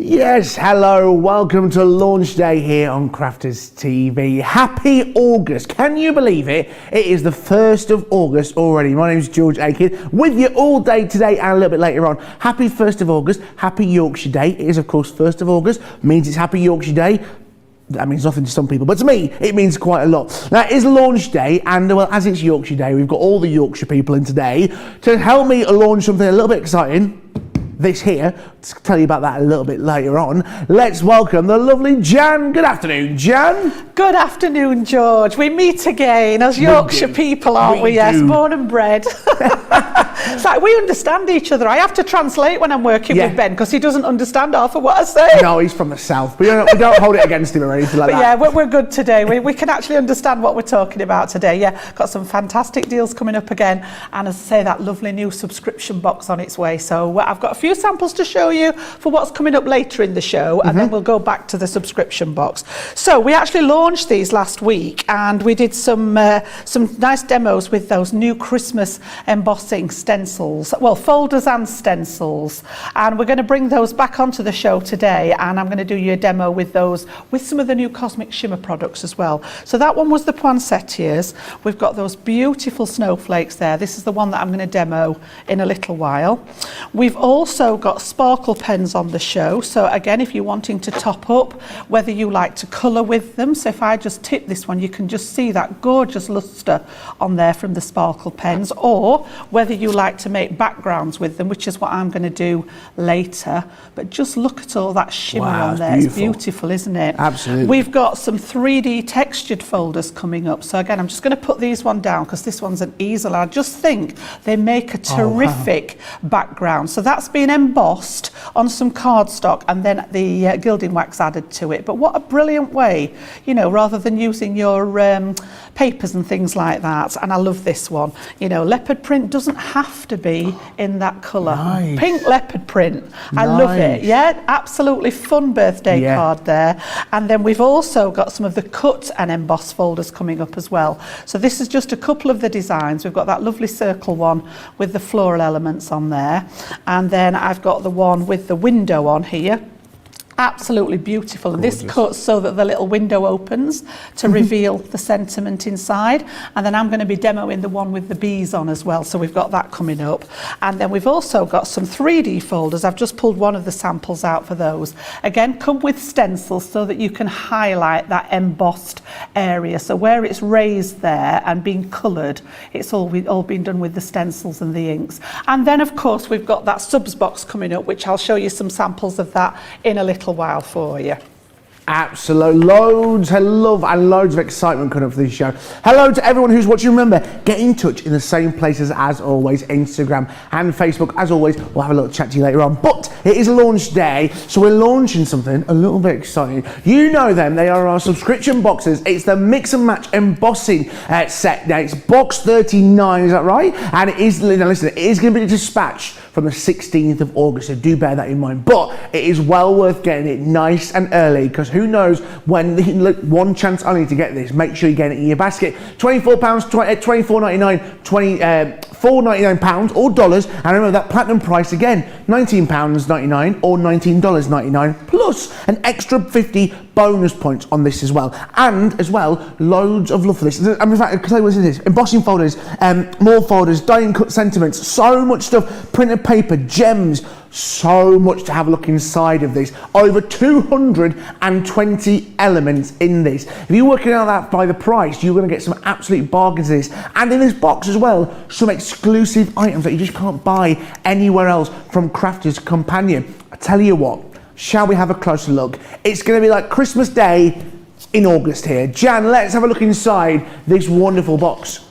Yes, hello, welcome to launch day here on Crafters TV. Happy August, can you believe it? It is the 1st of August already. My name is George Akid, with you all day today and a little bit later on. Happy 1st of August, happy Yorkshire Day. It is of course 1st of August, means it's happy Yorkshire Day. That means nothing to some people, but to me, it means quite a lot. Now, it is launch day, and well, as it's Yorkshire Day, we've got all the Yorkshire people in today to help me launch something a little bit exciting. This here, to tell you about that a little bit later on. Let's welcome the lovely Jan. Good afternoon, Jan. Good afternoon, George. We meet again as Yorkshire people, aren't we? Yes, born and bred. It's like we understand each other. I have to translate when I'm working with Ben because he doesn't understand half of what I say. No, he's from the south. We don't hold it against him or anything like that. Yeah, we're good today. We can actually understand what we're talking about today. Yeah, got some fantastic deals coming up again. And as I say, that lovely new subscription box on its way. So I've got a few samples to show you for what's coming up later in the show, and then we'll go back to the subscription box. So we actually launched these last week, and we did some nice demos with those new Christmas embossing stencils, well, folders and stencils, and we're going to bring those back onto the show today, and I'm going to do you a demo with those, with some of the new Cosmic Shimmer products as well. So that one was the poinsettias. We've got those beautiful snowflakes there. This is the one that I'm going to demo in a little while. We've also got sparkle pens on the show. So again, if you're wanting to top up, whether you like to colour with them, so if I just tip this one, you can just see that gorgeous lustre on there from the sparkle pens, or whether you like to make backgrounds with them, which is what I'm going to do later. But just look at all that shimmer on there. Beautiful. It's beautiful, isn't it? Absolutely. We've got some 3D textured folders coming up. So again, I'm just going to put these one down because this one's an easel. I just think they make a terrific background. So that's been embossed on some cardstock and then the gilding wax added to it. But what a brilliant way, you know, rather than using your papers and things like that. And I love this one. You know, leopard print doesn't have to be in that colour. Nice. Pink leopard print. I love it. Yeah, absolutely fun birthday card there. And then we've also got some of the cut and emboss folders coming up as well. So this is just a couple of the designs. We've got that lovely circle one with the floral elements on there. And then I've got the one with the window on here. Absolutely beautiful. And this cuts so that the little window opens to reveal the sentiment inside. And then I'm going to be demoing the one with the bees on as well. So we've got that coming up. And then we've also got some 3D folders. I've just pulled one of the samples out for those. Again, come with stencils so that you can highlight that embossed area. So where it's raised there and being coloured, it's all been done with the stencils and the inks. And then of course we've got that subs box coming up, which I'll show you some samples of that in a little while for you. Absolute loads of love and loads of excitement coming up for this show. Hello to everyone who's watching. Remember, get in touch in the same places as always, Instagram and Facebook. As always, we'll have a little chat to you later on. But it is launch day, so we're launching something a little bit exciting. You know them, they are our subscription boxes. It's the mix and match embossing set. Now it's box 39, is that right? And it is, now listen, it is going to be dispatched from the 16th of August, so do bear that in mind. But it is well worth getting it nice and early, because who knows when, one chance only to get this. Make sure you get it in your basket. £24, £24.99, £4.99 or dollars, and remember that platinum price again, £19.99 or $19.99, plus an extra 50 bonus points on this as well. And as well, loads of love for this. I mean, in fact, I can tell you what it is: embossing folders, more folders, die and cut sentiments, so much stuff, printed paper, gems, so much to have a look inside of this. Over 220 elements in this. If you're working out that by the price, you're going to get some absolute bargains in this. And in this box as well, some exclusive items that you just can't buy anywhere else from Crafters Companion. I tell you what, shall we have a closer look? It's going to be like Christmas Day in August here. Jan, let's have a look inside this wonderful box.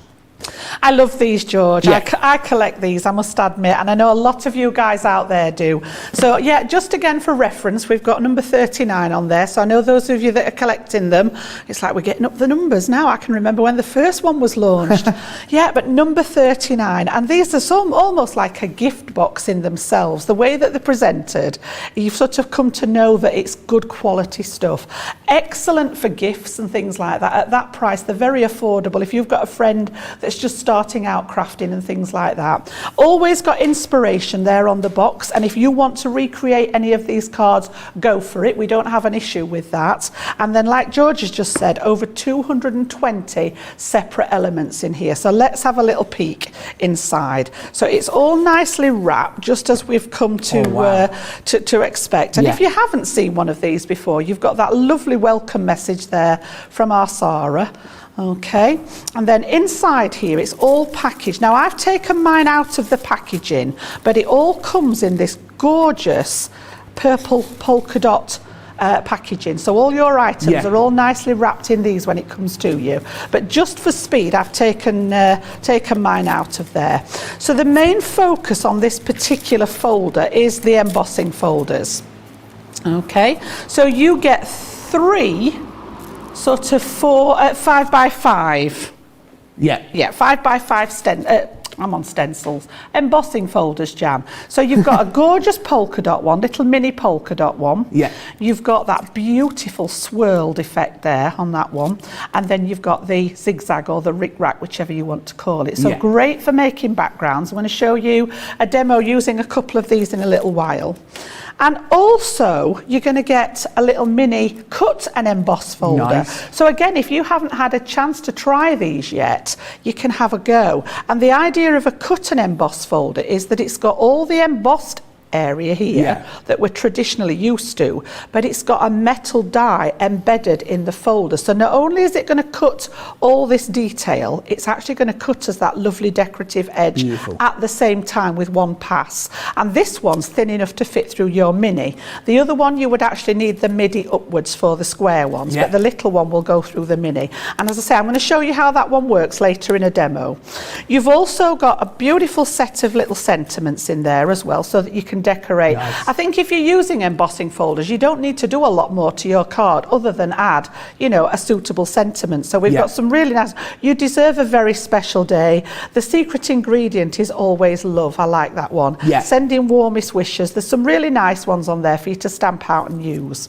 I love these, George. Yeah. I collect these, I must admit, and I know a lot of you guys out there do. So yeah, just again for reference, we've got number 39 on there. So I know those of you that are collecting them, it's like we're getting up the numbers now. I can remember when the first one was launched. Yeah, but number 39, and these are almost like a gift box in themselves. The way that they're presented, you've sort of come to know that it's good quality stuff. Excellent for gifts and things like that. At that price, they're very affordable. If you've got a friend that's just starting out crafting and things like that. Always got inspiration there on the box, and if you want to recreate any of these cards, go for it. We don't have an issue with that. And then, like George has just said, over 220 separate elements in here. So let's have a little peek inside. So it's all nicely wrapped, just as we've come to to expect. And if you haven't seen one of these before, you've got that lovely welcome message there from our Sarah. Okay, and then inside here it's all packaged. Now I've taken mine out of the packaging, but it all comes in this gorgeous purple polka dot packaging. So all your items are all nicely wrapped in these when it comes to you. But just for speed, I've taken mine out of there. So the main focus on this particular folder is the embossing folders. Okay, so you get 3 sort of 5 by 5. Yeah, 5 by 5 I'm on stencils. Embossing folders, Jan. So you've got a gorgeous polka dot one, little mini polka dot one. Yeah. You've got that beautiful swirled effect there on that one. And then you've got the zigzag or the rick-rack, whichever you want to call it. So great for making backgrounds. I'm going to show you a demo using a couple of these in a little while. And also, you're going to get a little mini cut and emboss folder. Nice. So again, if you haven't had a chance to try these yet, you can have a go. And the idea of a cut and emboss folder is that it's got all the embossed area here that we're traditionally used to, but it's got a metal die embedded in the folder. So not only is it going to cut all this detail, it's actually going to cut us that lovely decorative edge at the same time with one pass. And this one's thin enough to fit through your mini. The other one you would actually need the midi upwards for the square ones, but the little one will go through the mini. And as I say, I'm going to show you how that one works later in a demo. You've also got a beautiful set of little sentiments in there as well, so that you can decorate. I think if you're using embossing folders, you don't need to do a lot more to your card other than add, you know, a suitable sentiment. So we've got some really nice, you deserve a very special day. The secret ingredient is always love. I like that one. Sending warmest wishes. There's some really nice ones on there for you to stamp out and use.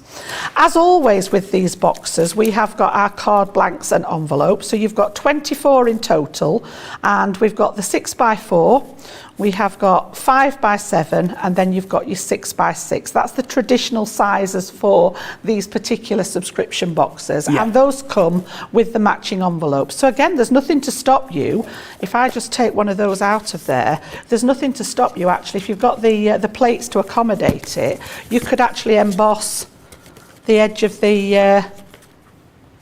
As always with these boxes, we have got our card blanks and envelopes. So you've got 24 in total, and we've got the 6 by 4. We have got 5 by 7, and then you've got your 6 by 6. That's the traditional sizes for these particular subscription boxes, and those come with the matching envelopes. So again, there's nothing to stop you. If I just take one of those out of there, there's nothing to stop you actually. If you've got the plates to accommodate it, you could actually emboss the edge of the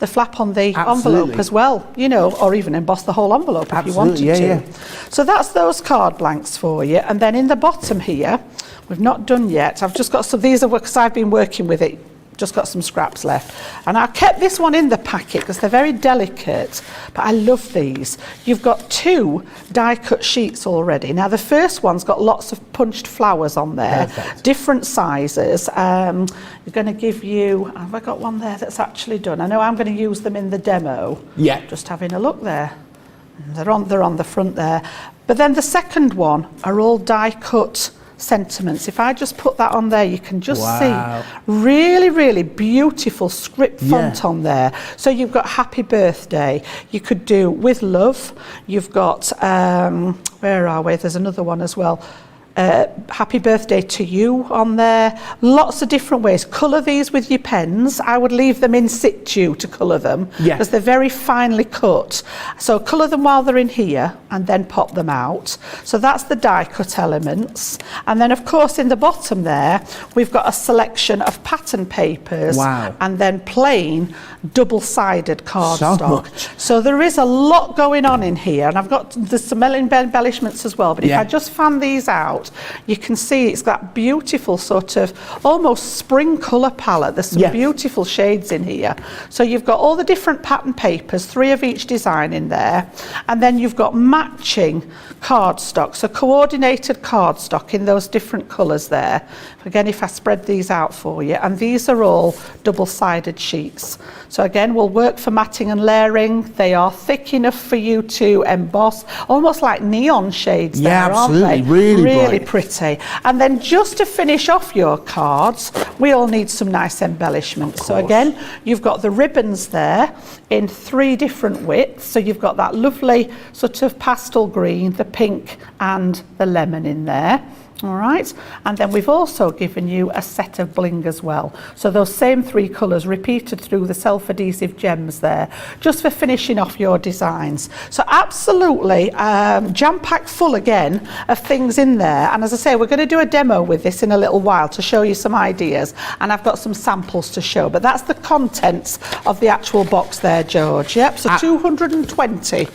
flap on the envelope as well, you know, or even emboss the whole envelope if you wanted to. So that's those card blanks for you. And then in the bottom here, we've not done yet. I've just got some, these are because I've been working with it, just got some scraps left. And I kept this one in the packet because they're very delicate, but I love these. You've got 2 die cut sheets already. Now the first one's got lots of punched flowers on there, different sizes. We're going to give you, have I got one there that's actually done? I know I'm going to use them in the demo. Just having a look there. They're on the front there. But then the second one are all die cut sentiments. If I just put that on there, you can just see really, really beautiful script font on there. So you've got happy birthday. You could do with love. You've got, where are we? There's another one as well. Happy birthday to you on there. Lots of different ways. Colour these with your pens. I would leave them in situ to colour them because they're very finely cut. So colour them while they're in here and then pop them out. So that's the die cut elements. And then of course in the bottom there we've got a selection of pattern papers and then plain double-sided cardstock. So there is a lot going on in here, and there's some embellishments as well, but if I just fan these out, you can see it's that beautiful sort of almost spring colour palette. There's some beautiful shades in here. So you've got all the different pattern papers, 3 of each design in there, and then you've got matching cardstock, so coordinated cardstock in those different colours there. Again, if I spread these out for you, and these are all double-sided sheets. So again, will work for matting and layering. They are thick enough for you to emboss, almost like neon shades there, aren't they? Really really pretty. And then just to finish off your cards, we all need some nice embellishments. So again, you've got the ribbons there in 3 different widths. So you've got that lovely sort of pastel green, the pink and the lemon in there. All right, and then we've also given you a set of bling as well. So those same 3 colours repeated through the self-adhesive gems there, just for finishing off your designs. So absolutely jam-packed full again of things in there. And as I say, we're going to do a demo with this in a little while to show you some ideas. And I've got some samples to show, but that's the contents of the actual box there, George. Yep, so 220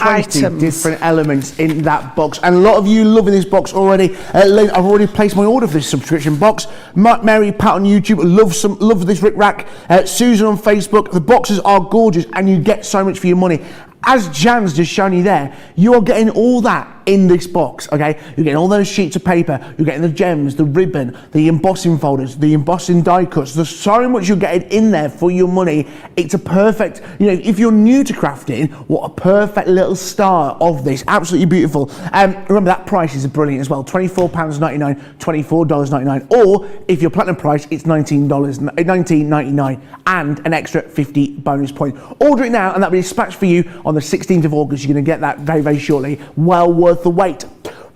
items. Different elements in that box. And a lot of you loving this box already. I've already placed my order for this subscription box. Mary Pat on YouTube love this Rick Rack. Susan on Facebook. The boxes are gorgeous, and you get so much for your money. As Jan's just shown you there, you're getting all that in this box, okay? You're getting all those sheets of paper, you're getting the gems, the ribbon, the embossing folders, the embossing die cuts. There's so much you're getting in there for your money. It's a perfect, you know, if you're new to crafting, what a perfect little start of this. Absolutely beautiful. Remember, that price is brilliant as well. £24.99, $24.99, or if you're platinum price, it's $19.99 and an extra 50 bonus point. Order it now and that'll be dispatched for you on the 16th of August. You're going to get that very, very shortly. Well worth the wait.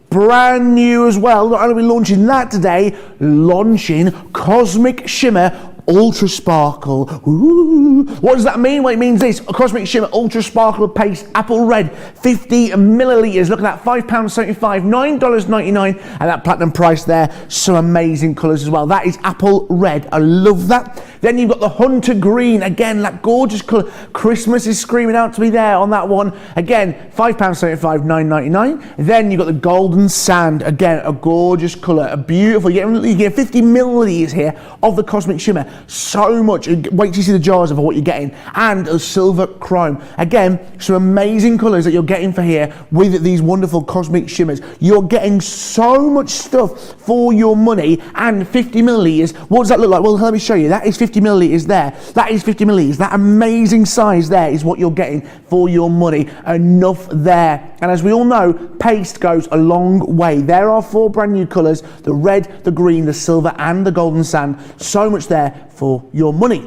Brand new as well. Not only are we launching that today, launching Cosmic Shimmer Ultra Sparkle. Ooh. What does that mean? Well, it means this: a Cosmic Shimmer Ultra Sparkle Paste Apple Red, 50 millilitres. Look at that, £5.75, $9.99, and that platinum price there. Some amazing colours as well. That is Apple Red. I love that. Then you've got the Hunter Green. Again, that gorgeous colour. Christmas is screaming out to be there on that one. Again, £5.75, $9.99. Then you've got the Golden Sand. Again, a gorgeous colour, a beautiful. You get 50 millilitres here of the Cosmic Shimmer. So much. Wait till you see the jars of what you're getting. And a Silver Chrome. Again, some amazing colours that you're getting for here with these wonderful Cosmic Shimmers. You're getting so much stuff for your money, and 50 millilitres. What does that look like? Well, let me show you. That is 50 millilitres there. That is 50 millilitres. That amazing size there is what you're getting for your money. Enough there. And as we all know, paste goes a long way. There are 4 brand new colours: the red, the green, the silver and the golden sand. So much there for your money.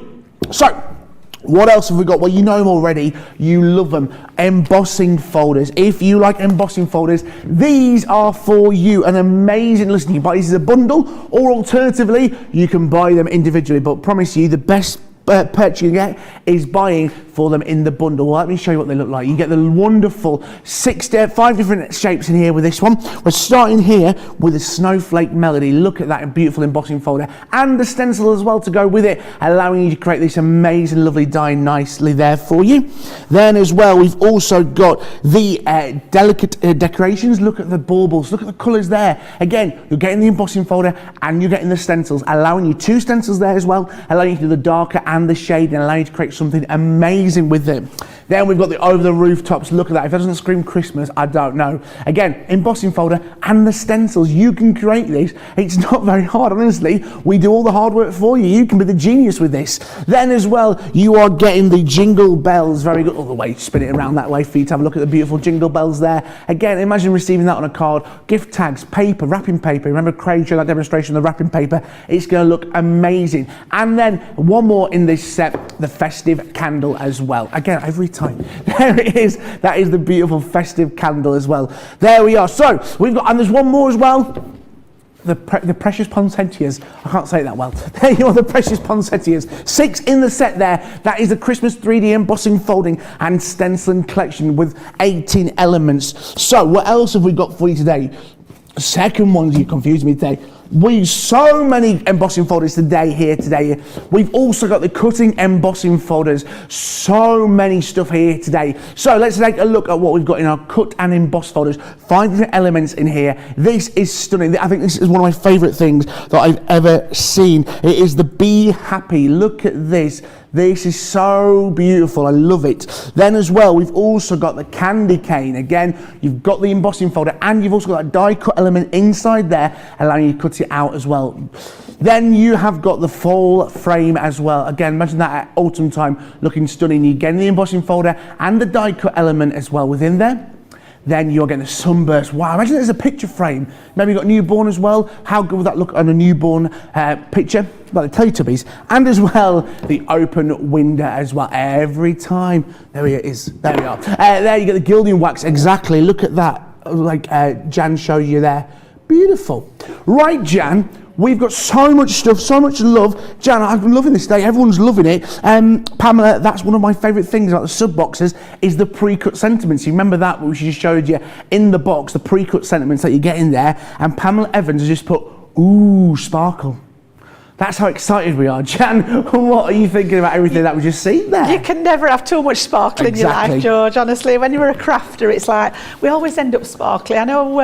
So what else have we got? Well, you know them already. You love them. Embossing folders. If you like embossing folders, these are for you. An amazing, listen, you buy these as a bundle, or alternatively, you can buy them individually. But promise you, the best purchase you get is buying for them in the bundle. Well, let me show you what they look like. You get the wonderful 5 different shapes in here with this one. We're starting here with a snowflake melody. Look at that beautiful embossing folder, and the stencil as well to go with it, allowing you to create this amazing lovely die nicely there for you. Then as well, we've also got the delicate decorations. Look at the baubles, look at the colours there. Again, you're getting the embossing folder and you're getting the stencils, allowing you 2 stencils there as well, allowing you to do the darker and the shade, and allowing you to create something amazing with it. Then we've got the over the rooftops. Look at that. If that doesn't scream Christmas, I don't know. Again, embossing folder and the stencils. You can create this. It's not very hard, honestly. We do all the hard work for you. You can be the genius with this. Then as well, you are getting the jingle bells. Very good. All the way, spin it around that way for you to have a look at the beautiful jingle bells there. Again, imagine receiving that on a card. Gift tags, paper, wrapping paper. Remember Craig showed that demonstration of the wrapping paper. It's going to look amazing. And then one more in this set, the festive candle as well. Again, every time. There it is. That is the beautiful festive candle as well. There we are. So we've got, and there's one more as well. The precious poinsettias. I can't say it that well. There you are, the precious poinsettias. 6 in the set there. That is the Christmas 3D embossing, folding and stenciling collection with 18 elements. So what else have we got for you today? Second one, you confused me today. We've so many embossing folders today. We've also got the cutting embossing folders. So many stuff here today. So let's take a look at what we've got in our cut and emboss folders. 5 different elements in here. This is stunning. I think this is one of my favourite things that I've ever seen. It is the Be Happy. Look at this. This is so beautiful. I love it. Then as well, we've also got the candy cane. Again, you've got the embossing folder and you've also got that die cut element inside there, allowing you to cut it out as well. Then you have got the fall frame as well. Again, imagine that at autumn time looking stunning. You're getting the embossing folder and the die cut element as well within there. then you're getting the sunburst. Wow, imagine there's a picture frame. Maybe you've got a newborn as well. How good would that look on a newborn picture? Like the Teletubbies. And as well, the open window as well. Every time. There it is. There we are. There you get the gilding wax. Exactly. Look at that. Like Jan showed you there. Beautiful. Right, Jan. We've got so much stuff, so much love. Jan, I've been loving this day. Everyone's loving it. Pamela, that's one of my favourite things about the sub boxes is the pre-cut sentiments. You remember that, which she just showed you in the box, the pre-cut sentiments that you get in there. And Pamela Evans has just put, ooh, sparkle. That's how excited we are. Jan, what are you thinking about everything that we just seen there? You can never have too much sparkle in your life, George, honestly. When you're a crafter, it's like, we always end up sparkly. I know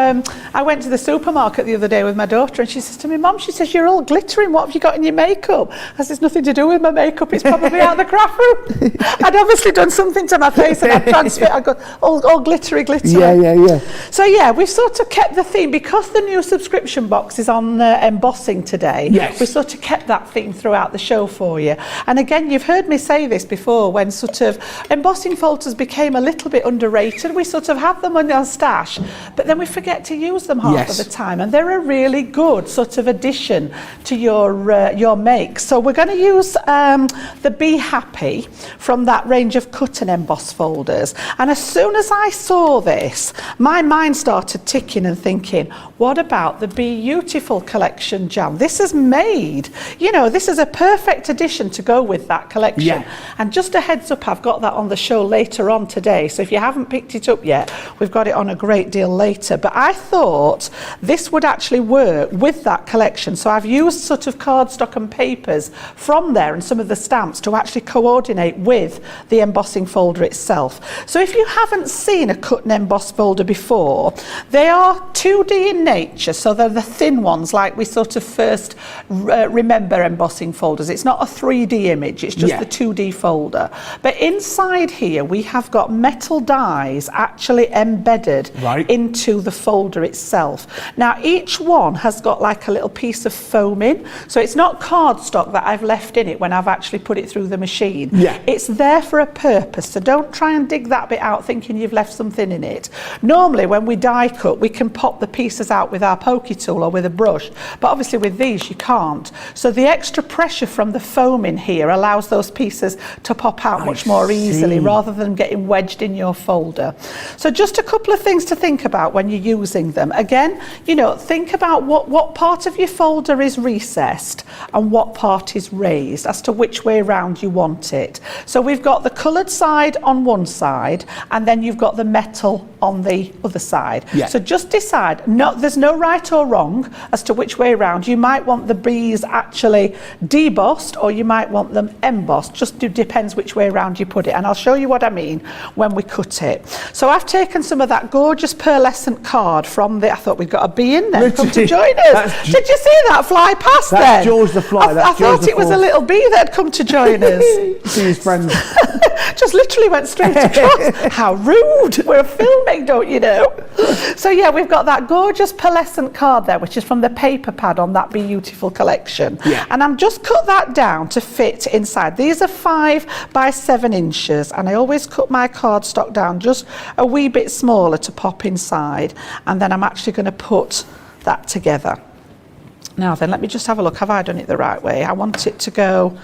I went to the supermarket the other day with my daughter and she says to me, Mum, she says, you're all glittering. What have you got in your makeup? I said, it's nothing to do with my makeup. It's probably out of the craft room. I'd obviously done something to my face and I'd transfer it. I'd go, all glittery, glittery. Yeah. So yeah, we've sort of kept the theme. Because the new subscription box is on embossing today, yes. We sort of kept that theme throughout the show for you. And again, you've heard me say this before, when sort of embossing folders became a little bit underrated, we sort of have them on our stash, but then we forget to use them half of the time, and they're a really good sort of addition to your make. So we're going to use the Be Happy from that range of cut and emboss folders. And as soon as I saw this, my mind started ticking and thinking, what about the Be Beautiful collection, Jan? This is made, you know, this is a perfect addition to go with that collection. Yeah. And just a heads up, I've got that on the show later on today. So if you haven't picked it up yet, we've got it on a great deal later. But I thought this would actually work with that collection. So I've used sort of cardstock and papers from there and some of the stamps to actually coordinate with the embossing folder itself. So if you haven't seen a cut and emboss folder before, they are 2D in nature. So they're the thin ones like we sort of first remember embossing folders. It's not a 3D image, it's just the 2D folder. But inside here we have got metal dies actually embedded into the folder itself. Now each one has got like a little piece of foam in, so it's not cardstock that I've left in it when I've actually put it through the machine. It's there for a purpose, so don't try and dig that bit out thinking you've left something in it. Normally when we die cut we can pop the pieces out with our pokey tool or with a brush, but obviously with these you can't. So the extra pressure from the foam in here allows those pieces to pop out much more easily rather than getting wedged in your folder. So just a couple of things to think about when you're using them. Again, you know, think about what part of your folder is recessed and what part is raised as to which way round you want it. So we've got the coloured side on one side and then you've got the metal on the other side. So just decide, there's no right or wrong as to which way round. You might want the bees actually debossed or you might want them embossed, just depends which way around you put it, and I'll show you what I mean when we cut it. So I've taken some of that gorgeous pearlescent card from I thought we'd got a bee in there, come to join us. Did you see that fly past then? That's George the fly. I thought it was a little bee that had come to join us. See his friends. Just literally went straight across. How rude. We're filming, don't you know? So yeah, we've got that gorgeous pearlescent card there, which is from the paper pad on that Be Beautiful collection. And I'm just cut that down to fit inside. These are 5 by 7 inches, and I always cut my cardstock down just a wee bit smaller to pop inside, and then I'm actually going to put that together. Now then, let me just have a look. Have I done it the right way? I want it to go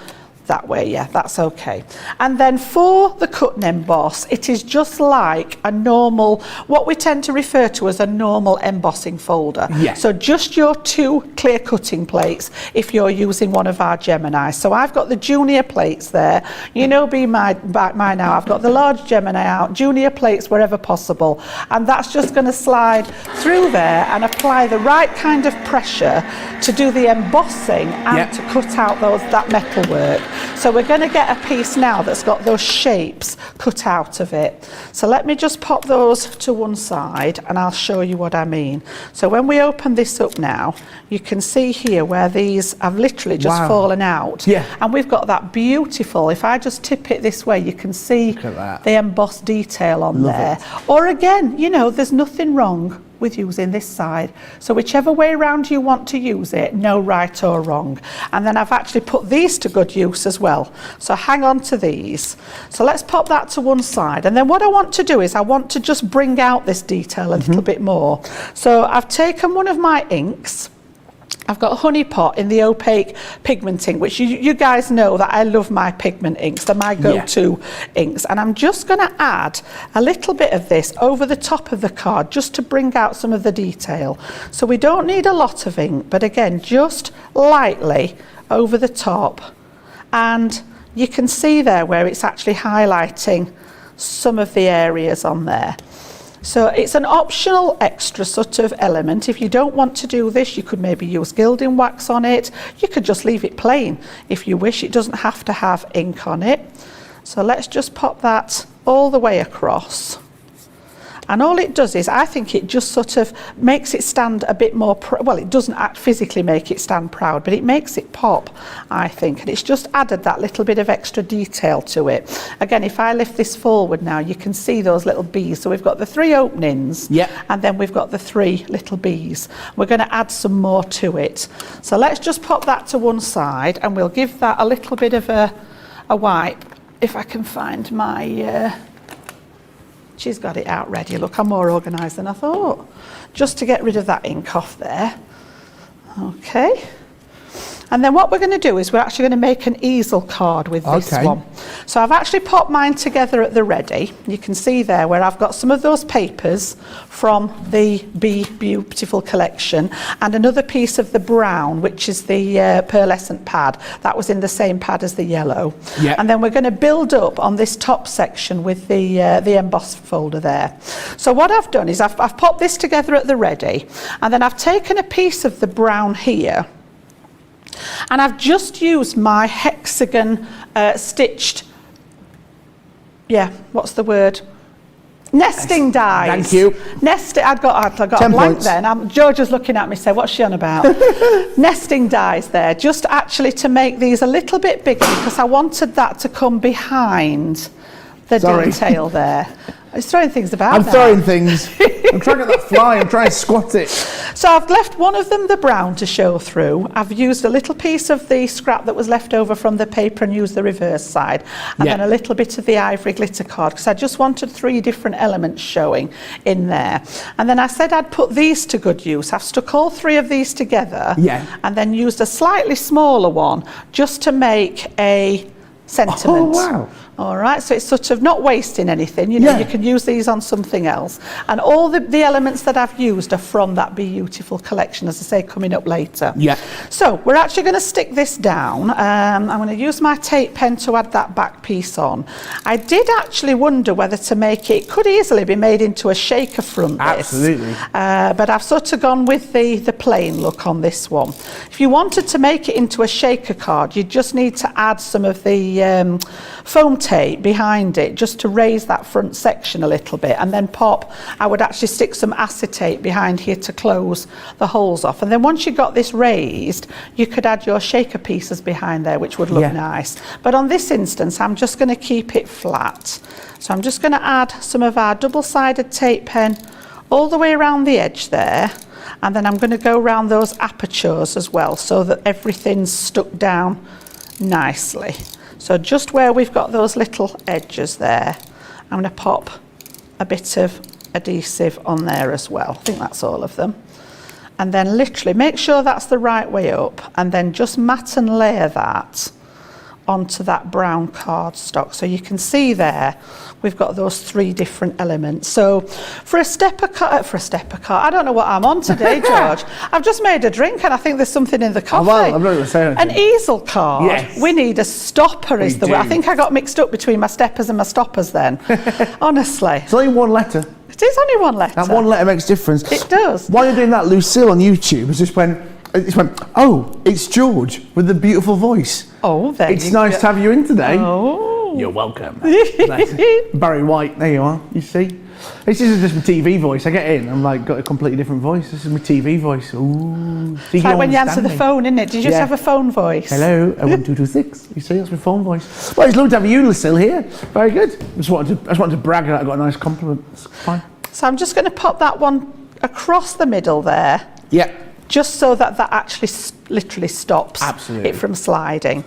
that way, yeah, that's okay. And then for the cut and emboss, it is just like a normal, what we tend to refer to as a normal embossing folder. So just your 2 clear cutting plates if you're using one of our Gemini. So I've got the junior plates there. You know, by now, I've got the large Gemini out, junior plates wherever possible. And that's just going to slide through there and apply the right kind of pressure to do the embossing and to cut out that metal work. So we're going to get a piece now that's got those shapes cut out of it. So let me just pop those to one side and I'll show you what I mean. So when we open this up now, you can see here where these have literally just fallen out. And we've got that beautiful, if I just tip it this way, you can see the embossed detail on there. Or again, you know, there's nothing wrong with using this side. So whichever way around you want to use it, no right or wrong. And then I've actually put these to good use as well. So hang on to these. So let's pop that to one side. And then what I want to do is I want to just bring out this detail a little bit more. So I've taken one of my inks. I've got a honey pot in the opaque pigment ink, which you guys know that I love my pigment inks. They're my go-to inks. And I'm just going to add a little bit of this over the top of the card just to bring out some of the detail. So we don't need a lot of ink, but again, just lightly over the top. And you can see there where it's actually highlighting some of the areas on there. So it's an optional extra sort of element. If you don't want to do this, you could maybe use gilding wax on it. You could just leave it plain if you wish. It doesn't have to have ink on it. So let's just pop that all the way across. And all it does is, I think it just sort of makes it stand a bit more, well, it doesn't physically make it stand proud, but it makes it pop, I think. And it's just added that little bit of extra detail to it. Again, if I lift this forward now, you can see those little bees. So we've got the 3 openings, and then we've got the 3 little bees. We're going to add some more to it. So let's just pop that to one side, and we'll give that a little bit of a wipe. If I can find my... She's got it out ready. Look, I'm more organised than I thought. Just to get rid of that ink off there. Okay. And then what we're going to do is we're actually going to make an easel card with this one. So I've actually popped mine together at the ready. You can see there where I've got some of those papers from the Be Beautiful collection and another piece of the brown, which is the pearlescent pad. That was in the same pad as the yellow. And then we're going to build up on this top section with the emboss folder there. So what I've done is I've popped this together at the ready, and then I've taken a piece of the brown here, and I've just used my hexagon stitched, what's the word? Nesting dies. Thank you. I've got a blank points. Then. George was looking at me saying, what's she on about? Nesting dies there, just actually to make these a little bit bigger because I wanted that to come behind the detail there. He's throwing things about. I'm throwing things. I'm trying to get that fly. I'm trying to squat it. So I've left one of them, the brown, to show through. I've used a little piece of the scrap that was left over from the paper and used the reverse side. And then a little bit of the ivory glitter card because I just wanted 3 different elements showing in there. And then I said I'd put these to good use. I've stuck all 3 of these together and then used a slightly smaller one just to make a sentiment. Oh, wow. All right, so it's sort of not wasting anything. You know, you can use these on something else. And all the elements that I've used are from that Be Beautiful collection, as I say, coming up later. So we're actually going to stick this down. I'm going to use my tape pen to add that back piece on. I did actually wonder whether to make it could easily be made into a shaker front. Absolutely. But I've sort of gone with the plain look on this one. If you wanted to make it into a shaker card, you just need to add some of the foam tape behind it just to raise that front section a little bit, and then I would actually stick some acetate behind here to close the holes off, and then once you got this raised you could add your shaker pieces behind there, which would look nice. But on this instance I'm just going to keep it flat, so I'm just going to add some of our double-sided tape pen all the way around the edge there, and then I'm going to go around those apertures as well so that everything's stuck down nicely. So just where we've got those little edges there, I'm going to pop a bit of adhesive on there as well. I think that's all of them. And then literally make sure that's the right way up, and then just mat and layer that onto that brown cardstock. So you can see there we've got those 3 different elements. So for a stepper card, I don't know what I'm on today, George. I've just made a drink and I think there's something in the coffee. Oh, well, I'm not going to say anything. An easel card. We need a stopper is the word. I think I got mixed up between my steppers and my stoppers then. Honestly. It's only 1 letter. It is only 1 letter. That 1 letter makes a difference. It does. While you're doing that, Lucille on YouTube has just went, oh, it's George with the beautiful voice. Oh, there It's nice to have you in today. Oh. You're welcome. Barry White, there you are, you see. This is just my TV voice. I get in, I'm like, got a completely different voice. This is my TV voice. Ooh. It's like when you answer the phone, isn't it? Did you just have a phone voice? Hello, 1226. You see, that's my phone voice. Well, it's lovely to have you, Lucille, here. Very good. I just wanted to brag that I got a nice compliment. It's fine. So I'm just going to pop that one across the middle there. Yeah. Just so that actually literally stops it from sliding.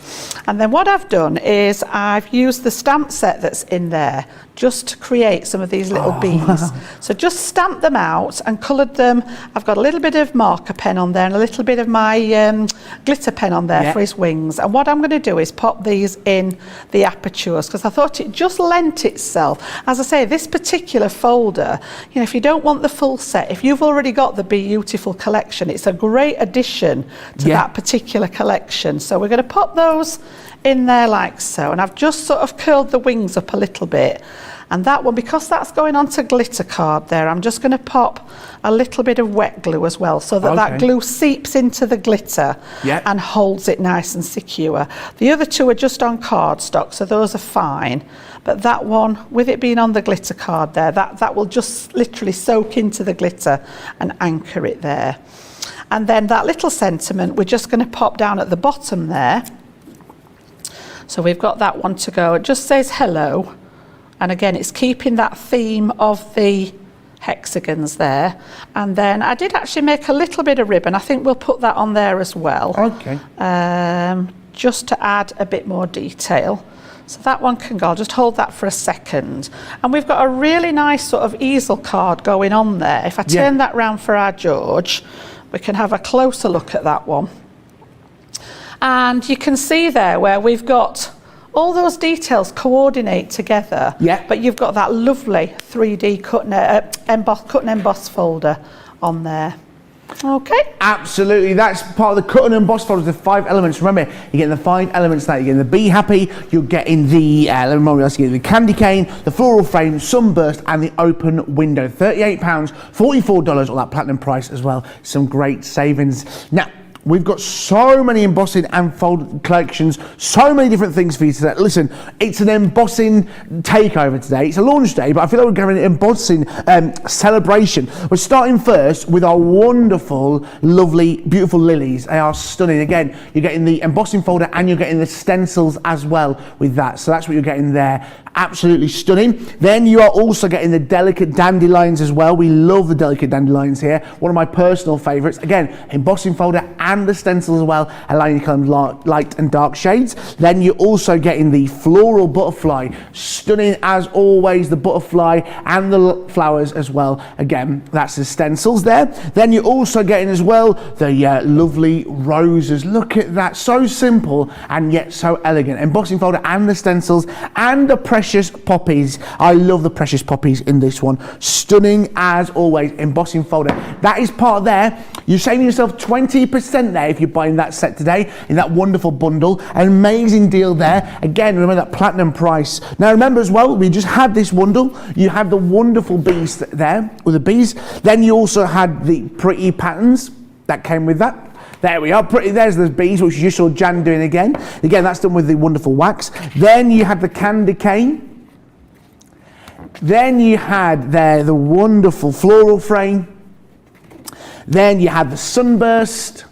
And then what I've done is I've used the stamp set that's in there just to create some of these little bees. So just stamped them out and coloured them. I've got a little bit of marker pen on there and a little bit of my glitter pen on there for his wings. And what I'm going to do is pop these in the apertures because I thought it just lent itself. As I say, this particular folder, you know, if you don't want the full set, if you've already got the Beautiful collection, it's a great addition to that particular collection. So we're going to pop those in there like so, and I've just sort of curled the wings up a little bit, and that one, because that's going onto glitter card there, I'm just going to pop a little bit of wet glue as well so that that glue seeps into the glitter and holds it nice and secure. The other two are just on cardstock, so those are fine, but that one, with it being on the glitter card there, that will just literally soak into the glitter and anchor it there. And then that little sentiment we're just going to pop down at the bottom there. So we've got that one to go. It just says hello. And again, it's keeping that theme of the hexagons there. And then I did actually make a little bit of ribbon. I think we'll put that on there as well. Okay. Just to add a bit more detail. So that one can go. I'll just hold that for a second. And we've got a really nice sort of easel card going on there. If I turn that round for our George, we can have a closer look at that one. And you can see there where we've got all those details coordinate together. Yeah. But you've got that lovely 3D cut and emboss folder on there. Okay. Absolutely, that's part of the cut and emboss folder, the 5 elements. Remember, you're getting the 5 elements there. You're getting the Be Happy, you're getting the, you're getting the candy cane, the floral frame, sunburst, and the open window. £38, $44, all that platinum price as well. Some great savings. Now, we've got so many embossing and fold collections, so many different things for you today. Listen, it's an embossing takeover today. It's a launch day, but I feel like we're having an embossing celebration. We're starting first with our wonderful, lovely, beautiful lilies. They are stunning. Again, you're getting the embossing folder and you're getting the stencils as well with that. So that's what you're getting there. Absolutely stunning. Then you are also getting the delicate dandelions as well. We love the delicate dandelions here. One of my personal favorites. Again, embossing folder and the stencils as well, allowing you to come light and dark shades. Then you're also getting the floral butterfly. Stunning as always, the butterfly and the flowers as well. Again, that's the stencils there. Then you're also getting as well the lovely roses. Look at that. So simple and yet so elegant. Embossing folder and the stencils and the precious poppies. I love the precious poppies in this one. Stunning as always. Embossing folder. That is part there. You're saving yourself 20% there if you're buying that set today in that wonderful bundle. An amazing deal there. Again, remember that platinum price. Now remember as well, we just had this bundle. You had the wonderful bees there with the bees. Then you also had the pretty patterns that came with that. There we are, pretty, there's the bees, which you just saw Jan doing again. Again, that's done with the wonderful wax. Then you had the candy cane. Then you had there the wonderful floral frame. Then you had the sunburst.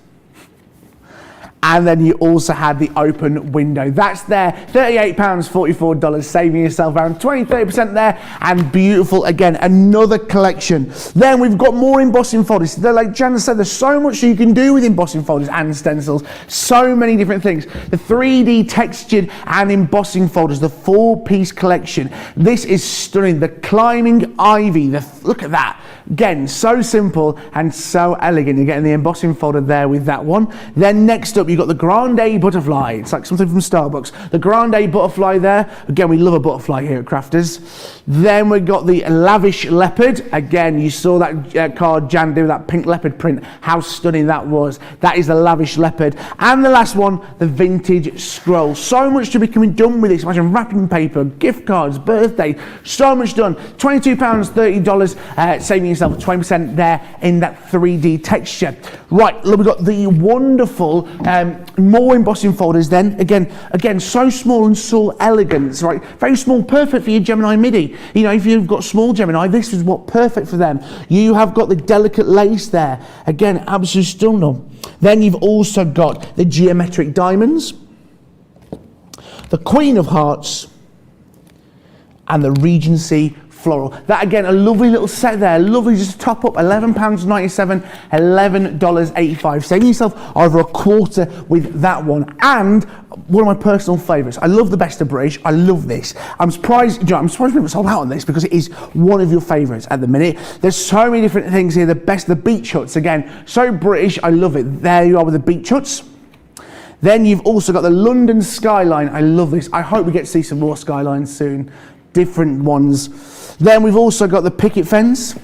And then you also had the open window. That's there, £38, $44, saving yourself around 20-30% there, and beautiful again, another collection. Then we've got more embossing folders. They're like Jan said, there's so much you can do with embossing folders and stencils, so many different things. The 3D textured and embossing folders, the 4-piece collection. This is stunning, the climbing ivy, look at that. Again, so simple and so elegant. You're getting the embossing folder there with that one. Then next up, you've got the Grande Butterfly. It's like something from Starbucks. The Grande Butterfly there. Again, we love a butterfly here at Crafters. Then we've got the Lavish Leopard. Again, you saw that card Jan do, that pink leopard print. How stunning that was. That is the Lavish Leopard. And the last one, the Vintage Scroll. So much to be done with this. Imagine wrapping paper, gift cards, birthday. So much done. £22, $30, saving yourself 20% there in that 3D texture. Right, look, we've got the wonderful more embossing folders then. Again, so small and so elegant, right? Very small, perfect for your Gemini midi. You know, if you've got small Gemini, this is what perfect for them. You have got the delicate lace there. Again, absolutely stunning. Then you've also got the geometric diamonds, the Queen of Hearts, and the Regency floral. That again, a lovely little set there, lovely, just top up, £11.97, $11.85. Saving yourself over a quarter with that one. And one of my personal favourites. I love the Best of British. I love this. I'm surprised, I'm surprised people sold out on this because it is one of your favourites at the minute. There's so many different things here. The beach huts again. So British, I love it. There you are with the beach huts. Then you've also got the London skyline. I love this. I hope we get to see some more skylines soon. Different ones. Then we've also got the picket fence.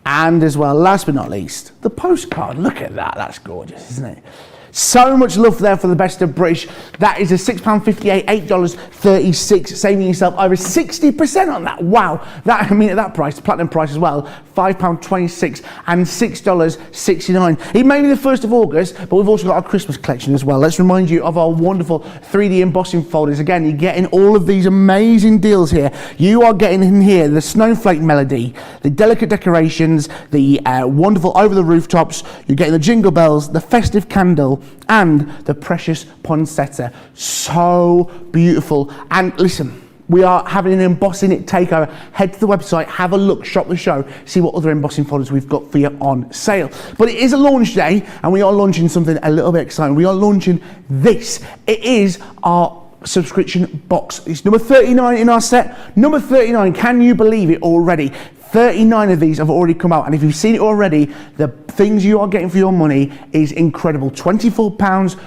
And as well, last but not least, the postcard. Look at that. That's gorgeous, isn't it? So much love there for the Best of British. That is a £6.58, $8.36, saving yourself over 60% on that. Wow. That, I mean, at that price, the platinum price as well, £5.26 and $6.69. It may be the 1st of August, but we've also got our Christmas collection as well. Let's remind you of our wonderful 3D embossing folders. Again, you're getting all of these amazing deals here. You are getting in here the snowflake melody, the delicate decorations, the wonderful over the rooftops. You're getting the jingle bells, the festive candle, and the precious poinsettia. So beautiful. And listen, we are having an Embossing It takeover. Head to the website, have a look, shop the show, see what other embossing folders we've got for you on sale. But it is a launch day, and we are launching something a little bit exciting. We are launching this. It is our subscription box. It's number 39 in our set. Number 39, can you believe it already? 39 of these have already come out, and if you've seen it already, the things you are getting for your money is incredible. £24.99,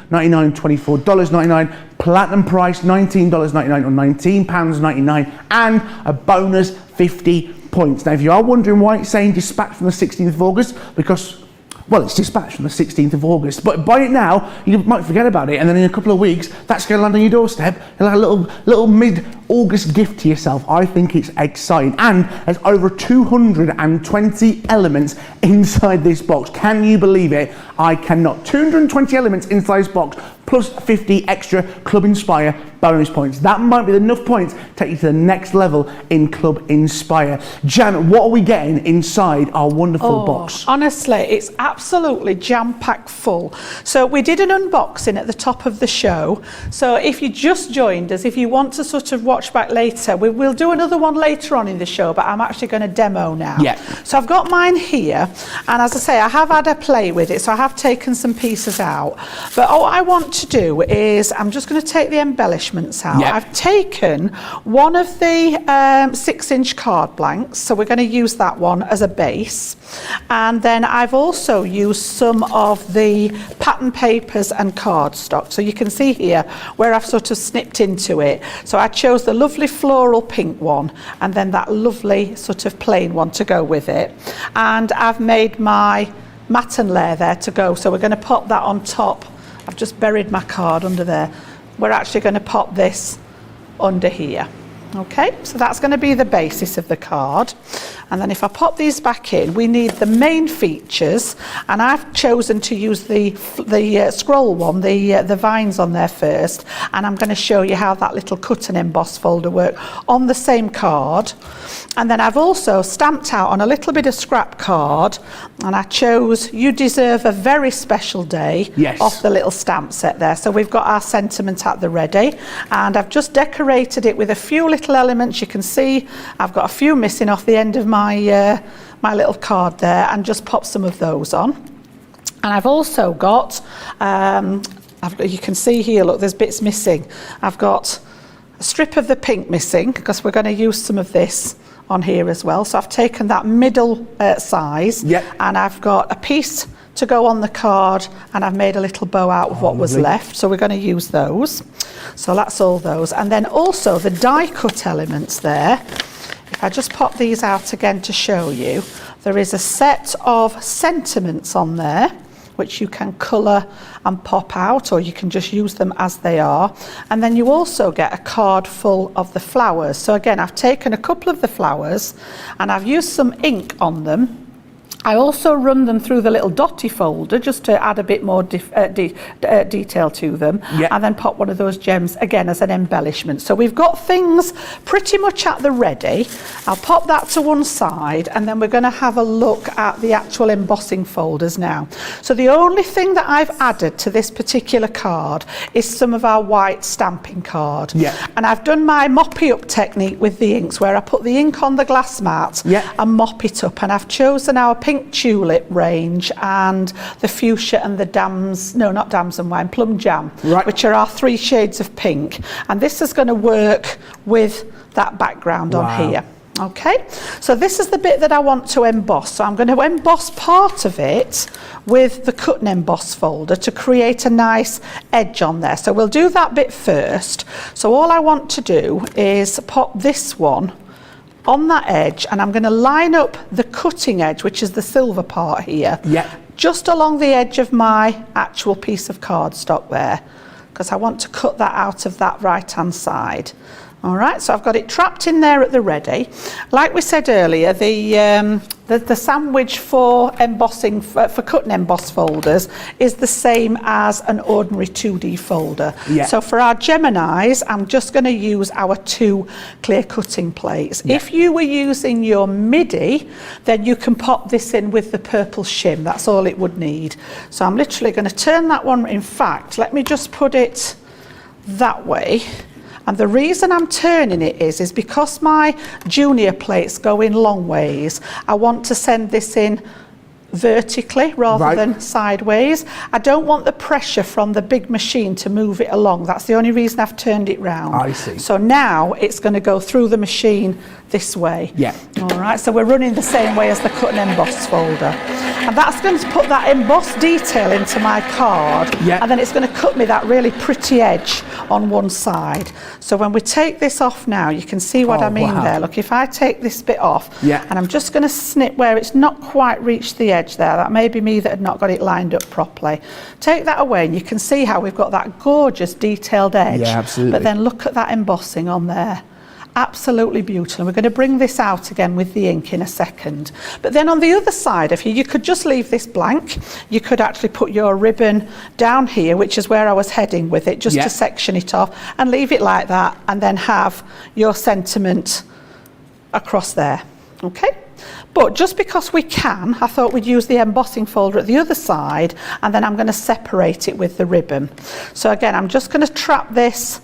$24.99, platinum price $19.99 or £19.99, and a bonus 50 points. Now, if you are wondering why it's saying dispatch from the 16th of August, because well, it's dispatched from the 16th of August, but buy it now, you might forget about it, and then in a couple of weeks, that's going to land on your doorstep, like a little mid-August gift to yourself. I think it's exciting, and there's over 220 elements inside this box. Can you believe it? I cannot. 220 elements inside this box, plus 50 extra Club Inspire bonus points. That might be enough points to take you to the next level in Club Inspire. Jan, what are we getting inside our wonderful box? Honestly, it's absolutely jam-packed full. So we did an unboxing at the top of the show. So if you just joined us, if you want to sort of watch back later, we will do another one later on in the show, but I'm actually going to demo now. Yeah. So I've got mine here, and as I say, I have had a play with it, so I have taken some pieces out. But what I want to do is, I'm just going to take the embellishments out. Yep. I've taken one of the 6-inch card blanks, so we're going to use that one as a base, and then I've also used some of the pattern papers and cardstock, so you can see here where I've sort of snipped into it. So I chose the lovely floral pink one, and then that lovely sort of plain one to go with it, and I've made my matte and layer there to go, so we're going to pop that on top. I've just buried my card under there. We're actually going to pop this under here. Okay, so that's going to be the basis of the card. And then if I pop these back in, we need the main features, and I've chosen to use the scroll one, the vines on there first, and I'm going to show you how that little cut and emboss folder works on the same card. And then I've also stamped out on a little bit of scrap card, and I chose You Deserve a Very Special Day off the little stamp set there. So we've got our sentiment at the ready, and I've just decorated it with a few little elements. You can see I've got a few missing off the end of my little card there, and just pop some of those on. And I've also got, you can see here, look, there's bits missing. I've got a strip of the pink missing because we're going to use some of this on here as well. So I've taken that middle size, and I've got a piece to go on the card, and I've made a little bow out of what was left, so we're going to use those. So that's all those. And then also the die cut elements there. If I just pop these out again to show you, there is a set of sentiments on there which you can colour and pop out, or you can just use them as they are. And then you also get a card full of the flowers. So again, I've taken a couple of the flowers and I've used some ink on them, I also run them through the little dotty folder just to add a bit more detail to them, and then pop one of those gems again as an embellishment. So we've got things pretty much at the ready. I'll pop that to one side, and then we're going to have a look at the actual embossing folders now. So the only thing that I've added to this particular card is some of our white stamping card. And I've done my moppy up technique with the inks, where I put the ink on the glass mat and mop it up, and I've chosen our pink tulip range and the fuchsia and the plum jam, which are our 3 shades of pink, and this is going to work with that background on here. Okay, so this is the bit that I want to emboss. So I'm going to emboss part of it with the cut and emboss folder to create a nice edge on there. So we'll do that bit first. So all I want to do is pop this one on that edge, and I'm going to line up the cutting edge, which is the silver part here, just along the edge of my actual piece of cardstock there, because I want to cut that out of that right hand side. All right, so I've got it trapped in there at the ready. Like we said earlier, the sandwich for embossing, for cut and emboss folders, is the same as an ordinary 2D folder. So for our Geminis, I'm just going to use our 2 clear cutting plates. If you were using your MIDI, then you can pop this in with the purple shim. That's all it would need. So I'm literally going to turn that one. In fact, let me just put it that way. And the reason I'm turning it is because my junior plates go in long ways, I want to send this in vertically rather than sideways. I don't want the pressure from the big machine to move it along. That's the only reason I've turned it round. I see. So now it's going to go through the machine this way. All right, so we're running the same way as the cut and emboss folder. And that's going to put that embossed detail into my card, and then it's going to cut me that really pretty edge on one side. So when we take this off now, you can see what I mean there. Look, if I take this bit off, and I'm just going to snip where it's not quite reached the edge there, that may be me that had not got it lined up properly. Take that away, and you can see how we've got that gorgeous detailed edge. Absolutely. But then look at that embossing on there. Absolutely beautiful. We're going to bring this out again with the ink in a second. But then on the other side of here, you could just leave this blank. You could actually put your ribbon down here, which is where I was heading with it, just to section it off, and leave it like that, and then have your sentiment across there. Okay? But just because we can, I thought we'd use the embossing folder at the other side, and then I'm going to separate it with the ribbon. So again, I'm just going to trap this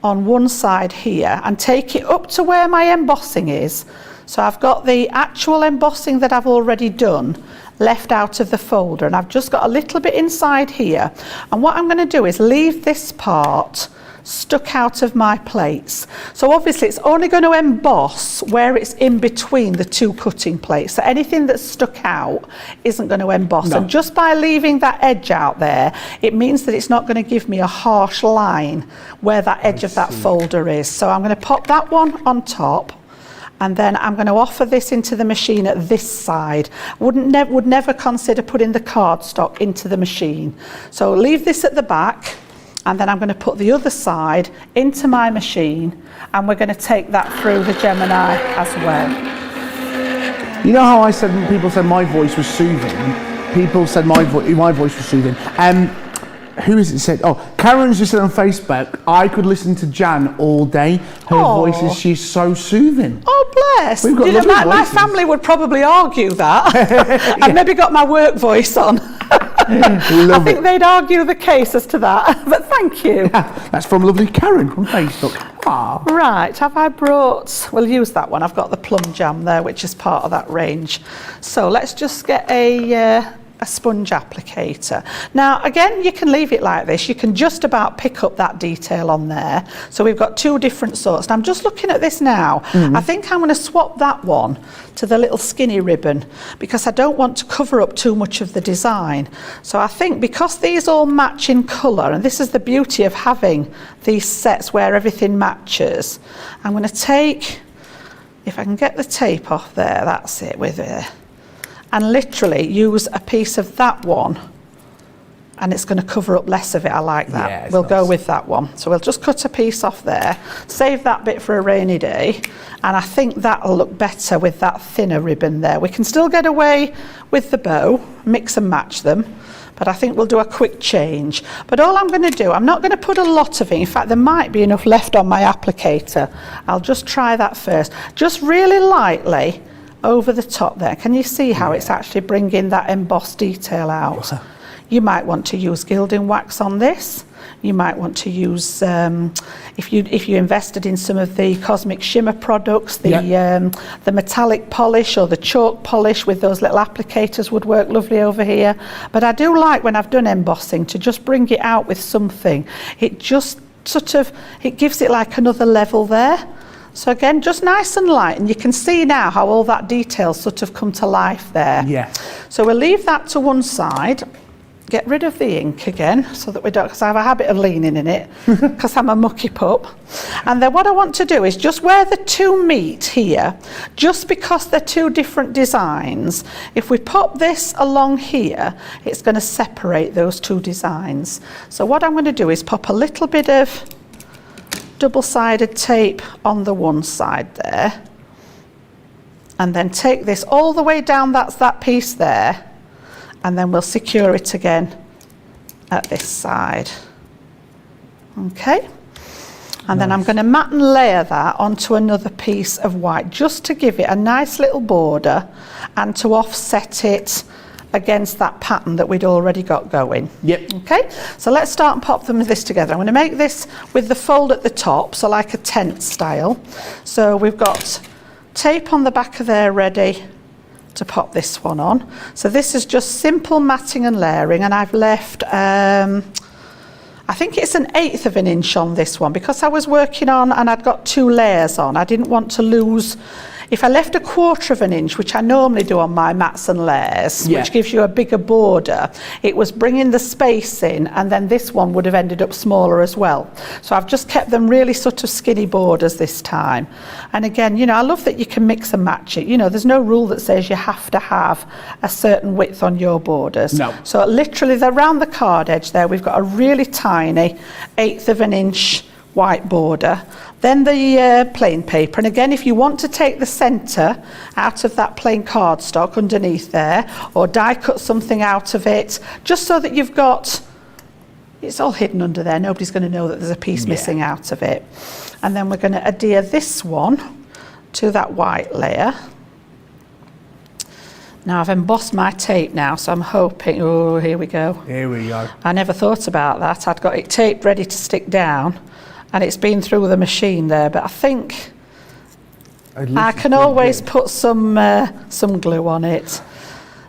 on one side here and take it up to where my embossing is. So I've got the actual embossing that I've already done left out of the folder, and I've just got a little bit inside here. And what I'm going to do is leave this part stuck out of my plates. So obviously it's only going to emboss where it's in between the 2 cutting plates. So anything that's stuck out isn't going to emboss. And just by leaving that edge out there, it means that it's not going to give me a harsh line where that edge of that folder is. So I'm going to pop that one on top, and then I'm going to offer this into the machine at this side. Would never consider putting the cardstock into the machine. So leave this at the back, and then I'm going to put the other side into my machine, and we're going to take that through the Gemini as well. You know how I said, people said my voice was soothing? People said my voice was soothing. Who is it said? Oh, Karen's just said on Facebook, I could listen to Jan all day. Her voice she's so soothing. Oh, bless. We've got lovely my voices. family would probably argue that. I've maybe got my work voice on. I think they'd argue the case as to that, but thank you. That's from lovely Karen on Facebook. Aww. Right, have I brought, we'll use that one. I've got the plum jam there, which is part of that range. So let's just get a sponge applicator. Now again, you can leave it like this. You can just about pick up that detail on there. So we've got 2 different sorts. And I'm just looking at this now. I think I'm going to swap that one to the little skinny ribbon, because I don't want to cover up too much of the design. So I think because these all match in colour, and this is the beauty of having these sets where everything matches, I'm going to take, if I can get the tape off there, that's it, with it, and literally use a piece of that one and it's going to cover up less of it. I like that. Yeah, we'll nice. go with that one. So we'll just cut a piece off there, save that bit for a rainy day, and I think that'll look better with that thinner ribbon there. We can still get away with the bow, mix and match them, but I think we'll do a quick change. But all I'm going to do, I'm not going to put a lot of it. In fact, there might be enough left on my applicator. I'll just try that first. Just really lightly over the top there. Can you see how it's actually bringing that embossed detail out? Yeah. You might want to use gilding wax on this. You might want to use, if you invested in some of the cosmic shimmer products, the metallic polish or the chalk polish with those little applicators would work lovely over here. But I do like, when I've done embossing, to just bring it out with something. It just sort of, it gives it like another level there. So again, just nice and light, and you can see now how all that detail sort of come to life there. Yeah. So we'll leave that to one side. Get rid of the ink again, so that we don't, because I have a habit of leaning in it, because I'm a mucky pup. And then what I want to do is just where the two meet here, just because they're two different designs, if we pop this along here, it's going to separate those two designs. So what I'm going to do is pop a little bit of double-sided tape on the one side there, and then take this all the way down, that's that piece there, and then we'll secure it again at this side. Okay, and then I'm going to mat and layer that onto another piece of white, just to give it a nice little border and to offset it against that pattern that we'd already got going. Yep. Okay, so let's start and pop this together. I'm going to make this with the fold at the top, so like a tent style. So we've got tape on the back of there ready to pop this one on. So this is just simple matting and layering, and I've left I think it's 1/8 of an inch on this one, because I was working on and I'd got 2 layers on. I didn't want to lose. If I left 1/4 of an inch, which I normally do on my mats and layers, which gives you a bigger border, it was bringing the space in, and then this one would have ended up smaller as well. So I've just kept them really sort of skinny borders this time. And again, you know, I love that you can mix and match it. You know, there's no rule that says you have to have a certain width on your borders. No. So literally around the card edge there, we've got a really tiny 1/8 of an inch white border, then the plain paper, and again, if you want to take the centre out of that plain cardstock underneath there, or die cut something out of it, just so that you've got, it's all hidden under there, nobody's going to know that there's a piece missing out of it. And then we're going to adhere this one to that white layer. Now I've embossed my tape now, so I'm hoping, oh, here we go. Here we go. I never thought about that. I'd got it taped ready to stick down, and it's been through the machine there, but I think I can always put some glue on it.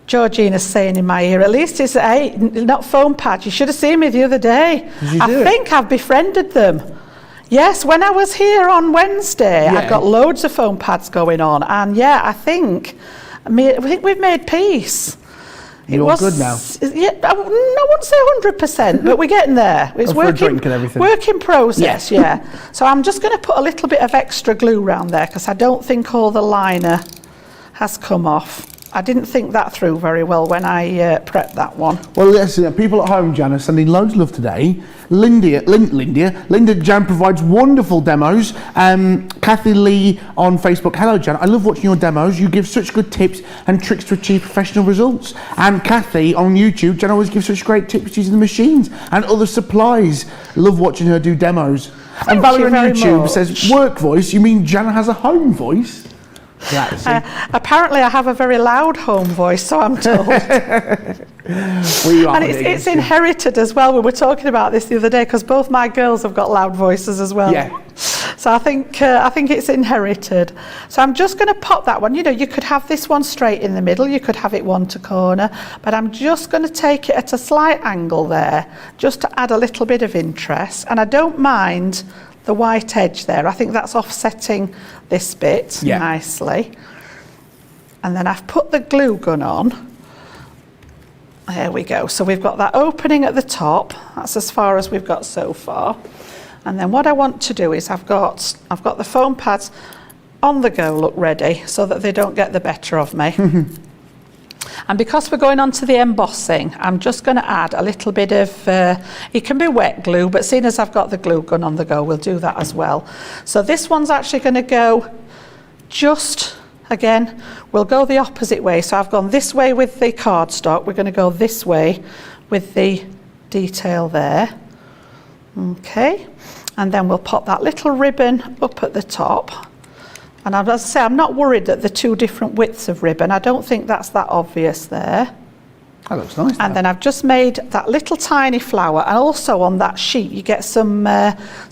Georgina's saying in my ear, at least it's not foam pads. You should have seen me the other day. I think I've befriended them. Yes, when I was here on Wednesday, I've got loads of foam pads going on, and I think we've made peace. You're good now. Yeah, I wouldn't say 100%, but we're getting there. It's work in process, So I'm just going to put a little bit of extra glue around there, because I don't think all the liner has come off. I didn't think that through very well when I prepped that one. Well, listen, people at home, Jan, are sending loads of love today. Linda Jan provides wonderful demos. Kathy Lee on Facebook. Hello, Jan. I love watching your demos. You give such good tips and tricks to achieve professional results. And Kathy on YouTube, Jan always gives such great tips using the machines and other supplies. Love watching her do demos. And Valerie on YouTube says, work voice, you mean Jan has a home voice? Apparently I have a very loud home voice, so I'm told. And it's inherited as well. We were talking about this the other day, because both my girls have got loud voices as well. So I think it's inherited. So I'm just going to pop that one. You know, you could have this one straight in the middle, you could have it one to corner, but I'm just going to take it at a slight angle there, just to add a little bit of interest. And I don't mind the white edge there. I think that's offsetting this bit nicely. And then I've put the glue gun on. There we go. So we've got that opening at the top. That's as far as we've got so far. And then what I want to do is I've got the foam pads on the go, look ready, so that they don't get the better of me. And because we're going on to the embossing, I'm just going to add a little bit of, it can be wet glue, but seeing as I've got the glue gun on the go, we'll do that as well. So this one's actually going to go just, again, we'll go the opposite way. So I've gone this way with the cardstock. We're going to go this way with the detail there. Okay. And then we'll pop that little ribbon up at the top. And as I say, I'm not worried that the two different widths of ribbon. I don't think that's that obvious there. That looks nice. And then I've just made that little tiny flower, and also on that sheet you get some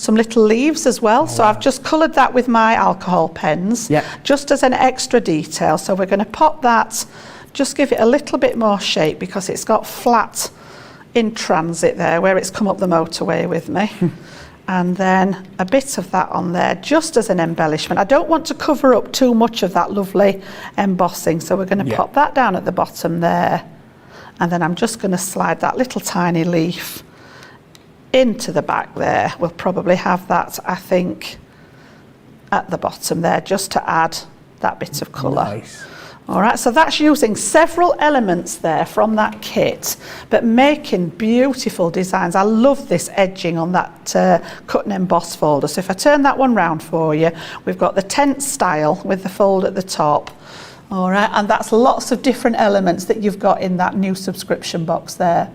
little leaves as well. So I've just coloured that with my alcohol pens, just as an extra detail. So we're going to pop that, just give it a little bit more shape because it's got flat in transit there where it's come up the motorway with me. And then a bit of that on there just as an embellishment. I don't want to cover up too much of that lovely embossing, so we're going to pop that down at the bottom there. And then I'm just going to slide that little tiny leaf into the back there. We'll probably have that, I think, at the bottom there, just to add that bit of colour. Nice. All right, so that's using several elements there from that kit, but making beautiful designs. I love this edging on that cut and emboss folder. So if I turn that one round for you, we've got the tent style with the fold at the top. All right, and that's lots of different elements that you've got in that new subscription box there.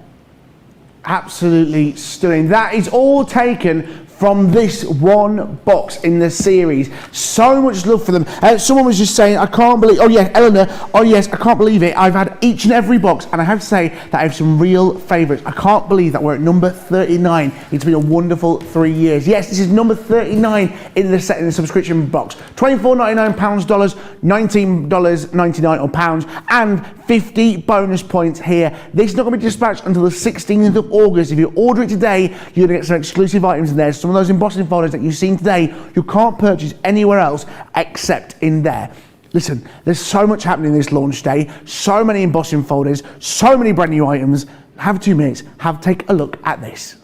Absolutely stunning. That is all taken from this one box in the series. So much love for them. Someone was just saying, I can't believe, oh yeah, Eleanor, oh yes, I can't believe it. I've had each and every box, and I have to say that I have some real favourites. I can't believe that we're at number 39. It's been a wonderful 3 years. Yes, this is number 39 in the subscription box. £24.99 dollars, $19.99 or pounds, and 50 bonus points here. This is not going to be dispatched until the 16th of August. If you order it today, you're going to get some exclusive items in there. Some of those embossing folders that you've seen today, you can't purchase anywhere else except in there. Listen, there's so much happening this launch day, so many embossing folders, so many brand new items. Have 2 minutes, take a look at this.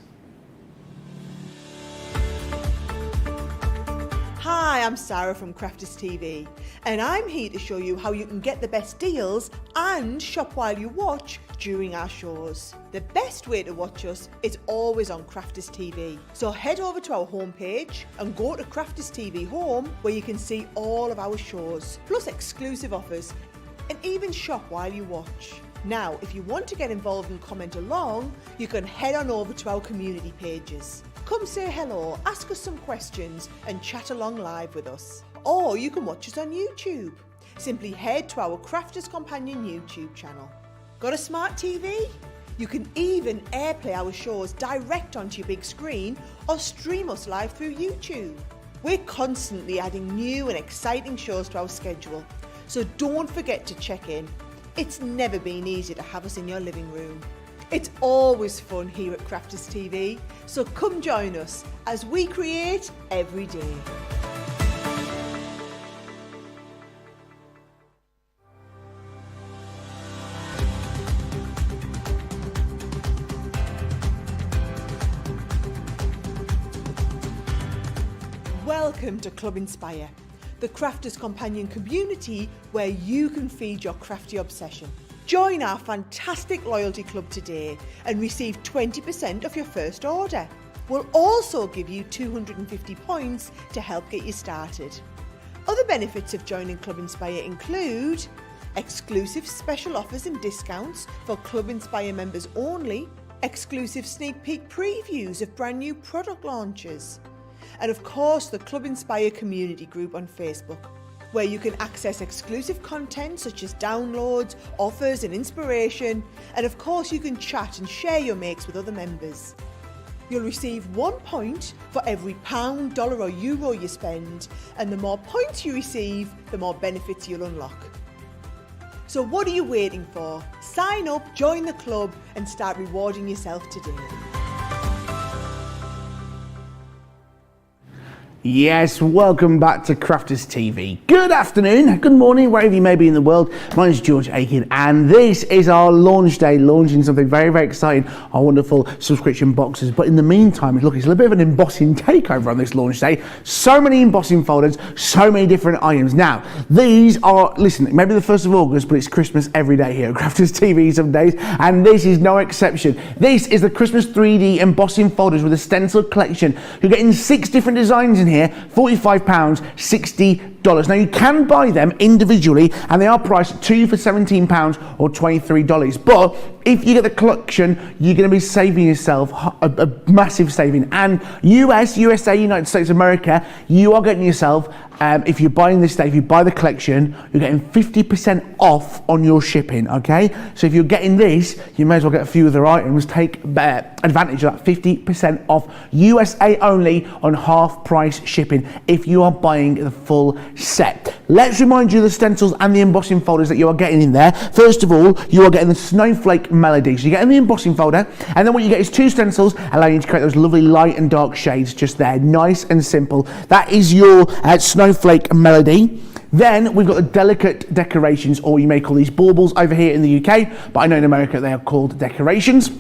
Hi, I'm Sarah from Crafters TV, and I'm here to show you how you can get the best deals and shop while you watch during our shows. The best way to watch us is always on Crafters TV. So head over to our homepage and go to Crafters TV Home, where you can see all of our shows, plus exclusive offers, and even shop while you watch. Now, if you want to get involved and comment along, you can head on over to our community pages. Come say hello, ask us some questions, and chat along live with us. Or you can watch us on YouTube. Simply head to our Crafters Companion YouTube channel. Got a smart TV? You can even airplay our shows direct onto your big screen or stream us live through YouTube. We're constantly adding new and exciting shows to our schedule, so don't forget to check in. It's never been easier to have us in your living room. It's always fun here at Crafters TV, so come join us as we create every day. Welcome to Club Inspire, the Crafters Companion community where you can feed your crafty obsession. Join our fantastic loyalty club today and receive 20% off your first order. We'll also give you 250 points to help get you started. Other benefits of joining Club Inspire include exclusive special offers and discounts for Club Inspire members only, exclusive sneak peek previews of brand new product launches, and of course the Club Inspire community group on Facebook, where you can access exclusive content such as downloads, offers and inspiration, and of course you can chat and share your makes with other members. You'll receive 1 point for every £, dollar or euro you spend, and the more points you receive, the more benefits you'll unlock. So what are you waiting for? Sign up, join the club and start rewarding yourself today. Yes, welcome back to Crafters TV. Good afternoon, good morning, wherever you may be in the world. My name is George Akid, and this is our launch day, launching something very, very exciting, our wonderful subscription boxes. But in the meantime, look, it's a little bit of an embossing takeover on this launch day. So many embossing folders, so many different items. Now, these are, listen, maybe the 1st of August, but it's Christmas every day here at Crafters TV some days, and this is no exception. This is the Christmas 3D embossing folders with a stencil collection. You're getting 6 different designs in here. £45, $60. Now you can buy them individually and they are priced 2 for £17 or $23. But if you get the collection, you're going to be saving yourself a massive saving. And USA, United States of America, you are getting yourself, if you're buying this day, if you buy the collection, you're getting 50% off on your shipping, okay? So if you're getting this, you may as well get a few other items, take advantage of that 50% off, USA only, on half price shipping if you are buying the full set. Let's remind you of the stencils and the embossing folders that you are getting in there. First of all, you are getting the Snowflake Melody. So you're getting the embossing folder, and then what you get is 2 stencils, allowing you to create those lovely light and dark shades just there, nice and simple. That is your Snowflake Melody. Then we've got the delicate decorations, or you may call these baubles over here in the UK, but I know in America they are called decorations,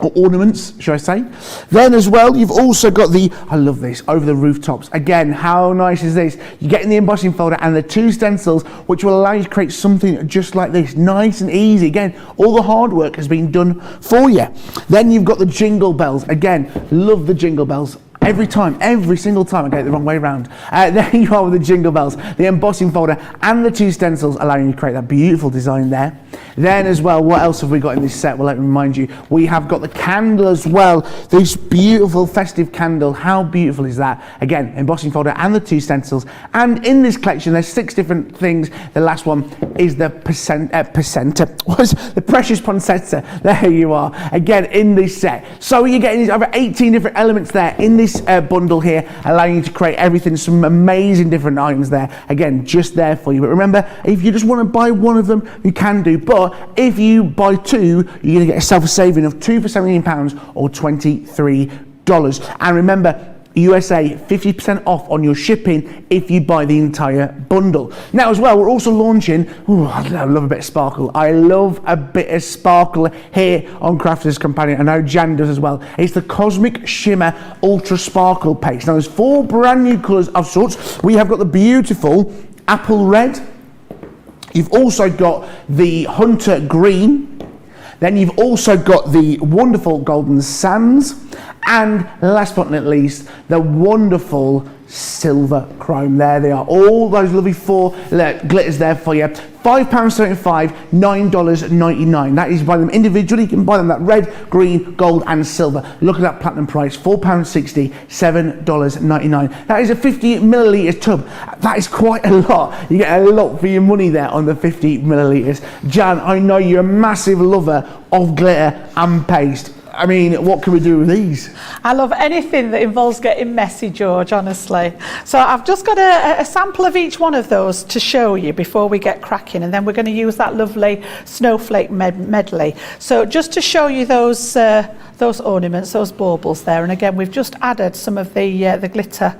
or ornaments, should I say. Then as well, you've also got the, I love this, over the rooftops. Again, how nice is this? You're getting the embossing folder and the 2 stencils, which will allow you to create something just like this, nice and easy. Again, all the hard work has been done for you. Then you've got the jingle bells. Again, love the jingle bells. Every single time I get it the wrong way around. There you are with the jingle bells, the embossing folder and the 2 stencils, allowing you to create that beautiful design there. Then as well, what else have we got in this set? Well, let me remind you, we have got the candle as well. This beautiful festive candle, how beautiful is that? Again, embossing folder and the 2 stencils. And in this collection, there's 6 different things. The last one is the the precious poinsettia. There you are, again in this set. So you're getting over 18 different elements there in this bundle here, allowing you to create everything, some amazing different items there, again just there for you. But remember, if you just want to buy one of them, you can do, but if you buy 2, you're going to get yourself a saving of 2 for £17 or $23. And remember, USA 50% off on your shipping if you buy the entire bundle. Now as well, we're also launching, I love a bit of sparkle. I love a bit of sparkle here on Crafters Companion. I know Jan does as well. It's the Cosmic Shimmer Ultra Sparkle Paste. Now there's 4 brand new colours of sorts. We have got the beautiful apple red. You've also got the Hunter Green. Then you've also got the wonderful Golden Sands. And last but not least, the wonderful Silver Chrome. There they are, all those lovely 4 glitters there for you. £5.75, $9.99. That is, buy them individually. You can buy them that red, green, gold and silver. Look at that platinum price, £4.60, $7.99. That is a 50 millilitres tub. That is quite a lot. You get a lot for your money there on the 50 millilitres. Jan, I know you're a massive lover of glitter and paste. I mean, what can we do with these? I love anything that involves getting messy, George, honestly. So I've just got a sample of each one of those to show you before we get cracking, and then we're going to use that lovely snowflake medley. So just to show you those ornaments, those baubles there, and again, we've just added some of the glitter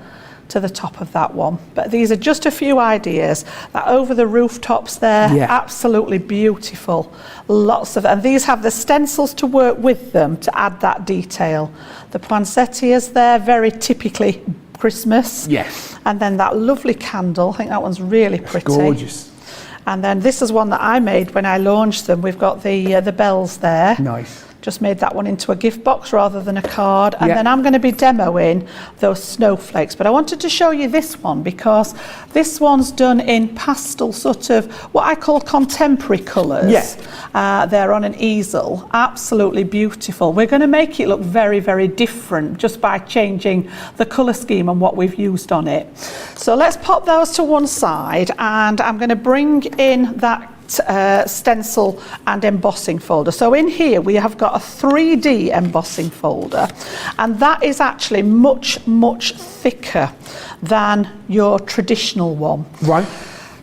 to the top of that one. But these are just a few ideas. That over the rooftops there, absolutely beautiful. Lots of, and these have the stencils to work with them to add that detail. The poinsettias there, very typically Christmas. Yes. And then that lovely candle, I think that one's really pretty. It's gorgeous. And then this is one that I made when I launched them. We've got the bells there. Nice. Just made that one into a gift box rather than a card. And then I'm going to be demoing those snowflakes. But I wanted to show you this one because this one's done in pastel, sort of what I call contemporary colours. They're on an easel. Absolutely beautiful. We're going to make it look very, very different just by changing the colour scheme and what we've used on it. So let's pop those to one side, and I'm going to bring in that stencil and embossing folder. So in here we have got a 3D embossing folder, and that is actually much thicker than your traditional one. Right.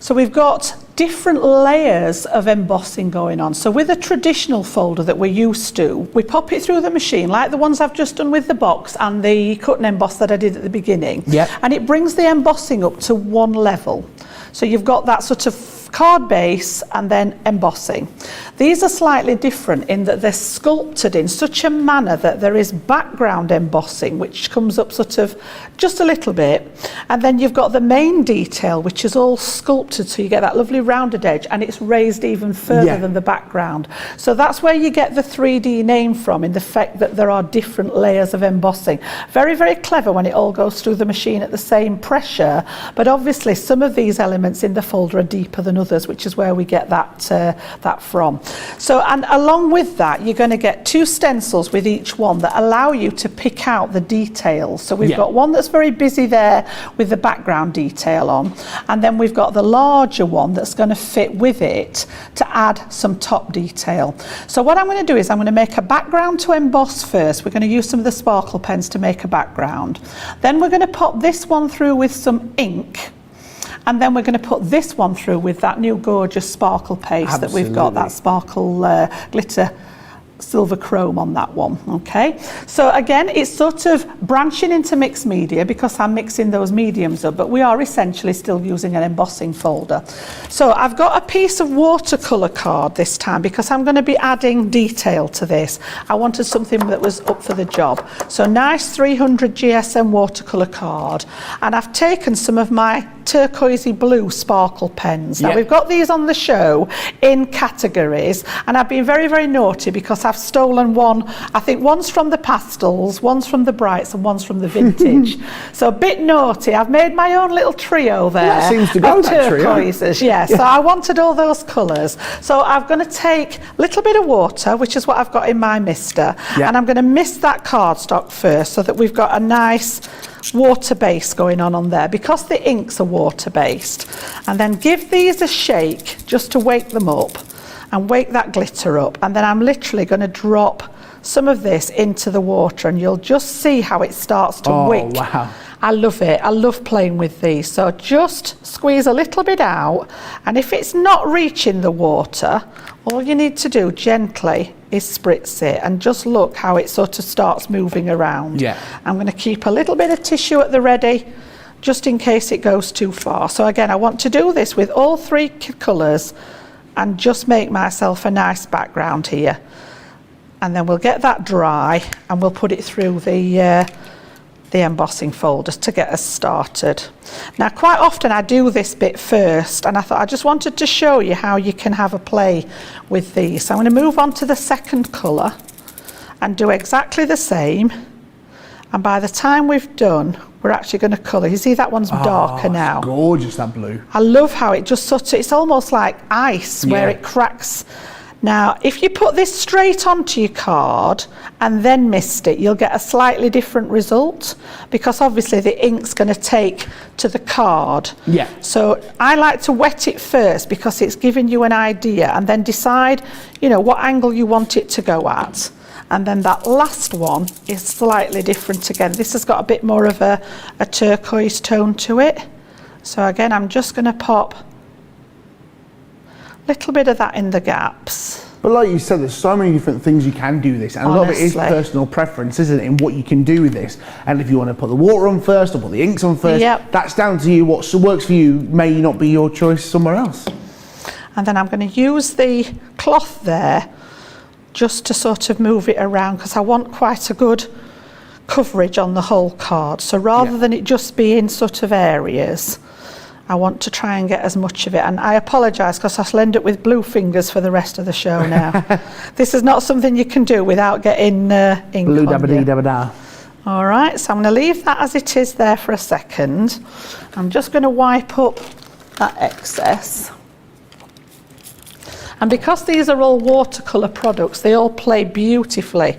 So we've got different layers of embossing going on. So with a traditional folder that we're used to, we pop it through the machine like the ones I've just done with the box and the cut and emboss that I did at the beginning. Yep. And it brings the embossing up to one level. So you've got that sort of card base and then embossing. These are slightly different in that they're sculpted in such a manner that there is background embossing which comes up sort of just a little bit, and then you've got the main detail which is all sculpted, so you get that lovely rounded edge and it's raised even further than the background. So that's where you get the 3D name from, in the fact that there are different layers of embossing. Very, very clever when it all goes through the machine at the same pressure, but obviously some of these elements in the folder are deeper than others, which is where we get that from. So, and along with that, you're going to get 2 stencils with each one that allow you to pick out the details. So we've got one that's very busy there with the background detail on, and then we've got the larger one that's going to fit with it to add some top detail. So what I'm going to do is I'm going to make a background to emboss first. We're going to use some of the sparkle pens to make a background. Then we're going to pop this one through with some ink. And then we're going to put this one through with that new gorgeous sparkle paste that we've got, that sparkle glitter silver chrome on that one. Okay, so again, it's sort of branching into mixed media because I'm mixing those mediums up, but we are essentially still using an embossing folder. So I've got a piece of watercolour card this time because I'm going to be adding detail to this. I wanted something that was up for the job. So nice 300 GSM watercolour card, and I've taken some of my turquoisey blue sparkle pens. Now we've got these on the show in categories, and I've been very, very naughty because I've stolen one. I think one's from the pastels, one's from the brights, and one's from the vintage. So a bit naughty. I've made my own little trio there. That seems to go, that trio. Turquoises, so I wanted all those colours. So I'm going to take a little bit of water, which is what I've got in my mister, and I'm going to mist that cardstock first so that we've got a nice water base going on there, because the inks are water based. And then give these a shake just to wake them up and wake that glitter up, and then I'm literally going to drop some of this into the water, and you'll just see how it starts to wick. Wow. I love it. I love playing with these. So just squeeze a little bit out, and if it's not reaching the water, all you need to do gently is spritz it, and just look how it sort of starts moving around. I'm going to keep a little bit of tissue at the ready just in case it goes too far. So again, I want to do this with all 3 colours and just make myself a nice background here, and then we'll get that dry and we'll put it through the embossing folders to get us started. Now quite often I do this bit first, and I thought I just wanted to show you how you can have a play with these. So I'm going to move on to the second colour and do exactly the same, and by the time we've done, we're actually going to colour. You see that one's darker now. Gorgeous, that blue. I love how it just sort of, it's almost like ice where it cracks. Now, if you put this straight onto your card and then mist it, you'll get a slightly different result, because obviously the ink's going to take to the card. So I like to wet it first because it's giving you an idea, and then decide, you know, what angle you want it to go at. And then that last one is slightly different again. This has got a bit more of a turquoise tone to it. So again, I'm just going to pop a little bit of that in the gaps. But like you said, there's so many different things you can do this, and a lot of it is personal preference, isn't it, in what you can do with this. And if you want to put the water on first or put the inks on first, that's down to you. What works for you may not be your choice somewhere else. And then I'm going to use the cloth there just to sort of move it around, because I want quite a good coverage on the whole card. So rather than it just be in sort of areas, I want to try and get as much of it. And I apologise because I'll end up with blue fingers for the rest of the show now. This is not something you can do without getting ink blue on dabba dee dabba da. All right, so I'm going to leave that as it is there for a second. I'm just going to wipe up that excess. And because these are all watercolour products, they all play beautifully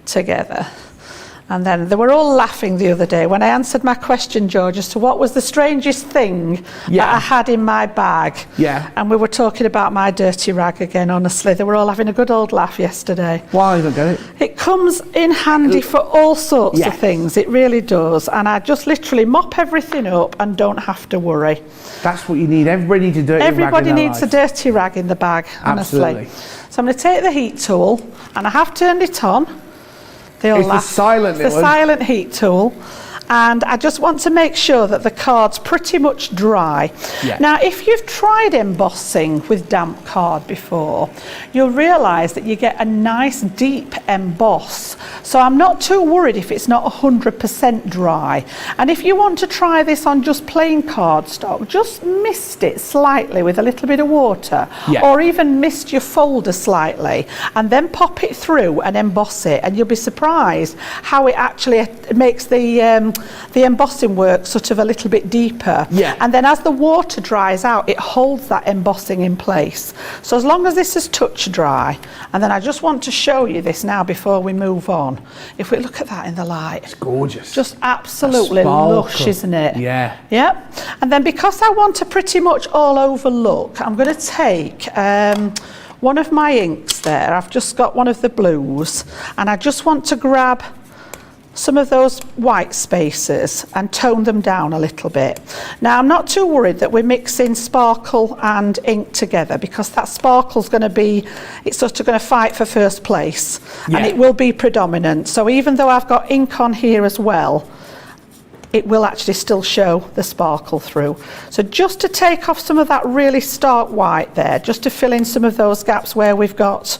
together. And then they were all laughing the other day when I answered my question, George, as to what was the strangest thing that I had in my bag. Yeah. And we were talking about my dirty rag again, honestly. They were all having a good old laugh yesterday. Why? I don't get it. It comes in handy for all sorts of things. It really does. And I just literally mop everything up and don't have to worry. That's what you need. Everybody needs a dirty rag in their Everybody needs life. a dirty rag in the bag, honestly. Absolutely. So I'm going to take the heat tool, and I have turned it on. They all laugh. It's the silent heat tool. And I just want to make sure that the card's pretty much dry. Yeah. Now, if you've tried embossing with damp card before, you'll realise that you get a nice deep emboss. So I'm not too worried if it's not 100% dry. And if you want to try this on just plain cardstock, just mist it slightly with a little bit of water, or even mist your folder slightly, and then pop it through and emboss it, and you'll be surprised how it actually makes the embossing work sort of a little bit deeper. And then as the water dries out, it holds that embossing in place. So as long as this is touch dry, and then I just want to show you this now before we move on. If we look at that in the light. It's gorgeous. Just absolutely lush, isn't it? Yeah. Yep. And then because I want a pretty much all over look, I'm going to take one of my inks there. I've just got one of the blues, and I just want to grab some of those white spaces and tone them down a little bit. Now, I'm not too worried that we're mixing sparkle and ink together, because that sparkle's going to be, it's sort of going to fight for first place, and it will be predominant. So even though I've got ink on here as well, it will actually still show the sparkle through. So just to take off some of that really stark white there, just to fill in some of those gaps where we've got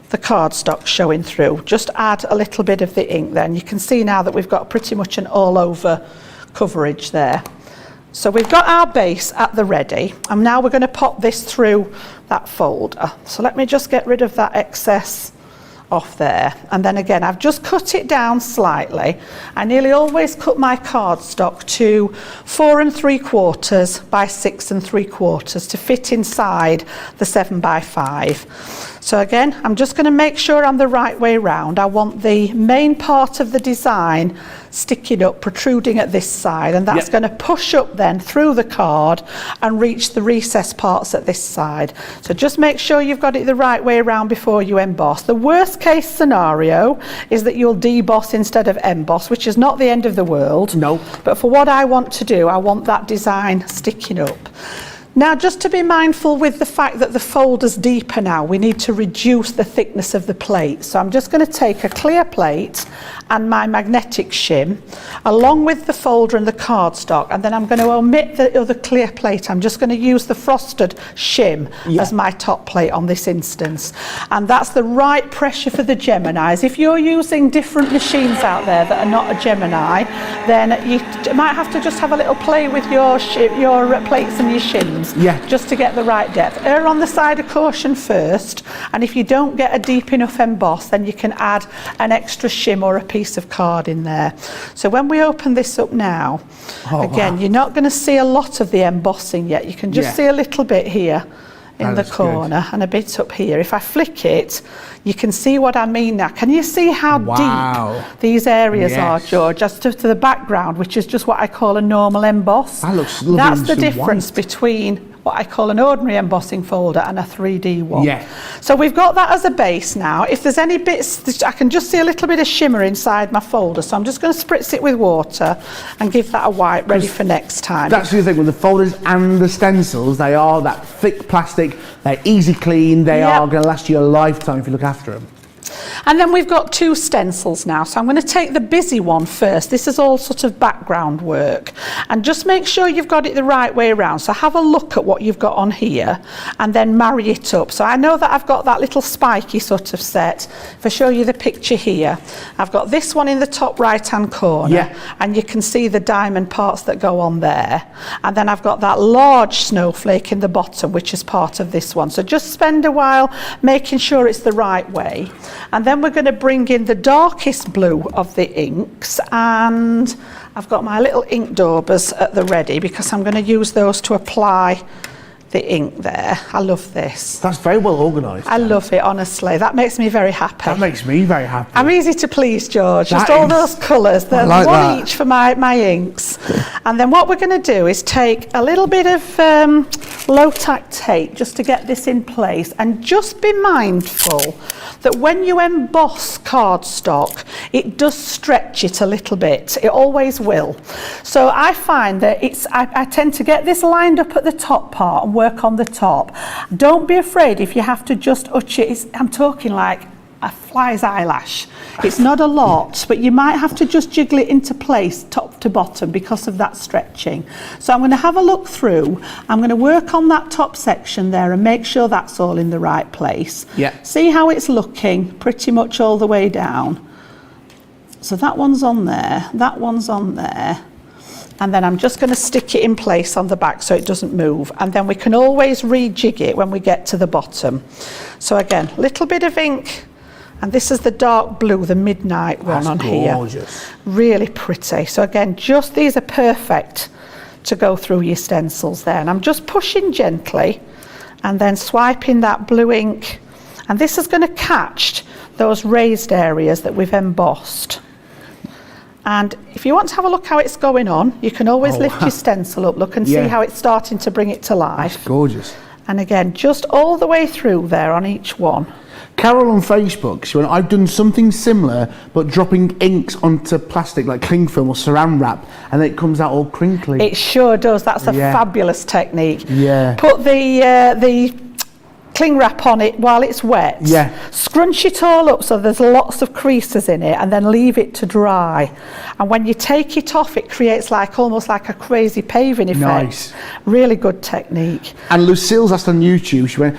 the cardstock showing through, just add a little bit of the ink there, and you can see now that we've got pretty much an all over coverage there. So we've got our base at the ready, and now we're going to pop this through that folder. So let me just get rid of that excess off there, and then again I've just cut it down slightly. I nearly always cut my cardstock to 4 3/4 by 6 3/4 to fit inside the 7 by 5. So again, I'm just going to make sure I'm the right way round. I want the main part of the design sticking up, protruding at this side, and that's going to push up then through the card and reach the recessed parts at this side. So just make sure you've got it the right way around before you emboss. The worst case scenario is that you'll deboss instead of emboss, which is not the end of the world. No. But for what I want to do, I want that design sticking up. Now, just to be mindful with the fact that the folder's deeper now, we need to reduce the thickness of the plate. So I'm just going to take a clear plate and my magnetic shim along with the folder and the cardstock, and then I'm going to omit the other clear plate. I'm just going to use the frosted shim as my top plate on this instance, and that's the right pressure for the Geminis. If you're using different machines out there that are not a Gemini, then you might have to just have a little play with your plates and your shims, just to get the right depth. Err on the side of caution first, and if you don't get a deep enough emboss, then you can add an extra shim or a piece of card in there. So when we open this up now, again, you're not going to see a lot of the embossing yet. You can just see a little bit here in the corner and a bit up here. If I flick it, you can see what I mean now. Can you see how deep these areas are, George? Just to the background, which is just what I call a normal emboss. That looks lovely. That's the difference between what I call an ordinary embossing folder and a 3D one. So we've got that as a base now. If there's any bits, I can just see a little bit of shimmer inside my folder, so I'm just going to spritz it with water and give that a wipe ready for next time. That's the thing with the folders and the stencils, they are that thick plastic, they're easy clean, they are going to last you a lifetime if you look after them. And then we've got 2 stencils now, so I'm going to take the busy one first. This is all sort of background work, and just make sure you've got it the right way around. So have a look at what you've got on here and then marry it up. So I know that I've got that little spiky sort of set. If I show you the picture here, I've got this one in the top right hand corner, and you can see the diamond parts that go on there, and then I've got that large snowflake in the bottom, which is part of this one. So just spend a while making sure it's the right way. And then we're going to bring in the darkest blue of the inks, and I've got my little ink daubers at the ready because I'm going to use those to apply the ink there. I love this. That's very well organised. I love it, honestly. That makes me very happy. That makes me very happy. I'm easy to please, George. That Just all is- those colours. There's like one that. each for my inks. And then what we're going to do is take a little bit of low-tack tape just to get this in place, and just be mindful that when you emboss cardstock, it does stretch it a little bit. It always will. So I find that I tend to get this lined up at the top part and work on the top. Don't be afraid if you have to just touch it. I'm talking like a fly's eyelash. It's not a lot, but you might have to just jiggle it into place top to bottom because of that stretching. So I'm going to have a look through. I'm going to work on that top section there and make sure that's all in the right place. Yeah. See how it's looking pretty much all the way down. So that one's on there, that one's on there. And then I'm just going to stick it in place on the back so it doesn't move. And then we can always rejig it when we get to the bottom. So again, little bit of ink. And this is the dark blue, the midnight one on here. Gorgeous. Really pretty. So again, just these are perfect to go through your stencils there. And I'm just pushing gently and then swiping that blue ink. And this is going to catch those raised areas that we've embossed. And if you want to have a look how it's going on, you can always lift your stencil up, look and see how it's starting to bring it to life. That's gorgeous. And again, just all the way through there on each one. Carol on Facebook, she went, I've done something similar, but dropping inks onto plastic like cling film or saran wrap, and then it comes out all crinkly. It sure does. That's a fabulous technique. Yeah. Put the cling wrap on it while it's wet. Yeah. Scrunch it all up so there's lots of creases in it, and then leave it to dry. And when you take it off, it creates almost like a crazy paving effect. Nice. Really good technique. And Lucille's asked on YouTube, she went,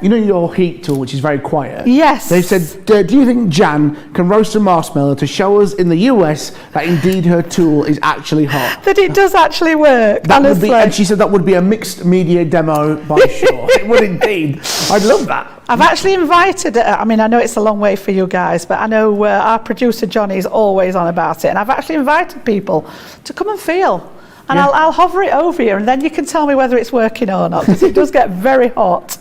you know your heat tool, which is very quiet? Yes. They said, do you think Jan can roast a marshmallow to show us in the US that indeed her tool is actually hot? That it does actually work, That would honestly. be, and she said that would be a mixed media demo by sure. It would indeed. I'd love that. I've actually invited, I mean, I know it's a long way for you guys, but I know our producer Johnny is always on about it, and I've actually invited people to come and feel. And I'll hover it over you, and then you can tell me whether it's working or not, because it does get very hot.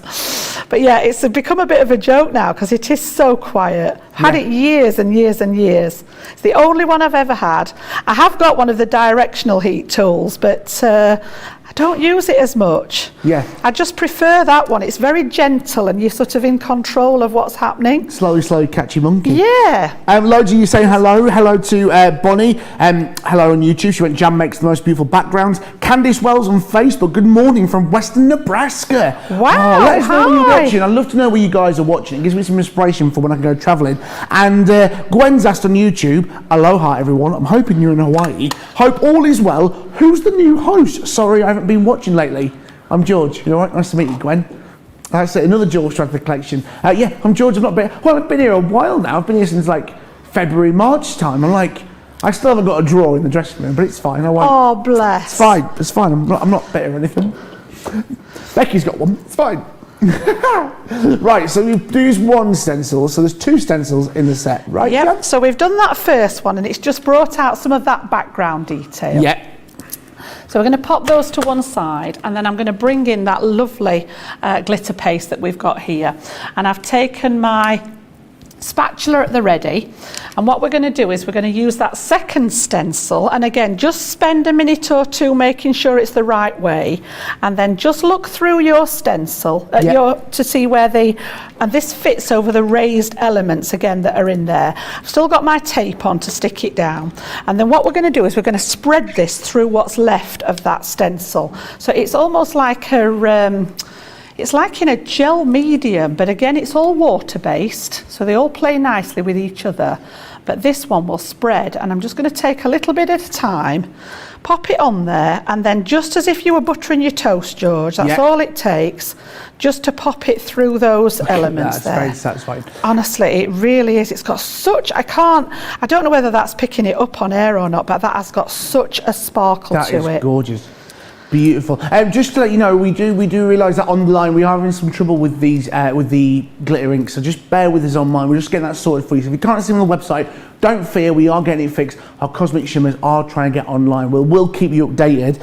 But yeah, it's become a bit of a joke now, because it is so quiet. Had it years and years and years. It's the only one I've ever had. I have got one of the directional heat tools, but I don't use it as much. Yeah. I just prefer that one. It's very gentle, and you're sort of in control of what's happening. Slowly, catchy monkey. Yeah. Loads of you saying hello. Hello to Bonnie. Hello on YouTube. She went, Jan makes the most beautiful backgrounds. Candice Wells on Facebook. Good morning from Western Nebraska. Wow, let us know where you're hi. watching. I'd love to know where you guys are watching. It gives me some inspiration for when I can go travelling. And Gwen's asked on YouTube, aloha everyone. I'm hoping you're in Hawaii. Hope all is well. Who's the new host? Sorry, I haven't been watching lately. I'm George. You all right? Nice to meet you, Gwen. That's another George to the collection. Yeah, I'm George. I've been here a while now. I've been here since like February, March time. I still haven't got a drawer in the dressing room, but it's fine. I won't. Oh, bless. It's fine. It's fine. I'm not better or anything. Becky's got one. It's fine. Right, so we've used one stencil, so there's two stencils in the set, right? Yep, Jan? so we've done that first one, and it's just brought out some of that background detail. Yeah. So we're going to pop those to one side, and then I'm going to bring in that lovely glitter paste that we've got here. And I've taken my spatula at the ready, and what we're going to do is we're going to use that second stencil, and again just spend a minute or two making sure it's the right way, and then just look through your stencil to see where and this fits over the raised elements again that are in there. I've still got my tape on to stick it down, and then what we're going to do is we're going to spread this through what's left of that stencil, so it's almost like it's like in a gel medium, but again, it's all water-based, so they all play nicely with each other. But this one will spread, and I'm just going to take a little bit at a time, pop it on there, and then just as if you were buttering your toast, George, that's all it takes, just to pop it through those elements there. That's very satisfying. Honestly, it really is. It's got such, I don't know whether that's picking it up on air or not, but that has got such a sparkle to it. That is gorgeous. Beautiful. Just to let you know, we do realise that online we are having some trouble with these with the glitter ink, so just bear with us online. We're just getting that sorted for you. So if you can't see them on the website, don't fear, we are getting it fixed. Our cosmic shimmers are trying to get online. We'll keep you updated.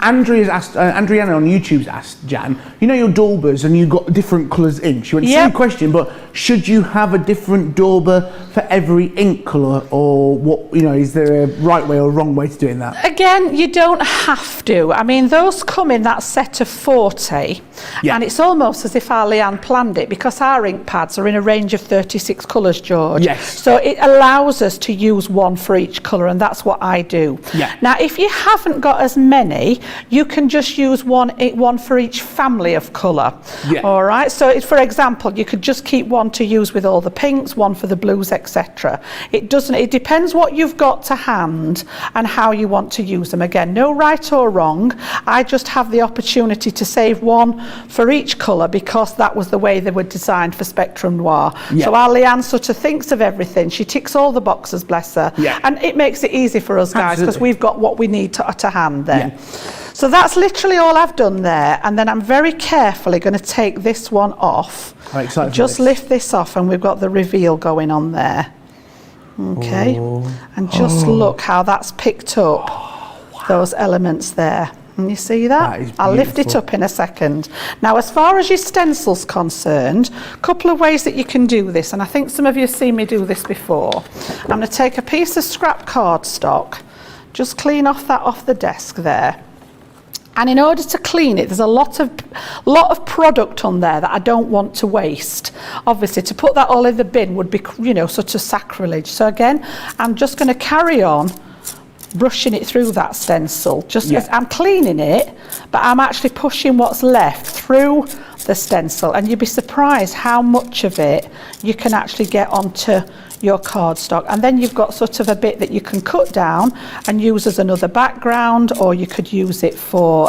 Andrea's asked, Andriana on YouTube's asked, Jan, you know your daubers and you've got different colours ink. She went, same question, but should you have a different dauber for every ink colour, or what, you know, is there a right way or wrong way to doing that? Again, you don't have to. I mean, those come in that set of 40, and it's almost as if our Leanne planned it, because our ink pads are in a range of 36 colours, George. Yes. So it allows us to use one for each colour, and that's what I do. Yeah. Now, if you haven't got as many, you can just use one for each family of colour. Yeah. All right. So, for example, you could just keep one to use with all the pinks, one for the blues, etc. It doesn't. It depends what you've got to hand and how you want to use them. Again, no right or wrong. I just have the opportunity to save one for each colour because that was the way they were designed for Spectrum Noir. Yeah. So our Leanne sort of thinks of everything. She ticks all the boxes, bless her. Yeah. And it makes it easy for us guys because we've got what we need to hand then. Yeah. So that's literally all I've done there, and then I'm very carefully going to take this one off. I'm excited. Just lift this off, and we've got the reveal going on there. Okay, and just look how that's picked up those elements there. And you see that? I'll lift it up in a second. Now, as far as your stencil's concerned, a couple of ways that you can do this, and I think some of you have seen me do this before. I'm going to take a piece of scrap cardstock, just clean off that off the desk there. And in order to clean it, there's a lot of product on there that I don't want to waste. Obviously, to put that all in the bin would be, you know, sort of sacrilege. So again, I'm just going to carry on brushing it through that stencil. Just as I'm cleaning it, but I'm actually pushing what's left through the stencil. And you'd be surprised how much of it you can actually get onto your cardstock. And then you've got sort of a bit that you can cut down and use as another background, or you could use it for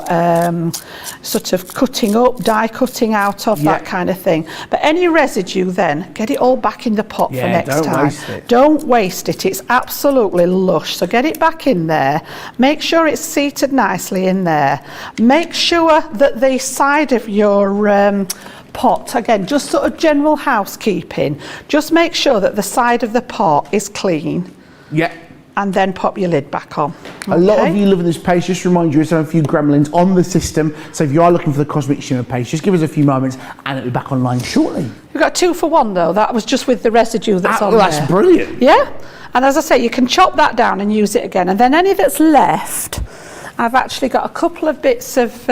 sort of cutting up, die cutting out of, that kind of thing. But any residue then, get it all back in the pot for next time. Waste it. Don't waste it. It's absolutely lush. So get it back in there. Make sure it's seated nicely in there. Make sure that the side of your pot, again, just sort of general housekeeping, just make sure that the side of the pot is clean. Yeah. And then pop your lid back on. A lot of you love this page. Just remind you, there's a few gremlins on the system. So if you are looking for the Cosmic Shimmer page, just give us a few moments and it'll be back online shortly. We've got 2 for 1 though. That was just with the residue that's on there. That's brilliant. Yeah. And as I say, you can chop that down and use it again. And then any that's left, I've actually got a couple of bits of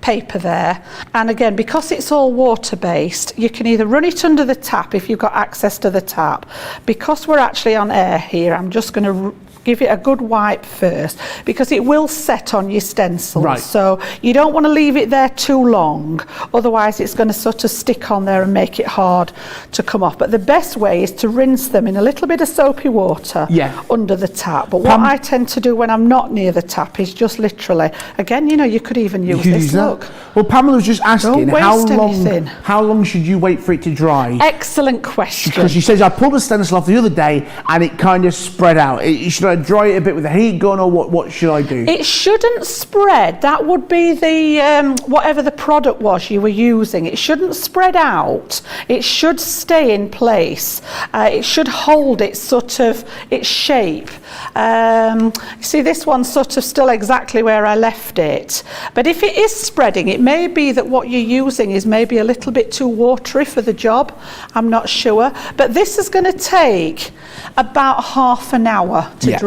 paper there, and again, because it's all water based, you can either run it under the tap if you've got access to the tap. Because we're actually on air here, I'm just going to give it a good wipe first, because it will set on your stencils. Right. So you don't want to leave it there too long, otherwise it's going to sort of stick on there and make it hard to come off. But the best way is to rinse them in a little bit of soapy water under the tap. But what I tend to do when I'm not near the tap is just literally, again, you know, you could even use this, look. Well, Pamela was just asking, anything. how long should you wait for it to dry? Excellent question. Because she says, I pulled a stencil off the other day and it kind of spread out. Should I dry it a bit with the heat gun, or what should I do? It shouldn't spread. That would be the whatever the product was you were using. It shouldn't spread out. It should stay in place. It should hold its sort of its shape. See, this one's sort of still exactly where I left it. But if it is spreading, it may be that what you're using is maybe a little bit too watery for the job. I'm not sure. But this is going to take about half an hour to dry.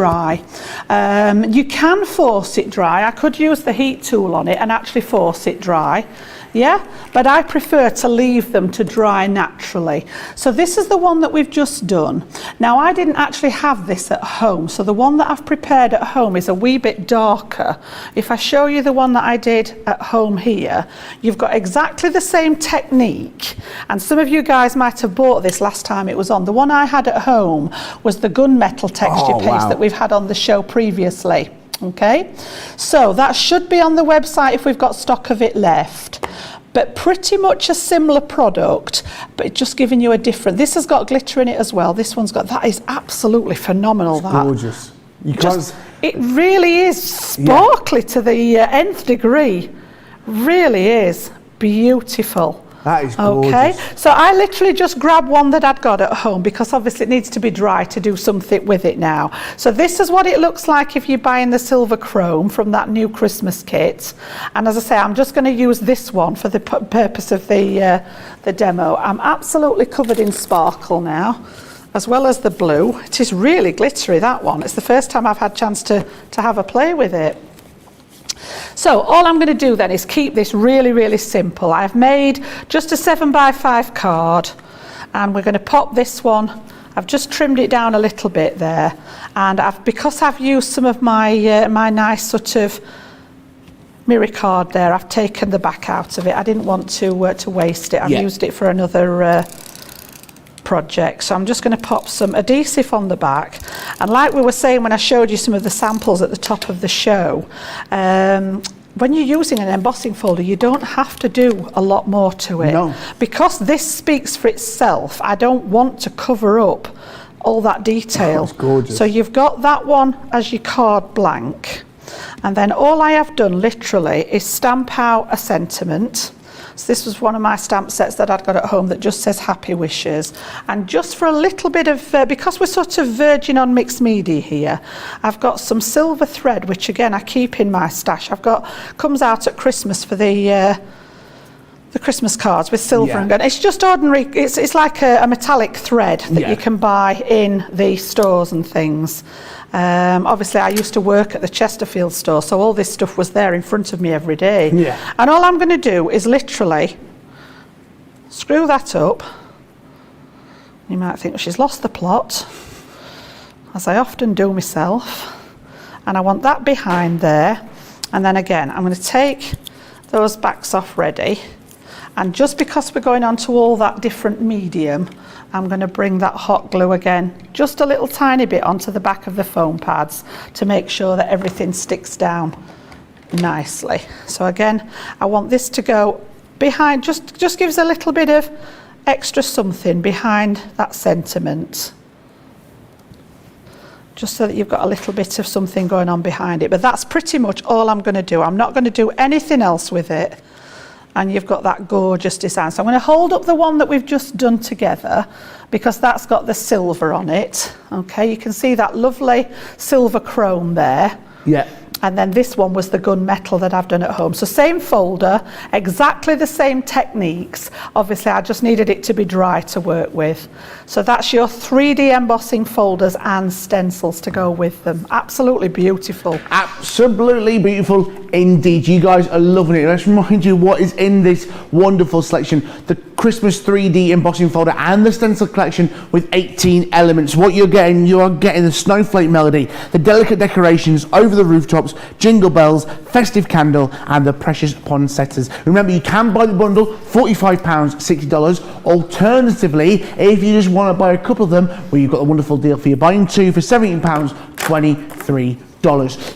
You can force it dry. I could use the heat tool on it and actually force it dry. Yeah, but I prefer to leave them to dry naturally. So this is the one that we've just done. Now, I didn't actually have this at home, so the one that I've prepared at home is a wee bit darker. If I show you the one that I did at home here, you've got exactly the same technique, and some of you guys might have bought this last time it was on. The one I had at home was the gunmetal texture paste that we've had on the show previously. Okay, so that should be on the website if we've got stock of it left. But pretty much a similar product, but just giving you a different. This has got glitter in it as well. This one's got, that is absolutely phenomenal. That gorgeous. You can't. It really is sparkly to the nth degree. Really is beautiful. That is gorgeous. Okay, so I literally just grabbed one that I'd got at home because obviously it needs to be dry to do something with it now. So this is what it looks like if you're buying the silver chrome from that new Christmas kit. And as I say, I'm just going to use this one for the purpose of the demo. I'm absolutely covered in sparkle now, as well as the blue. It is really glittery, that one. It's the first time I've had a chance to have a play with it. So all I'm going to do then is keep this really, really simple. I've made just a 7x5 card, and we're going to pop this one. I've just trimmed it down a little bit there, and because I've used some of my my nice sort of mirror card there, I've taken the back out of it. I didn't want to waste it. I've used it for another project, so I'm just going to pop some adhesive on the back. And like we were saying when I showed you some of the samples at the top of the show, when you're using an embossing folder, you don't have to do a lot more to it. No. Because this speaks for itself, I don't want to cover up all that detail. Oh, that's gorgeous. So you've got that one as your card blank, and then all I have done literally is stamp out a sentiment. So this was one of my stamp sets that I'd got at home that just says happy wishes. And just for a little bit of, because we're sort of verging on mixed media here, I've got some silver thread, which again I keep in my stash. Comes out at Christmas for the Christmas cards with silver and gold. It's just ordinary, it's like a metallic thread that you can buy in the stores and things. Obviously I used to work at the Chesterfield store, so all this stuff was there in front of me every day. And all I'm going to do is literally screw that up. You might think, well, she's lost the plot, as I often do myself. And I want that behind there. And then again, I'm going to take those backs off ready. And just because we're going on to all that different medium, I'm going to bring that hot glue again, just a little tiny bit onto the back of the foam pads to make sure that everything sticks down nicely. So again, I want this to go behind, just gives a little bit of extra something behind that sentiment. Just so that you've got a little bit of something going on behind it. But that's pretty much all I'm going to do. I'm not going to do anything else with it. And you've got that gorgeous design. So I'm going to hold up the one that we've just done together because that's got the silver on it. Okay, you can see that lovely silver chrome there. Yeah. And then this one was the gunmetal that I've done at home. So same folder, exactly the same techniques. Obviously, I just needed it to be dry to work with. So that's your 3D embossing folders and stencils to go with them. Absolutely beautiful. Absolutely beautiful indeed. You guys are loving it. Let's remind you what is in this wonderful selection. The Christmas 3D embossing folder and the stencil collection with 18 elements. What you are getting the snowflake melody, the delicate decorations over the rooftops, jingle bells, festive candle, and the precious pond setters. Remember, you can buy the bundle, £45, $60. Alternatively, if you just want to buy a couple of them, well, you've got a wonderful deal for you. Buying two for £17, $23.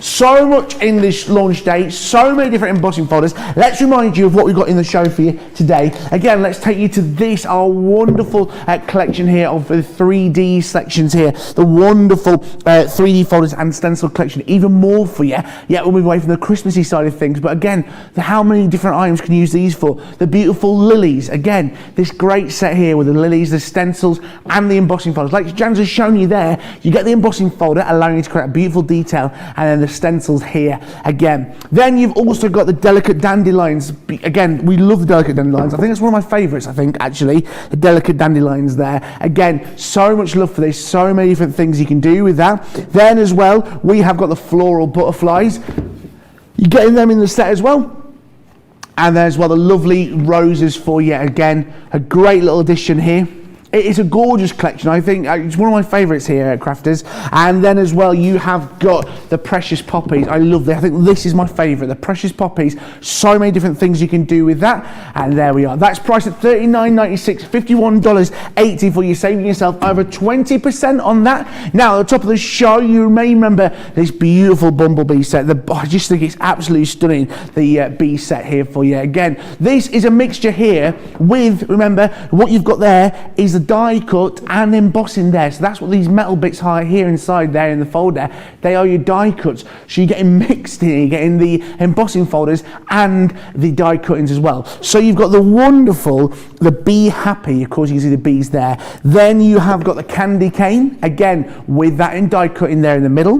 So much in this launch day, so many different embossing folders. Let's remind you of what we've got in the show for you today. Again, let's take you to this, our wonderful collection here of the 3D sections here, the wonderful 3D folders and stencil collection, even more for you. Yeah, we'll move away from the Christmassy side of things, but again, how many different items can you use these for? The beautiful lilies, again, this great set here with the lilies, the stencils, and the embossing folders. Like Jan's has shown you there, you get the embossing folder, allowing you to create a beautiful detail, and then the stencils here again. Then you've also got the delicate dandelions. Again, we love the delicate dandelions. I think it's one of my favorites, actually, the delicate dandelions there. Again, so much love for this, so many different things you can do with that. Then as well, we have got the floral butterflies. You're getting them in the set as well. And then as well, the lovely roses for you. Again, a great little addition here. It is a gorgeous collection. I think it's one of my favourites here at Crafters. And then as well, you have got the precious poppies. I love that. I think this is my favourite, the precious poppies. So many different things you can do with that. And there we are. That's priced at $39.96, $51.80 for you, saving yourself over 20% on that. Now, at the top of the show, you may remember this beautiful bumblebee set. I just think it's absolutely stunning, the bee set here for you. Again, this is a mixture here with, remember, what you've got there is the die cut and embossing there. So that's what these metal bits are here inside there in the folder. They are your die cuts. So you're getting mixed in, you're getting the embossing folders and the die cuttings as well. So you've got the wonderful, the Be Happy, of course you can see the bees there. Then you have got the candy cane, again with that in die cut in there in the middle.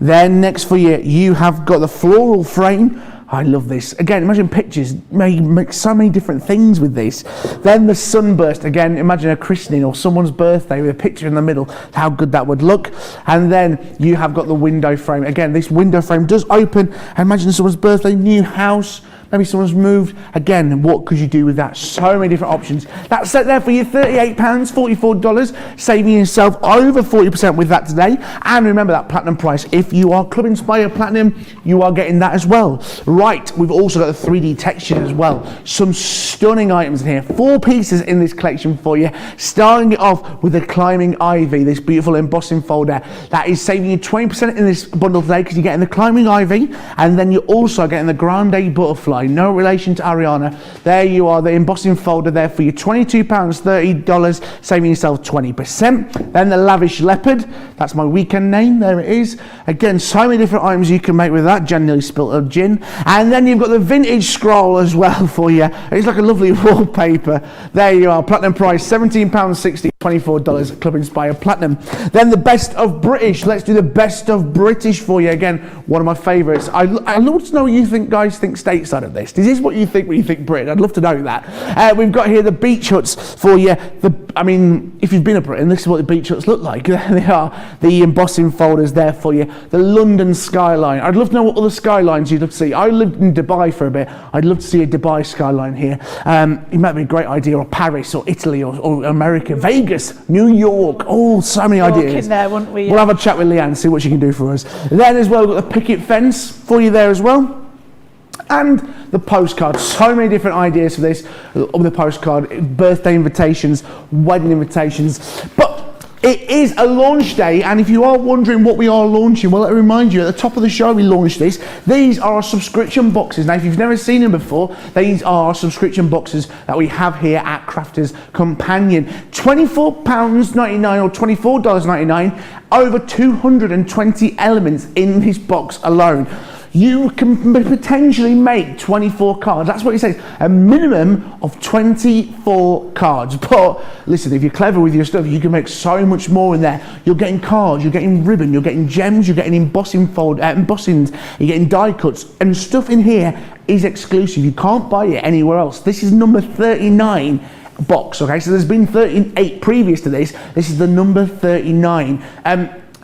Then next for you, you have got the floral frame. I love this. Again, imagine pictures, make so many different things with this. Then the sunburst, again, imagine a christening or someone's birthday with a picture in the middle, how good that would look. And then you have got the window frame. Again, this window frame does open. Imagine someone's birthday, new house, maybe someone's moved. Again, what could you do with that? So many different options. That's set there for you, £38, $44, saving yourself over 40% with that today. And remember that platinum price. If you are Club Inspired Platinum, you are getting that as well. Right, we've also got the 3D textures as well. Some stunning items in here. 4 pieces in this collection for you. Starting it off with the Climbing Ivy, this beautiful embossing folder. That is saving you 20% in this bundle today because you're getting the Climbing Ivy and then you're also getting the Grande Butterfly. No relation to Ariana. There you are, the embossing folder there for you, £22, $30, saving yourself 20%. Then the Lavish Leopard, that's my weekend name, there it is. Again, so many different items you can make with that. Jen nearly spilt her gin. And then you've got the Vintage Scroll as well for you. It's like a lovely wallpaper. There you are, platinum price, £17.60, $24, Club Inspired Platinum. Then the Best of British. Let's do the Best of British for you. Again, one of my favourites. I'd love to know what you guys think stateside of this. Is this what you think when you think Britain? I'd love to know that. We've got here the beach huts for you. I mean, if you've been to Britain, this is what the beach huts look like. There they are, the embossing folders there for you. The London skyline. I'd love to know what other skylines you'd love to see. I lived in Dubai for a bit. I'd love to see a Dubai skyline here. It might be a great idea, or Paris, or Italy, or America, Vegas, New York. Oh, so many ideas. In there, wouldn't we? We'll have a chat with Leanne, see what she can do for us. Then as well, we've got the picket fence for you there as well. And the postcard, so many different ideas for this, the postcard, birthday invitations, wedding invitations, but it is a launch day, and if you are wondering what we are launching, well, let me remind you, at the top of the show we launched this. These are our subscription boxes. Now, if you've never seen them before, these are our subscription boxes that we have here at Crafters Companion. £24.99 or $24.99, over 220 elements in this box alone. You can potentially make 24 cards. That's what it says, a minimum of 24 cards. But listen, if you're clever with your stuff, you can make so much more in there. You're getting cards, you're getting ribbon, you're getting gems, you're getting embossings, you're getting die cuts, and stuff in here is exclusive. You can't buy it anywhere else. This is number 39 box, okay? So there's been 38 previous to this. This is the number 39.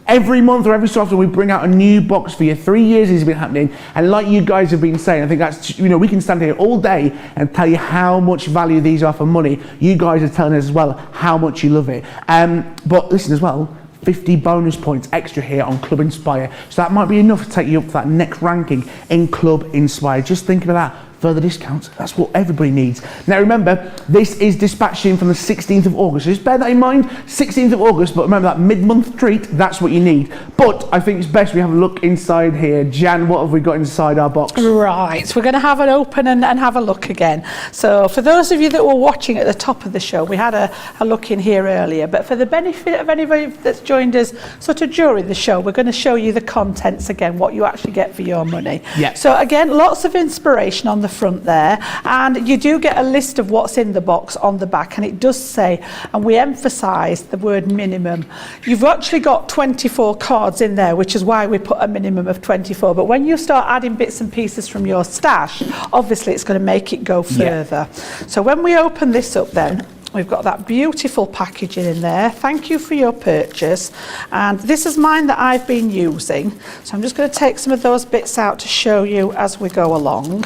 Every month or every so often we bring out a new box for you. 3 years it's been happening, and like you guys have been saying, I think that's, you know, we can stand here all day and tell you how much value these are for money. You guys are telling us as well how much you love it. But listen as well, 50 bonus points extra here on Club Inspire, so that might be enough to take you up to that next ranking in Club Inspire. Just think about that. Further discounts, that's what everybody needs. Now remember, this is dispatching from the 16th of August, so just bear that in mind, 16th of August, but remember that mid-month treat, that's what you need. But I think it's best we have a look inside here. Jan, what have we got inside our box? Right, we're going to have an open and have a look again. So for those of you that were watching at the top of the show, we had a look in here earlier, but for the benefit of anybody that's joined us sort of during the show, we're going to show you the contents again, what you actually get for your money. Yeah. So again, lots of inspiration on the front there, and you do get a list of what's in the box on the back, and it does say, and we emphasize the word minimum. You've actually got 24 cards in there, which is why we put a minimum of 24, but when you start adding bits and pieces from your stash, obviously it's going to make it go further. Yeah. So when we open this up then, we've got that beautiful packaging in there. Thank you for your purchase. And this is mine that I've been using. So I'm just going to take some of those bits out to show you as we go along.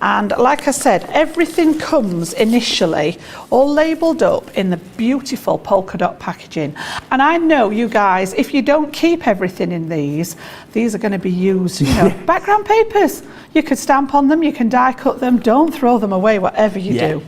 And like I said, everything comes initially all labelled up in the beautiful polka dot packaging. And I know you guys, if you don't keep everything in these are going to be used, you know, background papers. You could stamp on them, you can die cut them, don't throw them away, whatever you do.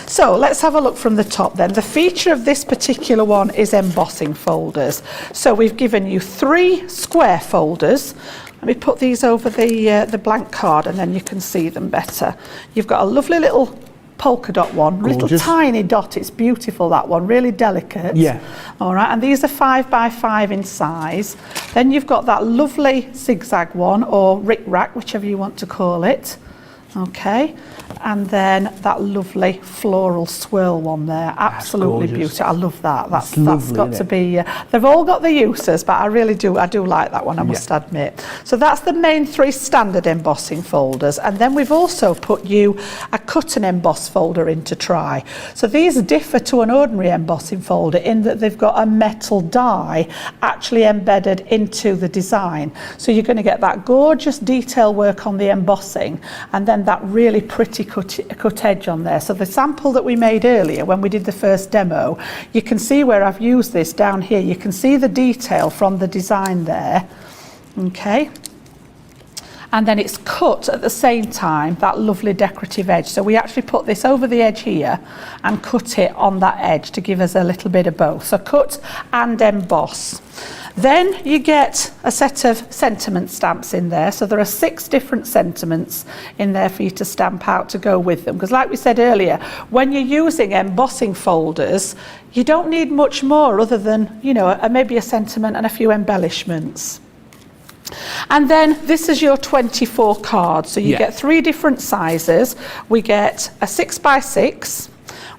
So let's have a look from the top then. The feature of this particular one is embossing folders. So we've given you 3 square folders. Let me put these over the blank card and then you can see them better. You've got a lovely little polka dot one, Gorgeous. little tiny dot. It's beautiful, that one, really delicate. Yeah. All right, and these are 5 by 5 in size. Then you've got that lovely zigzag one, or rick-rack, whichever you want to call it. Okay, and then that lovely floral swirl one there, absolutely beautiful. I love that. That's lovely, got to be. They've all got the uses, but I really do. I do like that one. I must admit. So that's the main 3 standard embossing folders, and then we've also put you a cut and emboss folder in to try. So these differ to an ordinary embossing folder in that they've got a metal die actually embedded into the design. So you're going to get that gorgeous detail work on the embossing, and then that really pretty cut edge on there. So the sample that we made earlier when we did the first demo, you can see where I've used this down here. You can see the detail from the design there. Okay. And then it's cut at the same time, that lovely decorative edge. So we actually put this over the edge here and cut it on that edge to give us a little bit of both. So cut and emboss. Then you get a set of sentiment stamps in there. So there are 6 different sentiments in there for you to stamp out to go with them. Because like we said earlier, when you're using embossing folders, you don't need much more other than, you know, maybe a sentiment and a few embellishments. And then this is your 24 cards. So you get 3 different sizes. We get a 6 by 6.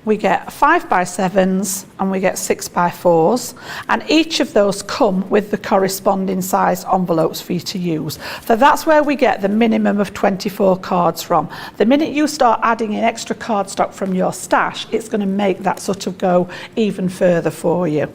We get 5 by 7s and we get 6 by 4s, and each of those come with the corresponding size envelopes for you to use. So that's where we get the minimum of 24 cards from. The minute you start adding in extra cardstock from your stash, it's going to make that sort of go even further for you.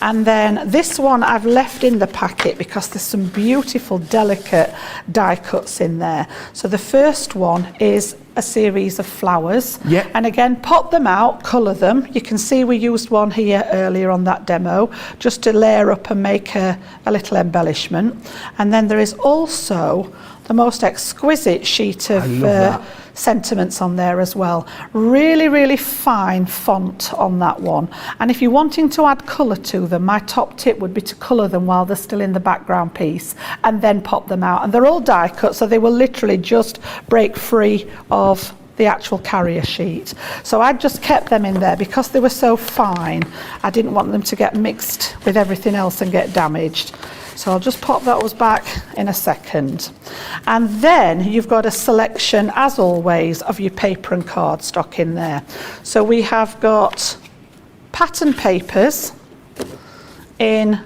And then this one I've left in the packet because there's some beautiful delicate die cuts in there. So the first one is a series of flowers, and again, pop them out, colour them. You can see we used one here earlier on that demo just to layer up and make a little embellishment. And then there is also the most exquisite sheet of sentiments on there as well. Really, really fine font on that one. And if you're wanting to add colour to them, my top tip would be to colour them while they're still in the background piece and then pop them out. And they're all die cut, so they will literally just break free of the actual carrier sheet. So I just kept them in there because they were so fine. I didn't want them to get mixed with everything else and get damaged. So I'll just pop those back in a second. And then you've got a selection, as always, of your paper and cardstock in there. So we have got pattern papers in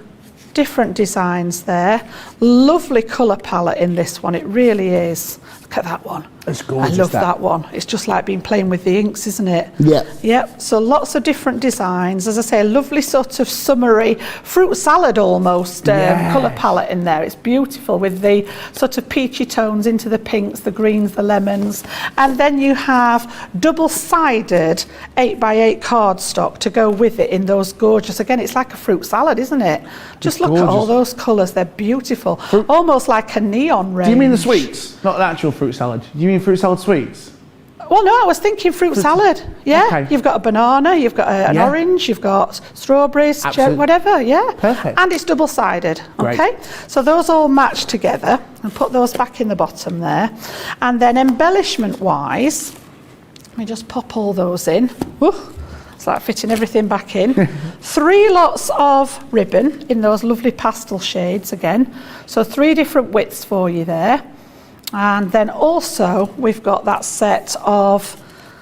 different designs there. Lovely colour palette in this one, it really is. Look at that one. It's gorgeous. I love that one. It's just like being playing with the inks, isn't it? Yeah. Yep. So lots of different designs. As I say, a lovely sort of summery fruit salad almost colour palette in there. It's beautiful with the sort of peachy tones into the pinks, the greens, the lemons. And then you have double-sided 8x8 cardstock to go with it in those gorgeous, again, it's like a fruit salad, isn't it? Just look at all those colours. They're beautiful. Almost like a neon range. Do you mean the sweets? Not the actual fruit salad? Do you mean fruit salad sweets? Well, no, I was thinking fruit salad. Yeah, okay. You've got a banana, you've got an orange, you've got strawberries, whatever. Yeah, perfect. And it's double-sided. Okay, so those all match together. And put those back in the bottom there. And then embellishment-wise, let me just pop all those in. Woo. It's like fitting everything back in. 3 lots of ribbon in those lovely pastel shades again. So 3 different widths for you there. And then also we've got that set of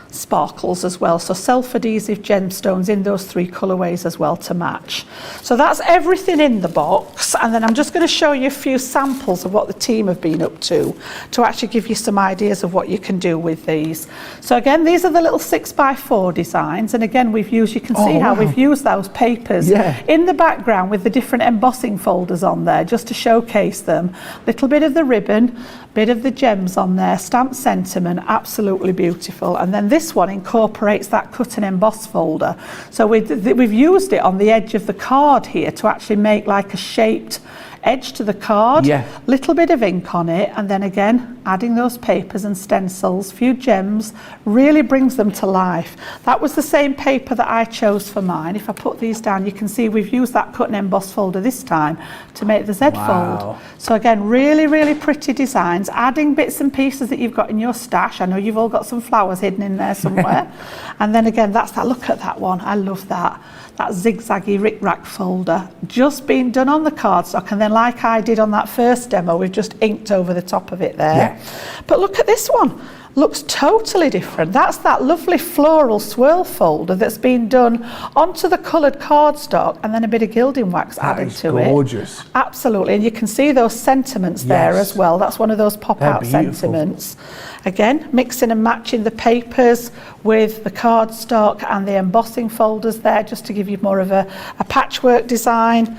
sparkles as well, so self-adhesive gemstones in those 3 colourways as well to match. So that's everything in the box, and then I'm just going to show you a few samples of what the team have been up to actually give you some ideas of what you can do with these. So again, these are the little 6x4 designs, and again we've used, you can see how we've used those papers in the background with the different embossing folders on there just to showcase them. Little bit of the ribbon, bit of the gems on there, stamped sentiment, absolutely beautiful. And then this one incorporates that cut and emboss folder. So we've used it on the edge of the card here to actually make like a shaped edge to the card, Yeah. little bit of ink on it, and then again adding those papers and stencils, few gems, really brings them to life. That was the same paper that I chose for mine. If I put these down, you can see we've used that cut and emboss folder this time to make the Z fold. So again, really, really pretty designs, adding bits and pieces that you've got in your stash. I know you've all got some flowers hidden in there somewhere. And then again, that's that, look at that one, I love that. That zigzaggy rick-rack folder, just being done on the cardstock, and then like I did on that first demo, we've just inked over the top of it there. Yeah. But look at this one, looks totally different. That's that lovely floral swirl folder that's been done onto the coloured cardstock and then a bit of gilding wax added to it. Gorgeous. Absolutely, and you can see those sentiments there as well. That's one of those pop-out sentiments. Again, mixing and matching the papers with the cardstock and the embossing folders there, just to give you more of a patchwork design.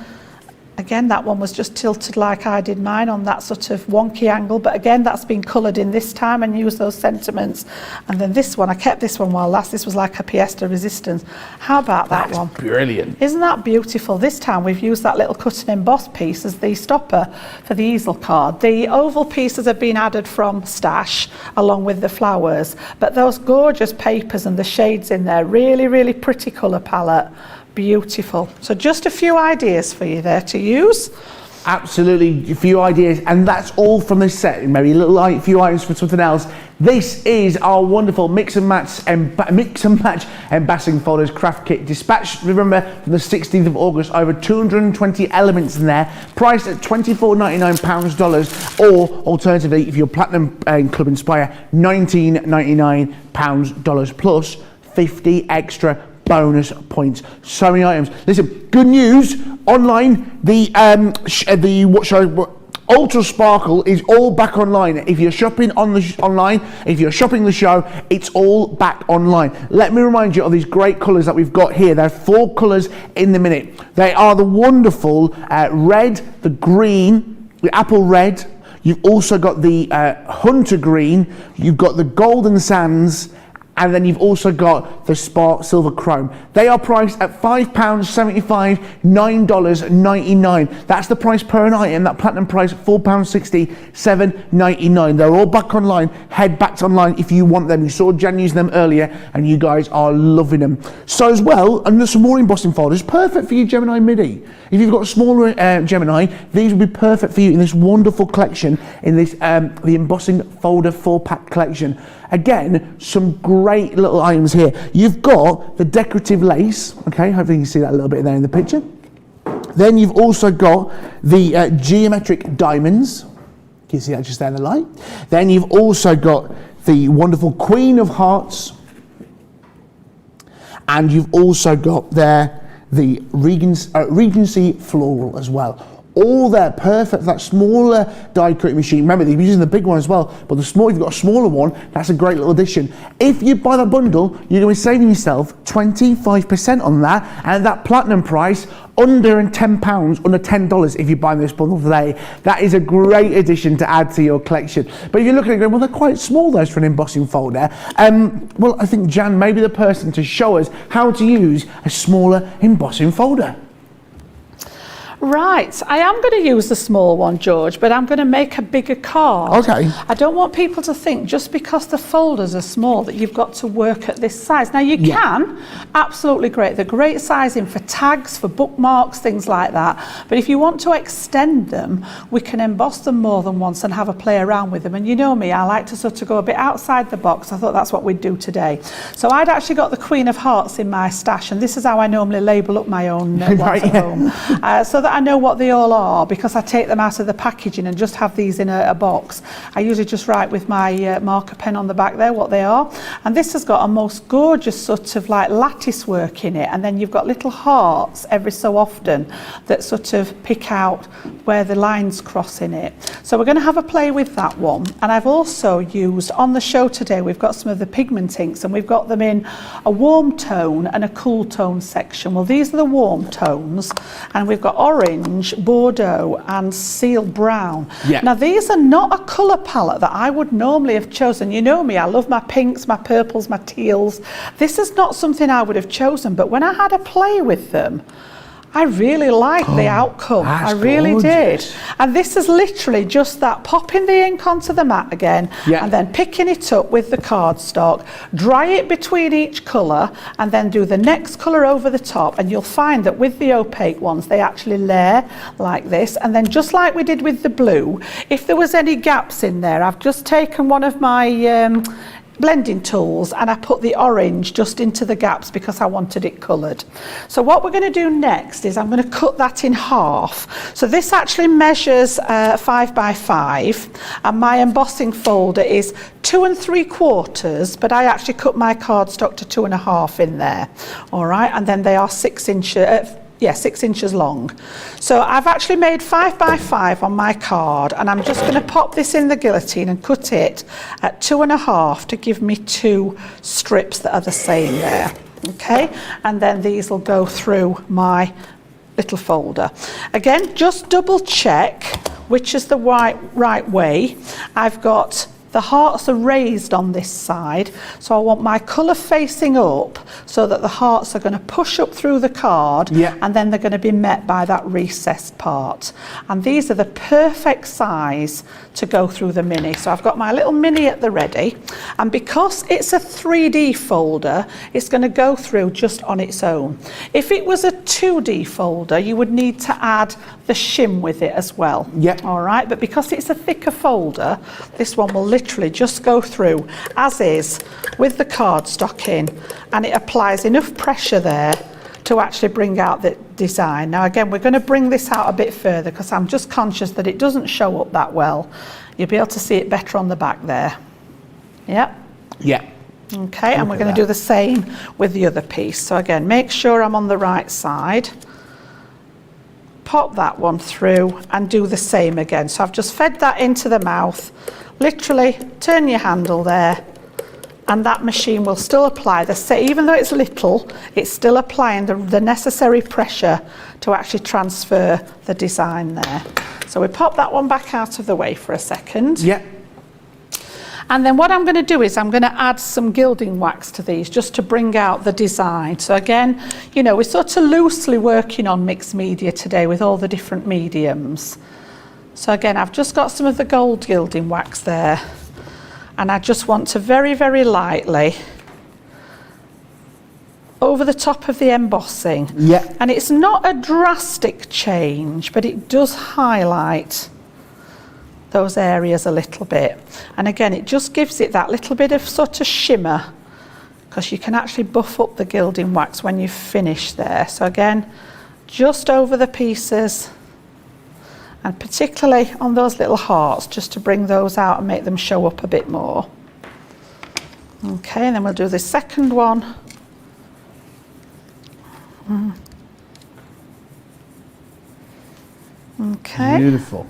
Again, that one was just tilted like I did mine on that sort of wonky angle, but again, that's been coloured in this time and used those sentiments. And then this one, I kept this one while last. This was like a pièce de resistance. How about that one? Brilliant. Isn't that beautiful? This time we've used that little cut and emboss piece as the stopper for the easel card. The oval pieces have been added from stash along with the flowers, but those gorgeous papers and the shades in there, really, really pretty colour palette. Beautiful. So just a few ideas for you there to use. Absolutely, a few ideas, and that's all from this set. Maybe a few items for something else. This is our wonderful mix and match embossing folders craft kit, dispatched, remember, from the 16th of August. Over 220 elements in there, priced at £24.99 dollars, or alternatively, if you're Platinum Club Inspire, £19.99 dollars plus 50 extra bonus points. So many items. Listen, good news online. The Ultra Sparkle is all back online. If you're shopping online, if you're shopping the show, it's all back online. Let me remind you of these great colours that we've got here. There are 4 colours in the minute. They are the wonderful red, the green, the apple red. You've also got the hunter green. You've got the golden sands. And then you've also got the Spark Silver Chrome. They are priced at £5.75, $9.99. That's the price per an item. That platinum price, £4.60, $7.99. They're all back online. Head back to online if you want them. You saw Jan use them earlier, and you guys are loving them. So as well, and there's some more embossing folders, perfect for your Gemini Midi. If you've got a smaller Gemini, these will be perfect for you in this wonderful collection, in this the embossing folder 4-pack collection. Again, some great little items here. You've got the decorative lace, okay, hopefully you can see that a little bit there in the picture. Then you've also got the geometric diamonds. Can you see that just there in the light? Then you've also got the wonderful Queen of Hearts. And you've also got there the Regency Floral as well. All there, perfect. That smaller die cutting machine. Remember, they're using the big one as well, but if you've got a smaller one, that's a great little addition. If you buy that bundle, you're going to be saving yourself 25% on that, and that platinum price under £10, under $10 if you buy this bundle today. That is a great addition to add to your collection. But if you're looking at it going, well, they're quite small, those, for an embossing folder. Well, I think Jan may be the person to show us how to use a smaller embossing folder. Right, I am going to use the small one, George, but I'm going to make a bigger card. Okay. I don't want people to think just because the folders are small that you've got to work at this size. Now you can, absolutely great. They're great sizing for tags, for bookmarks, things like that. But if you want to extend them, we can emboss them more than once and have a play around with them. And you know me, I like to sort of go a bit outside the box. I thought that's what we'd do today. So I'd actually got the Queen of Hearts in my stash, and this is how I normally label up my own ones at home. So that I know what they all are, because I take them out of the packaging and just have these in a box. I usually just write with my marker pen on the back there what they are. And this has got a most gorgeous sort of like lattice work in it, and then you've got little hearts every so often that sort of pick out where the lines cross in it. So we're going to have a play with that one. And I've also used, on the show today, we've got some of the pigment inks, and we've got them in a warm tone and a cool tone section. Well, these are the warm tones, and we've got orange, Bordeaux and seal brown. Now these are not a colour palette that I would normally have chosen. You know me, I love my pinks, my purples, my teals. This is not something I would have chosen, but when I had a play with them, I really liked the outcome. I really did. And this is literally just that, popping the ink onto the mat again, and then picking it up with the cardstock, dry it between each colour, and then do the next colour over the top. And you'll find that with the opaque ones, they actually layer like this. And then just like we did with the blue, if there was any gaps in there, I've just taken one of my blending tools and I put the orange just into the gaps because I wanted it coloured. So what we're going to do next is I'm going to cut that in half. So this actually measures 5 by 5, and my embossing folder is 2 3/4, but I actually cut my cardstock to 2.5 in there. All right, and then they are 6 inches. 6 inches long. So I've actually made 5 by 5 on my card, and I'm just going to pop this in the guillotine and cut it at 2.5 to give me 2 strips that are the same there. Okay, and then these will go through my little folder. Again, just double check which is the right way. I've got the hearts are raised on this side, so I want my colour facing up so that the hearts are going to push up through the card, and then they're going to be met by that recessed part. And these are the perfect size to go through the mini. So I've got my little mini at the ready, and because it's a 3D folder, it's going to go through just on its own. If it was a 2D folder, you would need to add the shim with it as well. All right, but because it's a thicker folder, this one will literally just go through as is with the cardstock in, and it applies enough pressure there to actually bring out the design. Now again, we're going to bring this out a bit further because I'm just conscious that it doesn't show up that well. You'll be able to see it better on the back there. Okay, and we're going to do the same with the other piece. So again, make sure I'm on the right side. Pop that one through and do the same again. So I've just fed that into the mouth. Literally turn your handle there, and that machine will still apply even though it's little, it's still applying the necessary pressure to actually transfer the design there. So we pop that one back out of the way for a second. And then what I'm going to do is I'm going to add some gilding wax to these just to bring out the design. So again, you know, we're sort of loosely working on mixed media today with all the different mediums. So again, I've just got some of the gold gilding wax there, and I just want to very, very lightly over the top of the embossing. And it's not a drastic change, but it does highlight those areas a little bit. And again, it just gives it that little bit of sort of shimmer, because you can actually buff up the gilding wax when you've finished there. So again, just over the pieces, and particularly on those little hearts, just to bring those out and make them show up a bit more. Okay, and then we'll do the second one. Okay. Beautiful.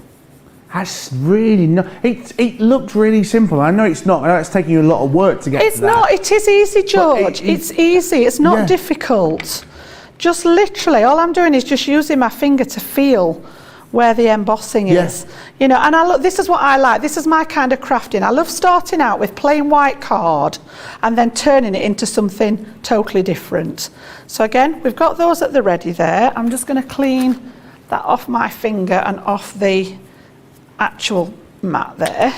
That's really it looked really simple. I know it's not. I know it's taking you a lot of work to get to that. It's not. It is easy, George. It's easy. It's not difficult. Just literally, all I'm doing is just using my finger to feel where the embossing is. You know, and this is what I like. This is my kind of crafting. I love starting out with plain white card and then turning it into something totally different. So again, we've got those at the ready there. I'm just going to clean that off my finger and off the actual mat there.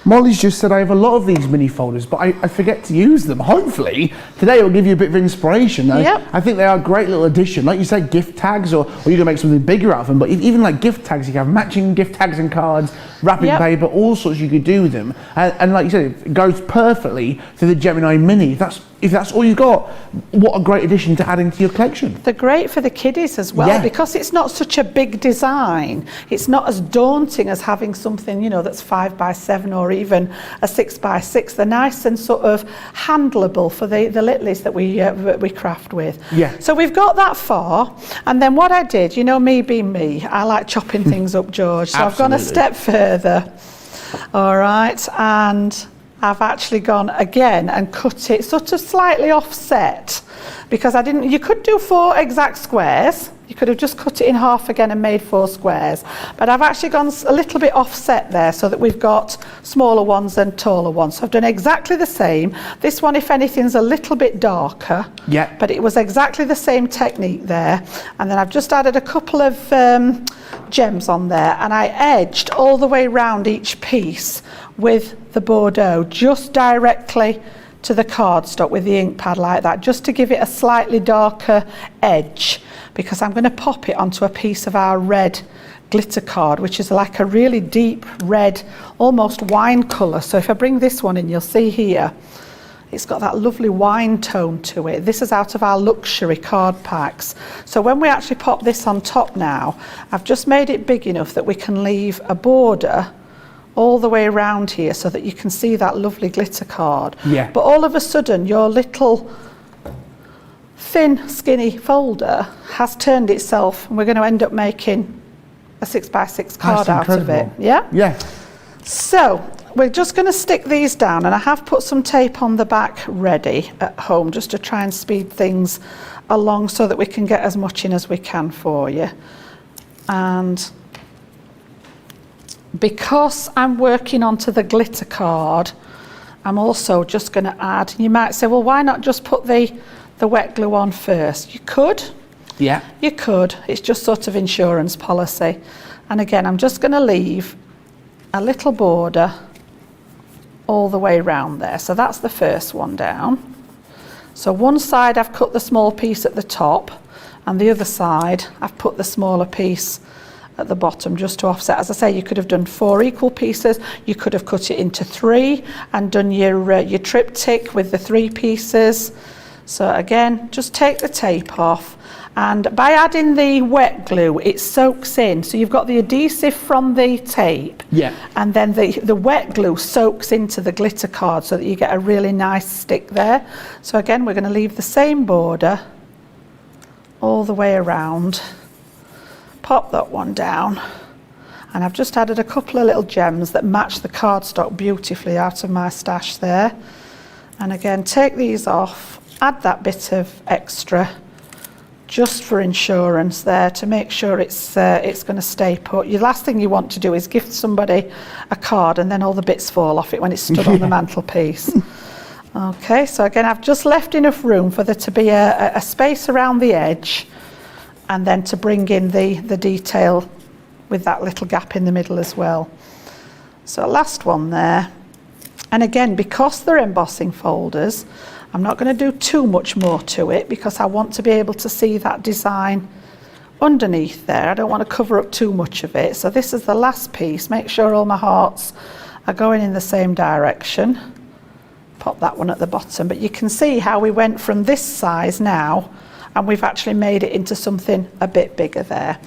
Molly's just said I have a lot of these mini folders, but I forget to use them. Hopefully today it will give you a bit of inspiration. I think they are a great little addition. Like you said, gift tags, or you can make something bigger out of them. But even like gift tags, you can have matching gift tags and cards, wrapping paper, all sorts you could do with them. And like you said, it goes perfectly to the Gemini Mini. If that's all you got, what a great addition to add into your collection. They're great for the kiddies as well, because it's not such a big design. It's not as daunting as having something, you know, that's 5 by 7 or even a 6 by 6. They're nice and sort of handleable for the littlies that we craft with. So we've got that far, and then what I did, you know, me being me, I like chopping things up, George. So I've gone a step further. All right, and I've actually gone again and cut it sort of slightly offset, because you could do 4 exact squares, You could have just cut it in half again and made 4 squares. But I've actually gone a little bit offset there so that we've got smaller ones and taller ones. So I've done exactly the same. This one, if anything's a little bit darker. Yeah. But it was exactly the same technique there. And then I've just added a couple of gems on there, and I edged all the way round each piece with the Bordeaux, just directly to the cardstock with the ink pad like that, just to give it a slightly darker edge, because I'm going to pop it onto a piece of our red glitter card, which is like a really deep red, almost wine colour. So if I bring this one in, you'll see here, it's got that lovely wine tone to it. This is out of our luxury card packs. So when we actually pop this on top now, I've just made it big enough that we can leave a border all the way around here so that you can see that lovely glitter card. Yeah. But all of a sudden, your little thin, skinny folder has turned itself, and we're going to end up making a 6x6 card out of it. Yeah? Yeah. So we're just going to stick these down, and I have put some tape on the back ready at home just to try and speed things along so that we can get as much in as we can for you. And because I'm working onto the glitter card, I'm also just going to add, you might say, well, why not just put the wet glue on first? You could. Yeah. You could. It's just sort of insurance policy. And again, I'm just going to leave a little border all the way around there. So that's the first one down. So one side I've cut the small piece at the top, and the other side I've put the smaller piece at the bottom just to offset. As I say, you could have done 4 equal pieces. You could have cut it into 3 and done your triptych with the 3 pieces. So again, just take the tape off, and by adding the wet glue, it soaks in. So you've got the adhesive from the tape, yeah, and then the wet glue soaks into the glitter card so that you get a really nice stick there. So again, we're going to leave the same border all the way around. Pop that one down, and I've just added a couple of little gems that match the cardstock beautifully out of my stash there. And again, take these off, add that bit of extra just for insurance there to make sure it's going to stay put. The last thing you want to do is gift somebody a card and then all the bits fall off it when it's stood on the mantelpiece. Okay, so again, I've just left enough room for there to be a space around the edge, and then to bring in the detail with that little gap in the middle as well. So last one there. And again, because they're embossing folders, I'm not going to do too much more to it because I want to be able to see that design underneath there. I don't want to cover up too much of it. So this is the last piece. Make sure all my hearts are going in the same direction. Pop that one at the bottom. But you can see how we went from this size now, and we've actually made it into something a bit bigger there.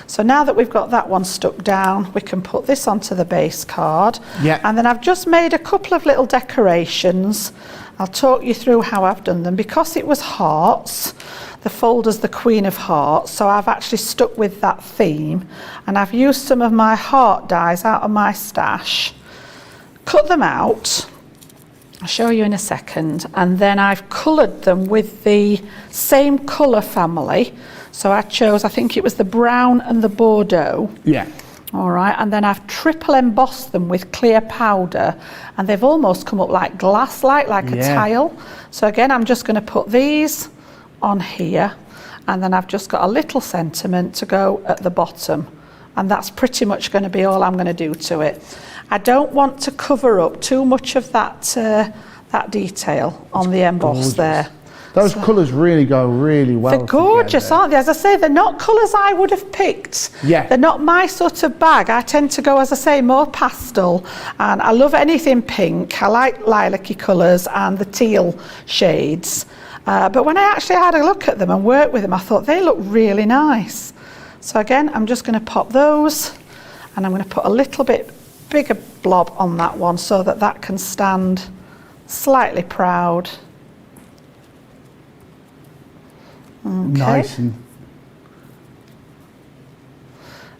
So now that we've got that one stuck down, we can put this onto the base card. Yeah. And then I've just made a couple of little decorations. I'll talk you through how I've done them. Because it was hearts, the folder's the Queen of Hearts, so I've actually stuck with that theme, and I've used some of my heart dies out of my stash, cut them out, I'll show you in a second, and then I've coloured them with the same colour family. So I chose, I think it was the brown and the Bordeaux. Yeah. All right, and then I've triple embossed them with clear powder, and they've almost come up like glass, like a tile. So again, I'm just going to put these on here, and then I've just got a little sentiment to go at the bottom, and that's pretty much going to be all I'm going to do to it. I don't want to cover up too much of that that detail on the emboss gorgeous. There. Those colours really go really well. They're gorgeous, aren't they? As I say, they're not colours I would have picked. Yeah. They're not my sort of bag. I tend to go, as I say, more pastel, and I love anything pink. I like lilac-y colours and the teal shades. But when I actually had a look at them and worked with them, I thought they look really nice. So again, I'm just going to pop those, and I'm going to put a little bit bigger blob on that one so that that can stand slightly proud. Okay. Nice.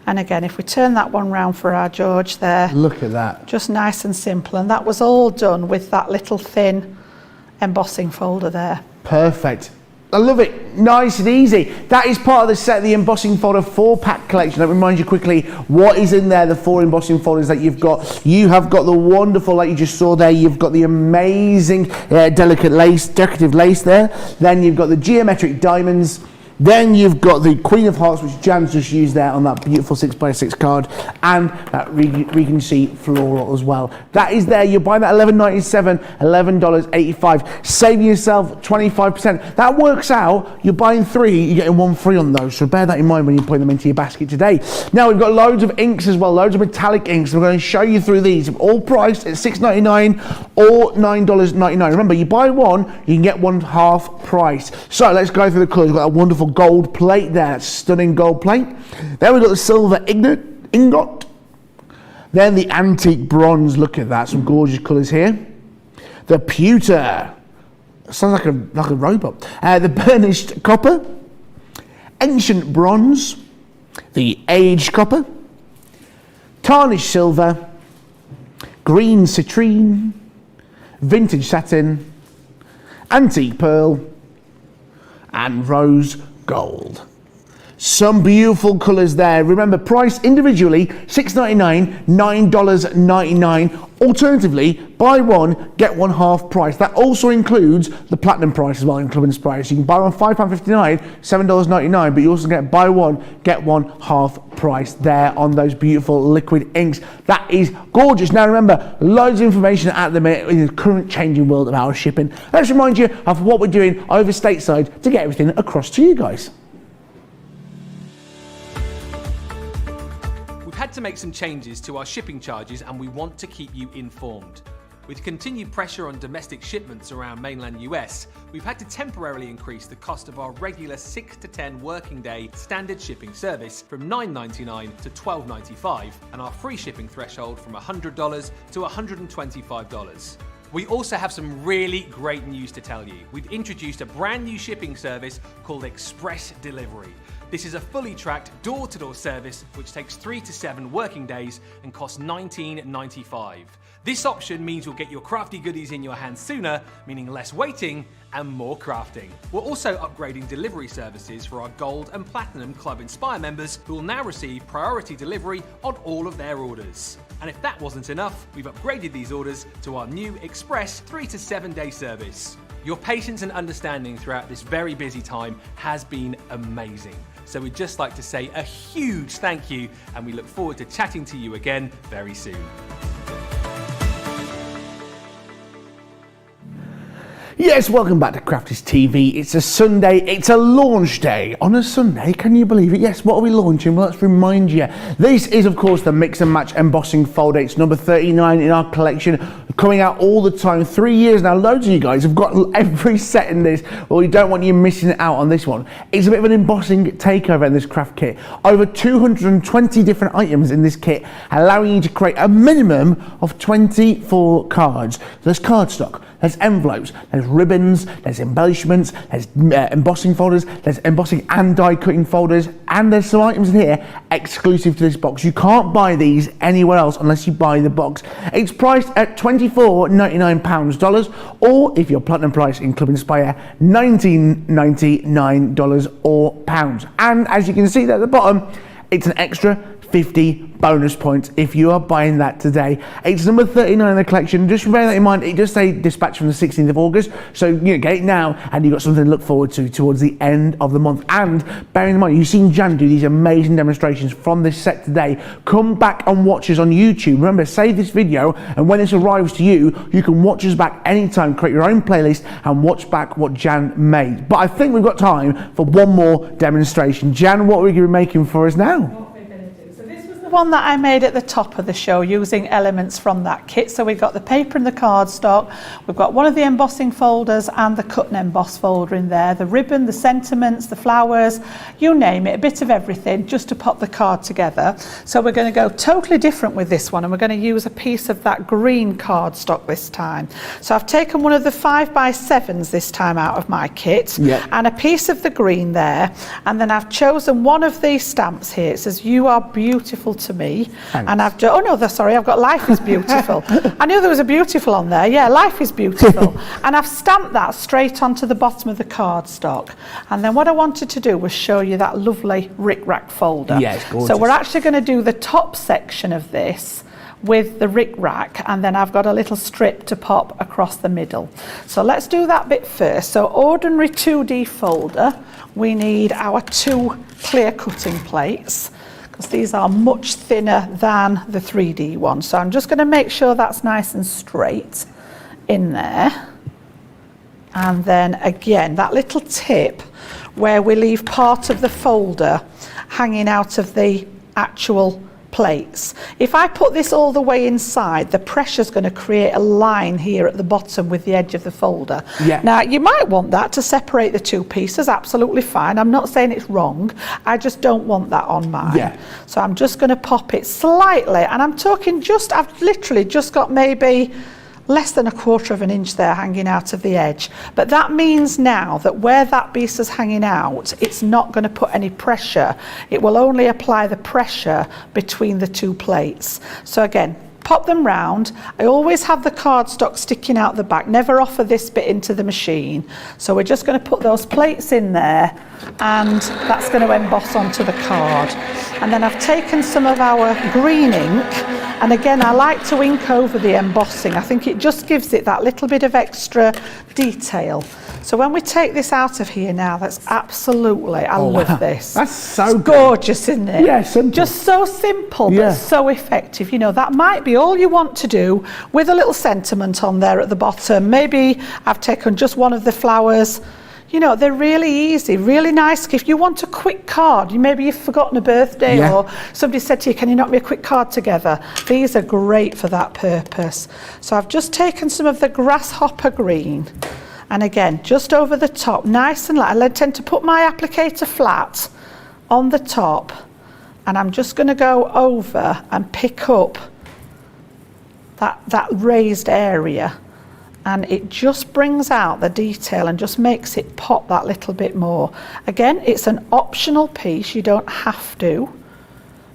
And again, if we turn that one round for our George there. Look at that. Just nice and simple. And that was all done with that little thin embossing folder there. Perfect. I love it. Nice and easy. That is part of the set, the embossing folder 4-pack collection. Let me remind you quickly what is in there, the 4 embossing folders that you've got. You have got the wonderful, like you just saw there, you've got the amazing decorative lace there. Then you've got the geometric diamonds. Then you've got the Queen of Hearts, which Jan's just used there on that beautiful 6x6 card, and that Regency floral as well. That is there. You're buying that $11.97, $11.85, saving yourself 25%. That works out. You're buying 3, you're getting 1 free on those. So bear that in mind when you're putting them into your basket today. Now we've got loads of inks as well, loads of metallic inks. We're going to show you through these, all priced at $6.99 or $9.99. Remember, you buy 1, you can get 1 half price. So let's go through the colours. We've got that wonderful gold plate there, stunning gold plate. Then we've got the silver ingot. Then the antique bronze, look at that, some gorgeous colours here. The pewter, sounds like a robot. The burnished copper, ancient bronze, the aged copper, tarnished silver, green citrine, vintage satin, antique pearl, and rose gold. Some beautiful colours there. Remember, priced individually $6.99, $9.99. Alternatively, buy 1, get 1 half price. That also includes the platinum price as well in Club Inspire. So you can buy one £5.59, $7.99, but you also get buy 1, get 1 half price there on those beautiful liquid inks. That is gorgeous. Now remember, loads of information at the minute in the current changing world of our shipping. Let's remind you of what we're doing over stateside to get everything across to you guys. Had to make some changes to our shipping charges, and we want to keep you informed. With continued pressure on domestic shipments around mainland US, we've had to temporarily increase the cost of our regular 6 to 10 working day standard shipping service from $9.99 to $12.95, and our free shipping threshold from $100 to $125. We also have some really great news to tell you. We've introduced a brand new shipping service called Express Delivery. This is a fully tracked door-to-door service which takes 3 to 7 working days and costs $19.95. This option means you'll get your crafty goodies in your hands sooner, meaning less waiting and more crafting. We're also upgrading delivery services for our Gold and Platinum Club Inspire members, who will now receive priority delivery on all of their orders. And if that wasn't enough, we've upgraded these orders to our new Express 3 to 7 day service. Your patience and understanding throughout this very busy time has been amazing. So we'd just like to say a huge thank you, and we look forward to chatting to you again very soon. Yes, welcome back to Crafters TV. It's a Sunday, it's a launch day. On a Sunday, can you believe it? Yes, what are we launching? Well, let's remind you. This is, of course, the Mix and Match embossing folder. It's number 39 in our collection, coming out all the time. 3 years now. Loads of you guys have got every set in this. Well, we don't want you missing out on this one. It's a bit of an embossing takeover in this craft kit. Over 220 different items in this kit, allowing you to create a minimum of 24 cards. There's cardstock, there's envelopes, there's ribbons, there's embellishments, there's embossing folders, there's embossing and die cutting folders, and there's some items in here exclusive to this box. You can't buy these anywhere else unless you buy the box. It's priced at $24.99 or if you're platinum price in Club Inspire, $19.99 or pounds. And as you can see there at the bottom, it's an extra 50 bonus points if you are buying that today. It's number 39 in the collection. Just bear that in mind, it does say dispatch from the 16th of August, so you know, get it now and you've got something to look forward to towards the end of the month. And bearing in mind, you've seen Jan do these amazing demonstrations from this set today. Come back and watch us on YouTube. Remember, save this video, and when this arrives to you, you can watch us back anytime, create your own playlist and watch back what Jan made. But I think we've got time for one more demonstration. Jan, what are we going to be making for us now? One that I made at the top of the show using elements from that kit. So we've got the paper and the cardstock, we've got one of the embossing folders and the cut and emboss folder in there, the ribbon, the sentiments, the flowers, you name it, a bit of everything just to pop the card together. So we're going to go totally different with this one, and we're going to use a piece of that green cardstock this time. So I've taken one of the 5x7s this time out of my kit, and a piece of the green there, and then I've chosen one of these stamps here. It says, "You are beautiful to me. Thanks. And I've done, sorry, I've got Life is Beautiful. I knew there was a beautiful on there. Yeah, Life is Beautiful. And I've stamped that straight onto the bottom of the cardstock. And then what I wanted to do was show you that lovely Rick-Rack folder. Yeah, it's gorgeous. So we're actually going to do the top section of this with the Rick-Rack, and then I've got a little strip to pop across the middle. So let's do that bit first. So ordinary 2D folder, we need our 2 clear cutting plates, because these are much thinner than the 3D one. So I'm just going to make sure that's nice and straight in there. And then again, that little tip where we leave part of the folder hanging out of the actual plates. If I put this all the way inside, the pressure's going to create a line here at the bottom with the edge of the folder. Yeah. Now, you might want that to separate the 2 pieces, absolutely fine. I'm not saying it's wrong. I just don't want that on mine. Yeah. So I'm just going to pop it slightly, and I'm talking I've literally just got maybe less than 1/4 of an inch there hanging out of the edge. But that means now that where that piece is hanging out, it's not going to put any pressure. It will only apply the pressure between the 2 plates. So again, pop them round. I always have the cardstock sticking out the back, never offer this bit into the machine. So we're just going to put those plates in there, and that's going to emboss onto the card. And then I've taken some of our green ink, and again, I like to ink over the embossing. I think it just gives it that little bit of extra detail. So when we take this out of here now, that's absolutely, I love this. That's so it's gorgeous, isn't it? Yeah, simple. Just so simple, but so effective. You know, that might be all you want to do with a little sentiment on there at the bottom. Maybe I've taken just one of the flowers. You know, they're really easy, really nice. If you want a quick card, maybe you've forgotten a birthday, or somebody said to you, can you knock me a quick card together? These are great for that purpose. So I've just taken some of the grasshopper green, and again, just over the top, nice and light. I tend to put my applicator flat on the top, and I'm just going to go over and pick up that raised area. And it just brings out the detail and just makes it pop that little bit more. Again, it's an optional piece, you don't have to,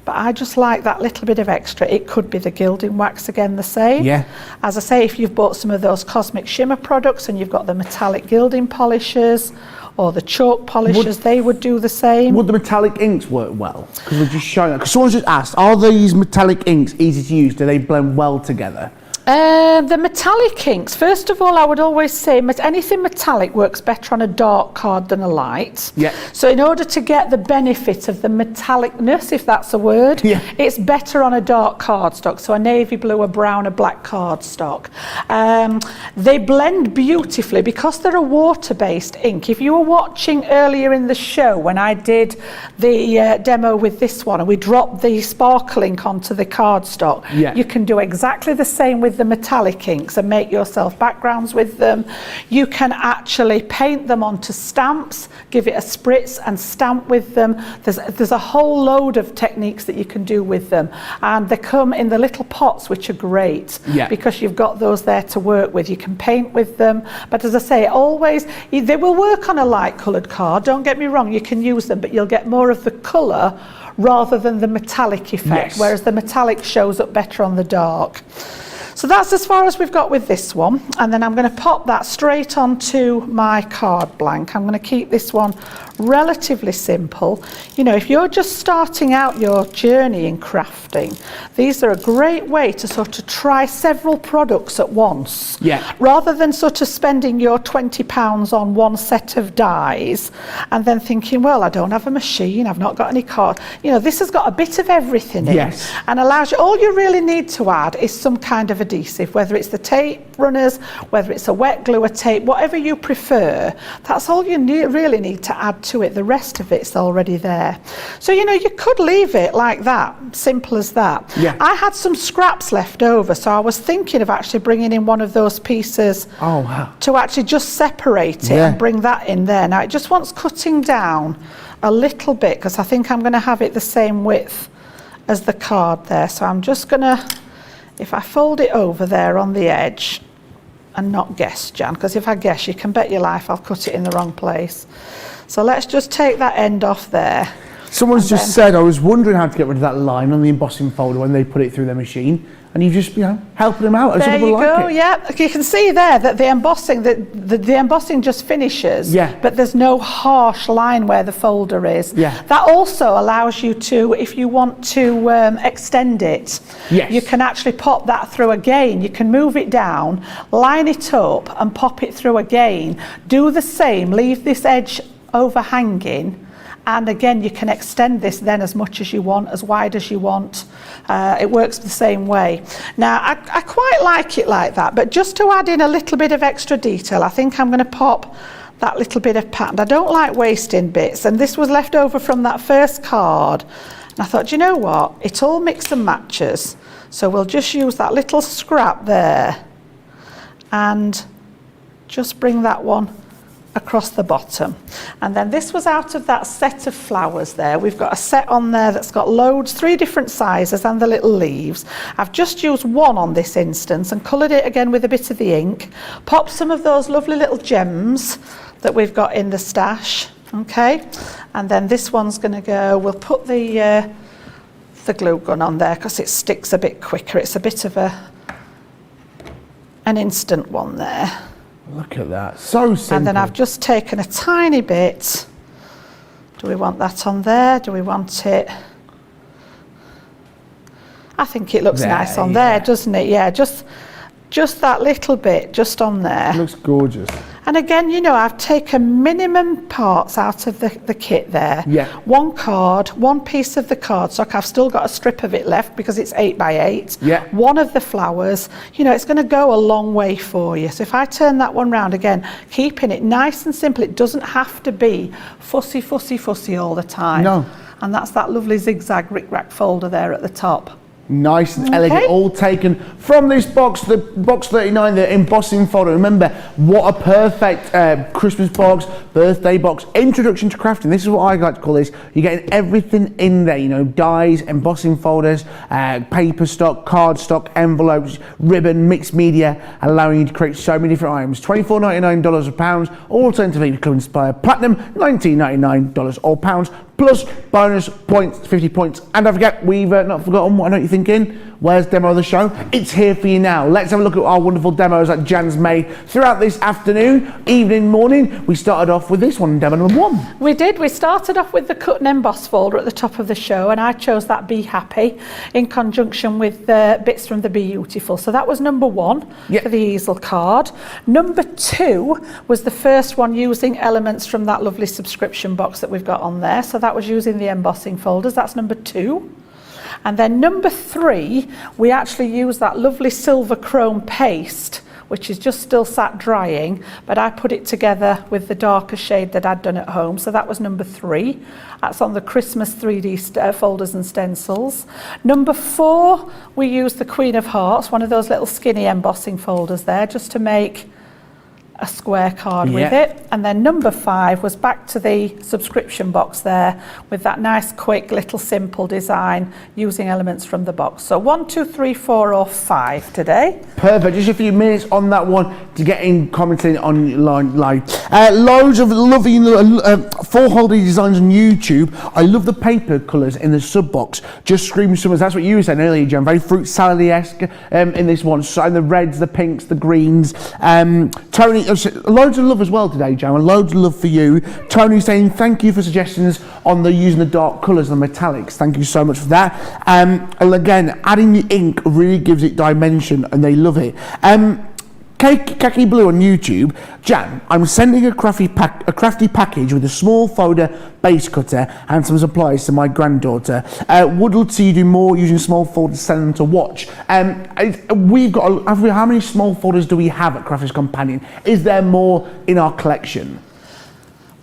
but I just like that little bit of extra. It could be the gilding wax again, the same. Yeah. As I say, if you've bought some of those Cosmic Shimmer products and you've got the metallic gilding polishers or the chalk polishers, they would do the same. Would the metallic inks work well? Because we're just showing that. Because someone's just asked, are these metallic inks easy to use? Do they blend well together? The metallic inks, first of all, I would always say anything metallic works better on a dark card than a light. Yeah. So in order to get the benefit of the metallicness, if that's a word, it's better on a dark cardstock. So a navy blue, a brown, a black cardstock. They blend beautifully because they're a water-based ink. If you were watching earlier in the show when I did the demo with this one and we dropped the sparkle ink onto the cardstock, you can do exactly the same with the metallic inks and make yourself backgrounds with them. You can actually paint them onto stamps, give it a spritz and stamp with them. There's a whole load of techniques that you can do with them, and they come in the little pots, which are great because you've got those there to work with. You can paint with them, but as I say, always they will work on a light coloured card, don't get me wrong, you can use them, but you'll get more of the colour rather than the metallic effect, whereas the metallic shows up better on the dark. So that's as far as we've got with this one, and then I'm going to pop that straight onto my card blank. I'm going to keep this one relatively simple. You know, if you're just starting out your journey in crafting, these are a great way to sort of try several products at once. Rather than sort of spending your £20 on one set of dies and then thinking, well, I don't have a machine, I've not got any card. You know, this has got a bit of everything in and allows you, all you really need to add is some kind of adhesive, whether it's the tape runners, whether it's a wet glue, a tape, whatever you prefer. That's all you really need to add to it. The rest of it's already there. So, you know, you could leave it like that, simple as that. I had some scraps left over, so I was thinking of actually bringing in one of those pieces to actually just separate it and bring that in there. Now, it just wants cutting down a little bit because I think I'm going to have it the same width as the card there. So I'm just going to, if I fold it over there on the edge and not guess, Jan, because if I guess, you can bet your life I'll cut it in the wrong place. So let's just take that end off there. Someone's just said, I was wondering how to get rid of that line on the embossing folder when they put it through their machine, and you've just, helping them out. There you go, yeah. You can see there that the embossing, the embossing just finishes, but there's no harsh line where the folder is. Yeah. That also allows you to, if you want to extend it, you can actually pop that through again. You can move it down, line it up and pop it through again. Do the same, leave this edge overhanging, and again you can extend this then as much as you want, as wide as you want. It works the same way. Now I quite like it like that, but just to add in a little bit of extra detail, I think I'm going to pop that little bit of pattern. I don't like wasting bits, and this was left over from that first card, and I thought, you know what, it all mix and matches, so we'll just use that little scrap there and just bring that one across the bottom. And then this was out of that set of flowers there. We've got a set on there that's got loads, 3 different sizes, and the little leaves. I've just used one on this instance and coloured it again with a bit of the ink. Popped some of those lovely little gems that we've got in the stash, okay? And then this one's going to go, we'll put the glue gun on there because it sticks a bit quicker. It's a bit of an instant one there. Look at that, so simple. And then I've just taken a tiny bit. Do we want that on there? Do we want it? I think it looks nice on there, doesn't it? Yeah, just that little bit, just on there. It looks gorgeous. And again, I've taken minimum parts out of the kit there. Yeah. One card, one piece of the cardstock. I've still got a strip of it left because it's 8 by 8. Yeah. One of the flowers. It's going to go a long way for you. So if I turn that one round again, keeping it nice and simple, it doesn't have to be fussy, fussy, fussy all the time. No. And that's that lovely zigzag ric-rac folder there at the top. Nice and elegant, all taken from this box, the box 39, the embossing folder. Remember, what a perfect Christmas box, birthday box, introduction to crafting. This is what I like to call this. You're getting everything in there, dies, embossing folders, paper stock, card stock, envelopes, ribbon, mixed media, allowing you to create so many different items. $24.99 a pound, alternatively you can inspire platinum, $19.99 or pounds, plus bonus points, 50 points. And don't forget, we've not forgotten, what I know you're thinking, where's demo of the show? It's here for you now. Let's have a look at our wonderful demos that Jan's made throughout this afternoon, evening, morning. We started off with this one, demo number 1. We did. We started off with the cut and emboss folder at the top of the show, and I chose that Be Happy in conjunction with the bits from the Be Beautiful. So that was number 1 for the easel card. Number 2 was the first one using elements from that lovely subscription box that we've got on there. So that was using the embossing folders. That's number 2. And then number 3, we actually used that lovely silver chrome paste, which is just still sat drying, but I put it together with the darker shade that I'd done at home. So that was number 3. That's on the Christmas 3D folders and stencils. Number 4, we used the Queen of Hearts, one of those little skinny embossing folders there, just to make a square card with it. And then number 5 was back to the subscription box there with that nice quick little simple design using elements from the box. So 1, 2, 3, 4 or 5 today. Perfect. Just a few minutes on that one to get in commenting online. Loads of lovely 4 holiday designs on YouTube. I love the paper colours in the sub box. Just screaming summers. That's what you were saying earlier, Jan. Very fruit salad-esque in this one. So the reds, the pinks, the greens. Tony, loads of love as well today, Jan, and loads of love for you. Tony saying thank you for suggestions on the using the dark colours and the metallics. Thank you so much for that. And again, adding the ink really gives it dimension, and they love it. Khaki Blue on YouTube. Jan, I'm sending a crafty package with a small folder base cutter and some supplies to my granddaughter. Would love to see you do more using small folders to send them to watch. We've got, how many small folders do we have at Crafters Companion? Is there more in our collection?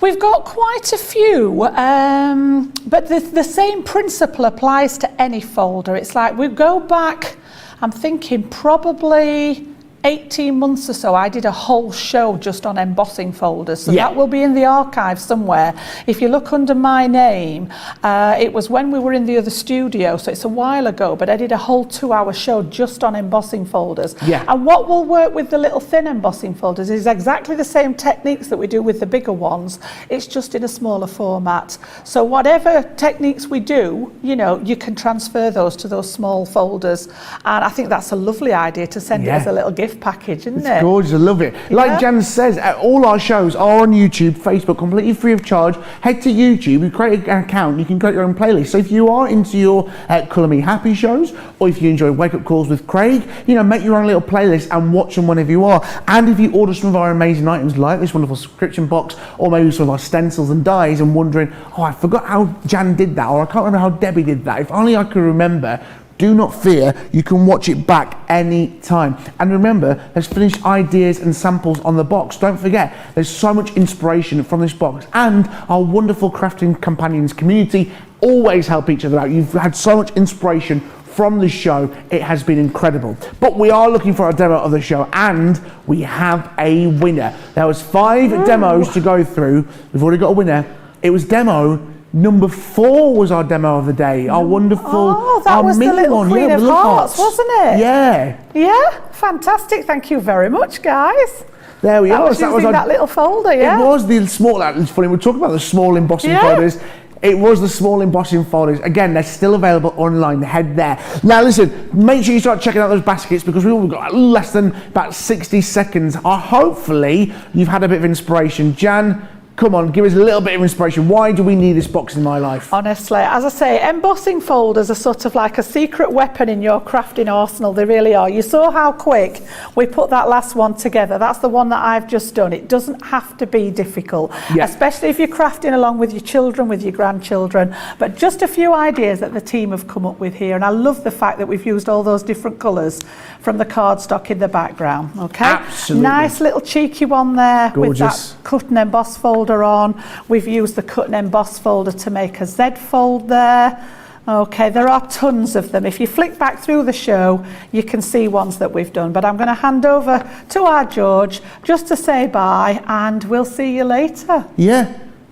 We've got quite a few, but the same principle applies to any folder. It's like we go back, I'm thinking probably 18 months or so, I did a whole show just on embossing folders. So Yeah. that will be in the archive somewhere. If you look under my name, it was when we were in the other studio, so it's a while ago, but I did a whole 2-hour show just on embossing folders. Yeah. And what will work with the little thin embossing folders is exactly the same techniques that we do with the bigger ones. It's just in a smaller format. So whatever techniques we do, you know, you can transfer those to those small folders. And I think that's a lovely idea to send it Yeah. as a little gift package, isn't It's it? gorgeous, I love it. Like Yeah. Jan says, all our shows are on YouTube, Facebook, completely free of charge. Head to YouTube, you create an account, you can create your own playlist. So if you are into your Colour Me Happy shows, or if you enjoy Wake Up Calls with Craig, you know, make your own little playlist and watch them whenever you are. And if you order some of our amazing items like this wonderful subscription box, or maybe some of our stencils and dies, and wondering, oh, I forgot how Jan did that, or I can't remember how Debbie did that, if only I could remember, do not fear, you can watch it back any time. And remember, there's finished ideas and samples on the box. Don't forget, there's so much inspiration from this box, and our wonderful Crafting Companions community always help each other out. You've had so much inspiration from the show, it has been incredible. But we are looking for a demo of the show, and we have a winner. There was 5 demos to go through. We've already got a winner. It was demo number 4 was our demo of the day. Our wonderful, Oh, that our was the mini little one. Queen Yeah, of with little Hearts, wasn't it? Yeah. Yeah, fantastic. Thank you very much, guys. There we That are. was So using that little folder, yeah? It was the small, it's funny, we're talking about the small embossing Yeah. folders. It was the small embossing folders. Again, they're still available online. Head there. Now listen, make sure you start checking out those baskets, because we've got less than about 60 seconds. Hopefully you've had a bit of inspiration. Jan, come on, give us a little bit of inspiration. Why do we need this box in my life? Honestly, as I say, embossing folders are sort of like a secret weapon in your crafting arsenal. They really are. You saw how quick we put that last one together. That's the one that I've just done. It doesn't have to be difficult, Yeah. especially if you're crafting along with your children, with your grandchildren. But just a few ideas that the team have come up with here. And I love the fact that we've used all those different colours from the cardstock in the background. Okay, Absolutely. Nice little cheeky one there with Gorgeous. that cut and emboss folder on. We've used the cut and emboss folder to make a Z fold there. Okay, there are tons of them. If you flick back through the show, you can see ones that we've done. But I'm going to hand over to our George just to say bye, and we'll see you later. Yeah.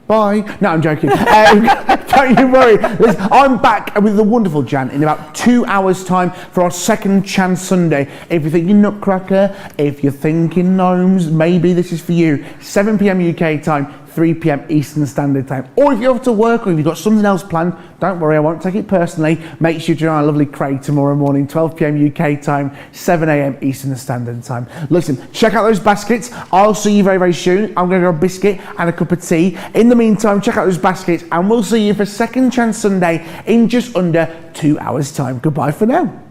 Bye. No, I'm joking. Don't you worry. Listen, I'm back with the wonderful Jan in about 2 hours' time for our Second Chance Sunday. If you're thinking Nutcracker, if you're thinking Gnomes, maybe this is for you. 7 p.m. UK time, 3 p.m. Eastern Standard Time. Or if you're off to work, or if you've got something else planned, don't worry, I won't take it personally. Make sure you join our lovely Craig tomorrow morning, 12 p.m. UK time, 7 a.m. Eastern Standard Time. Listen, check out those baskets. I'll see you very, very soon. I'm going to grab a biscuit and a cup of tea. In the meantime, check out those baskets, and we'll see you for Second Chance Sunday in just under 2 hours' time. Goodbye for now.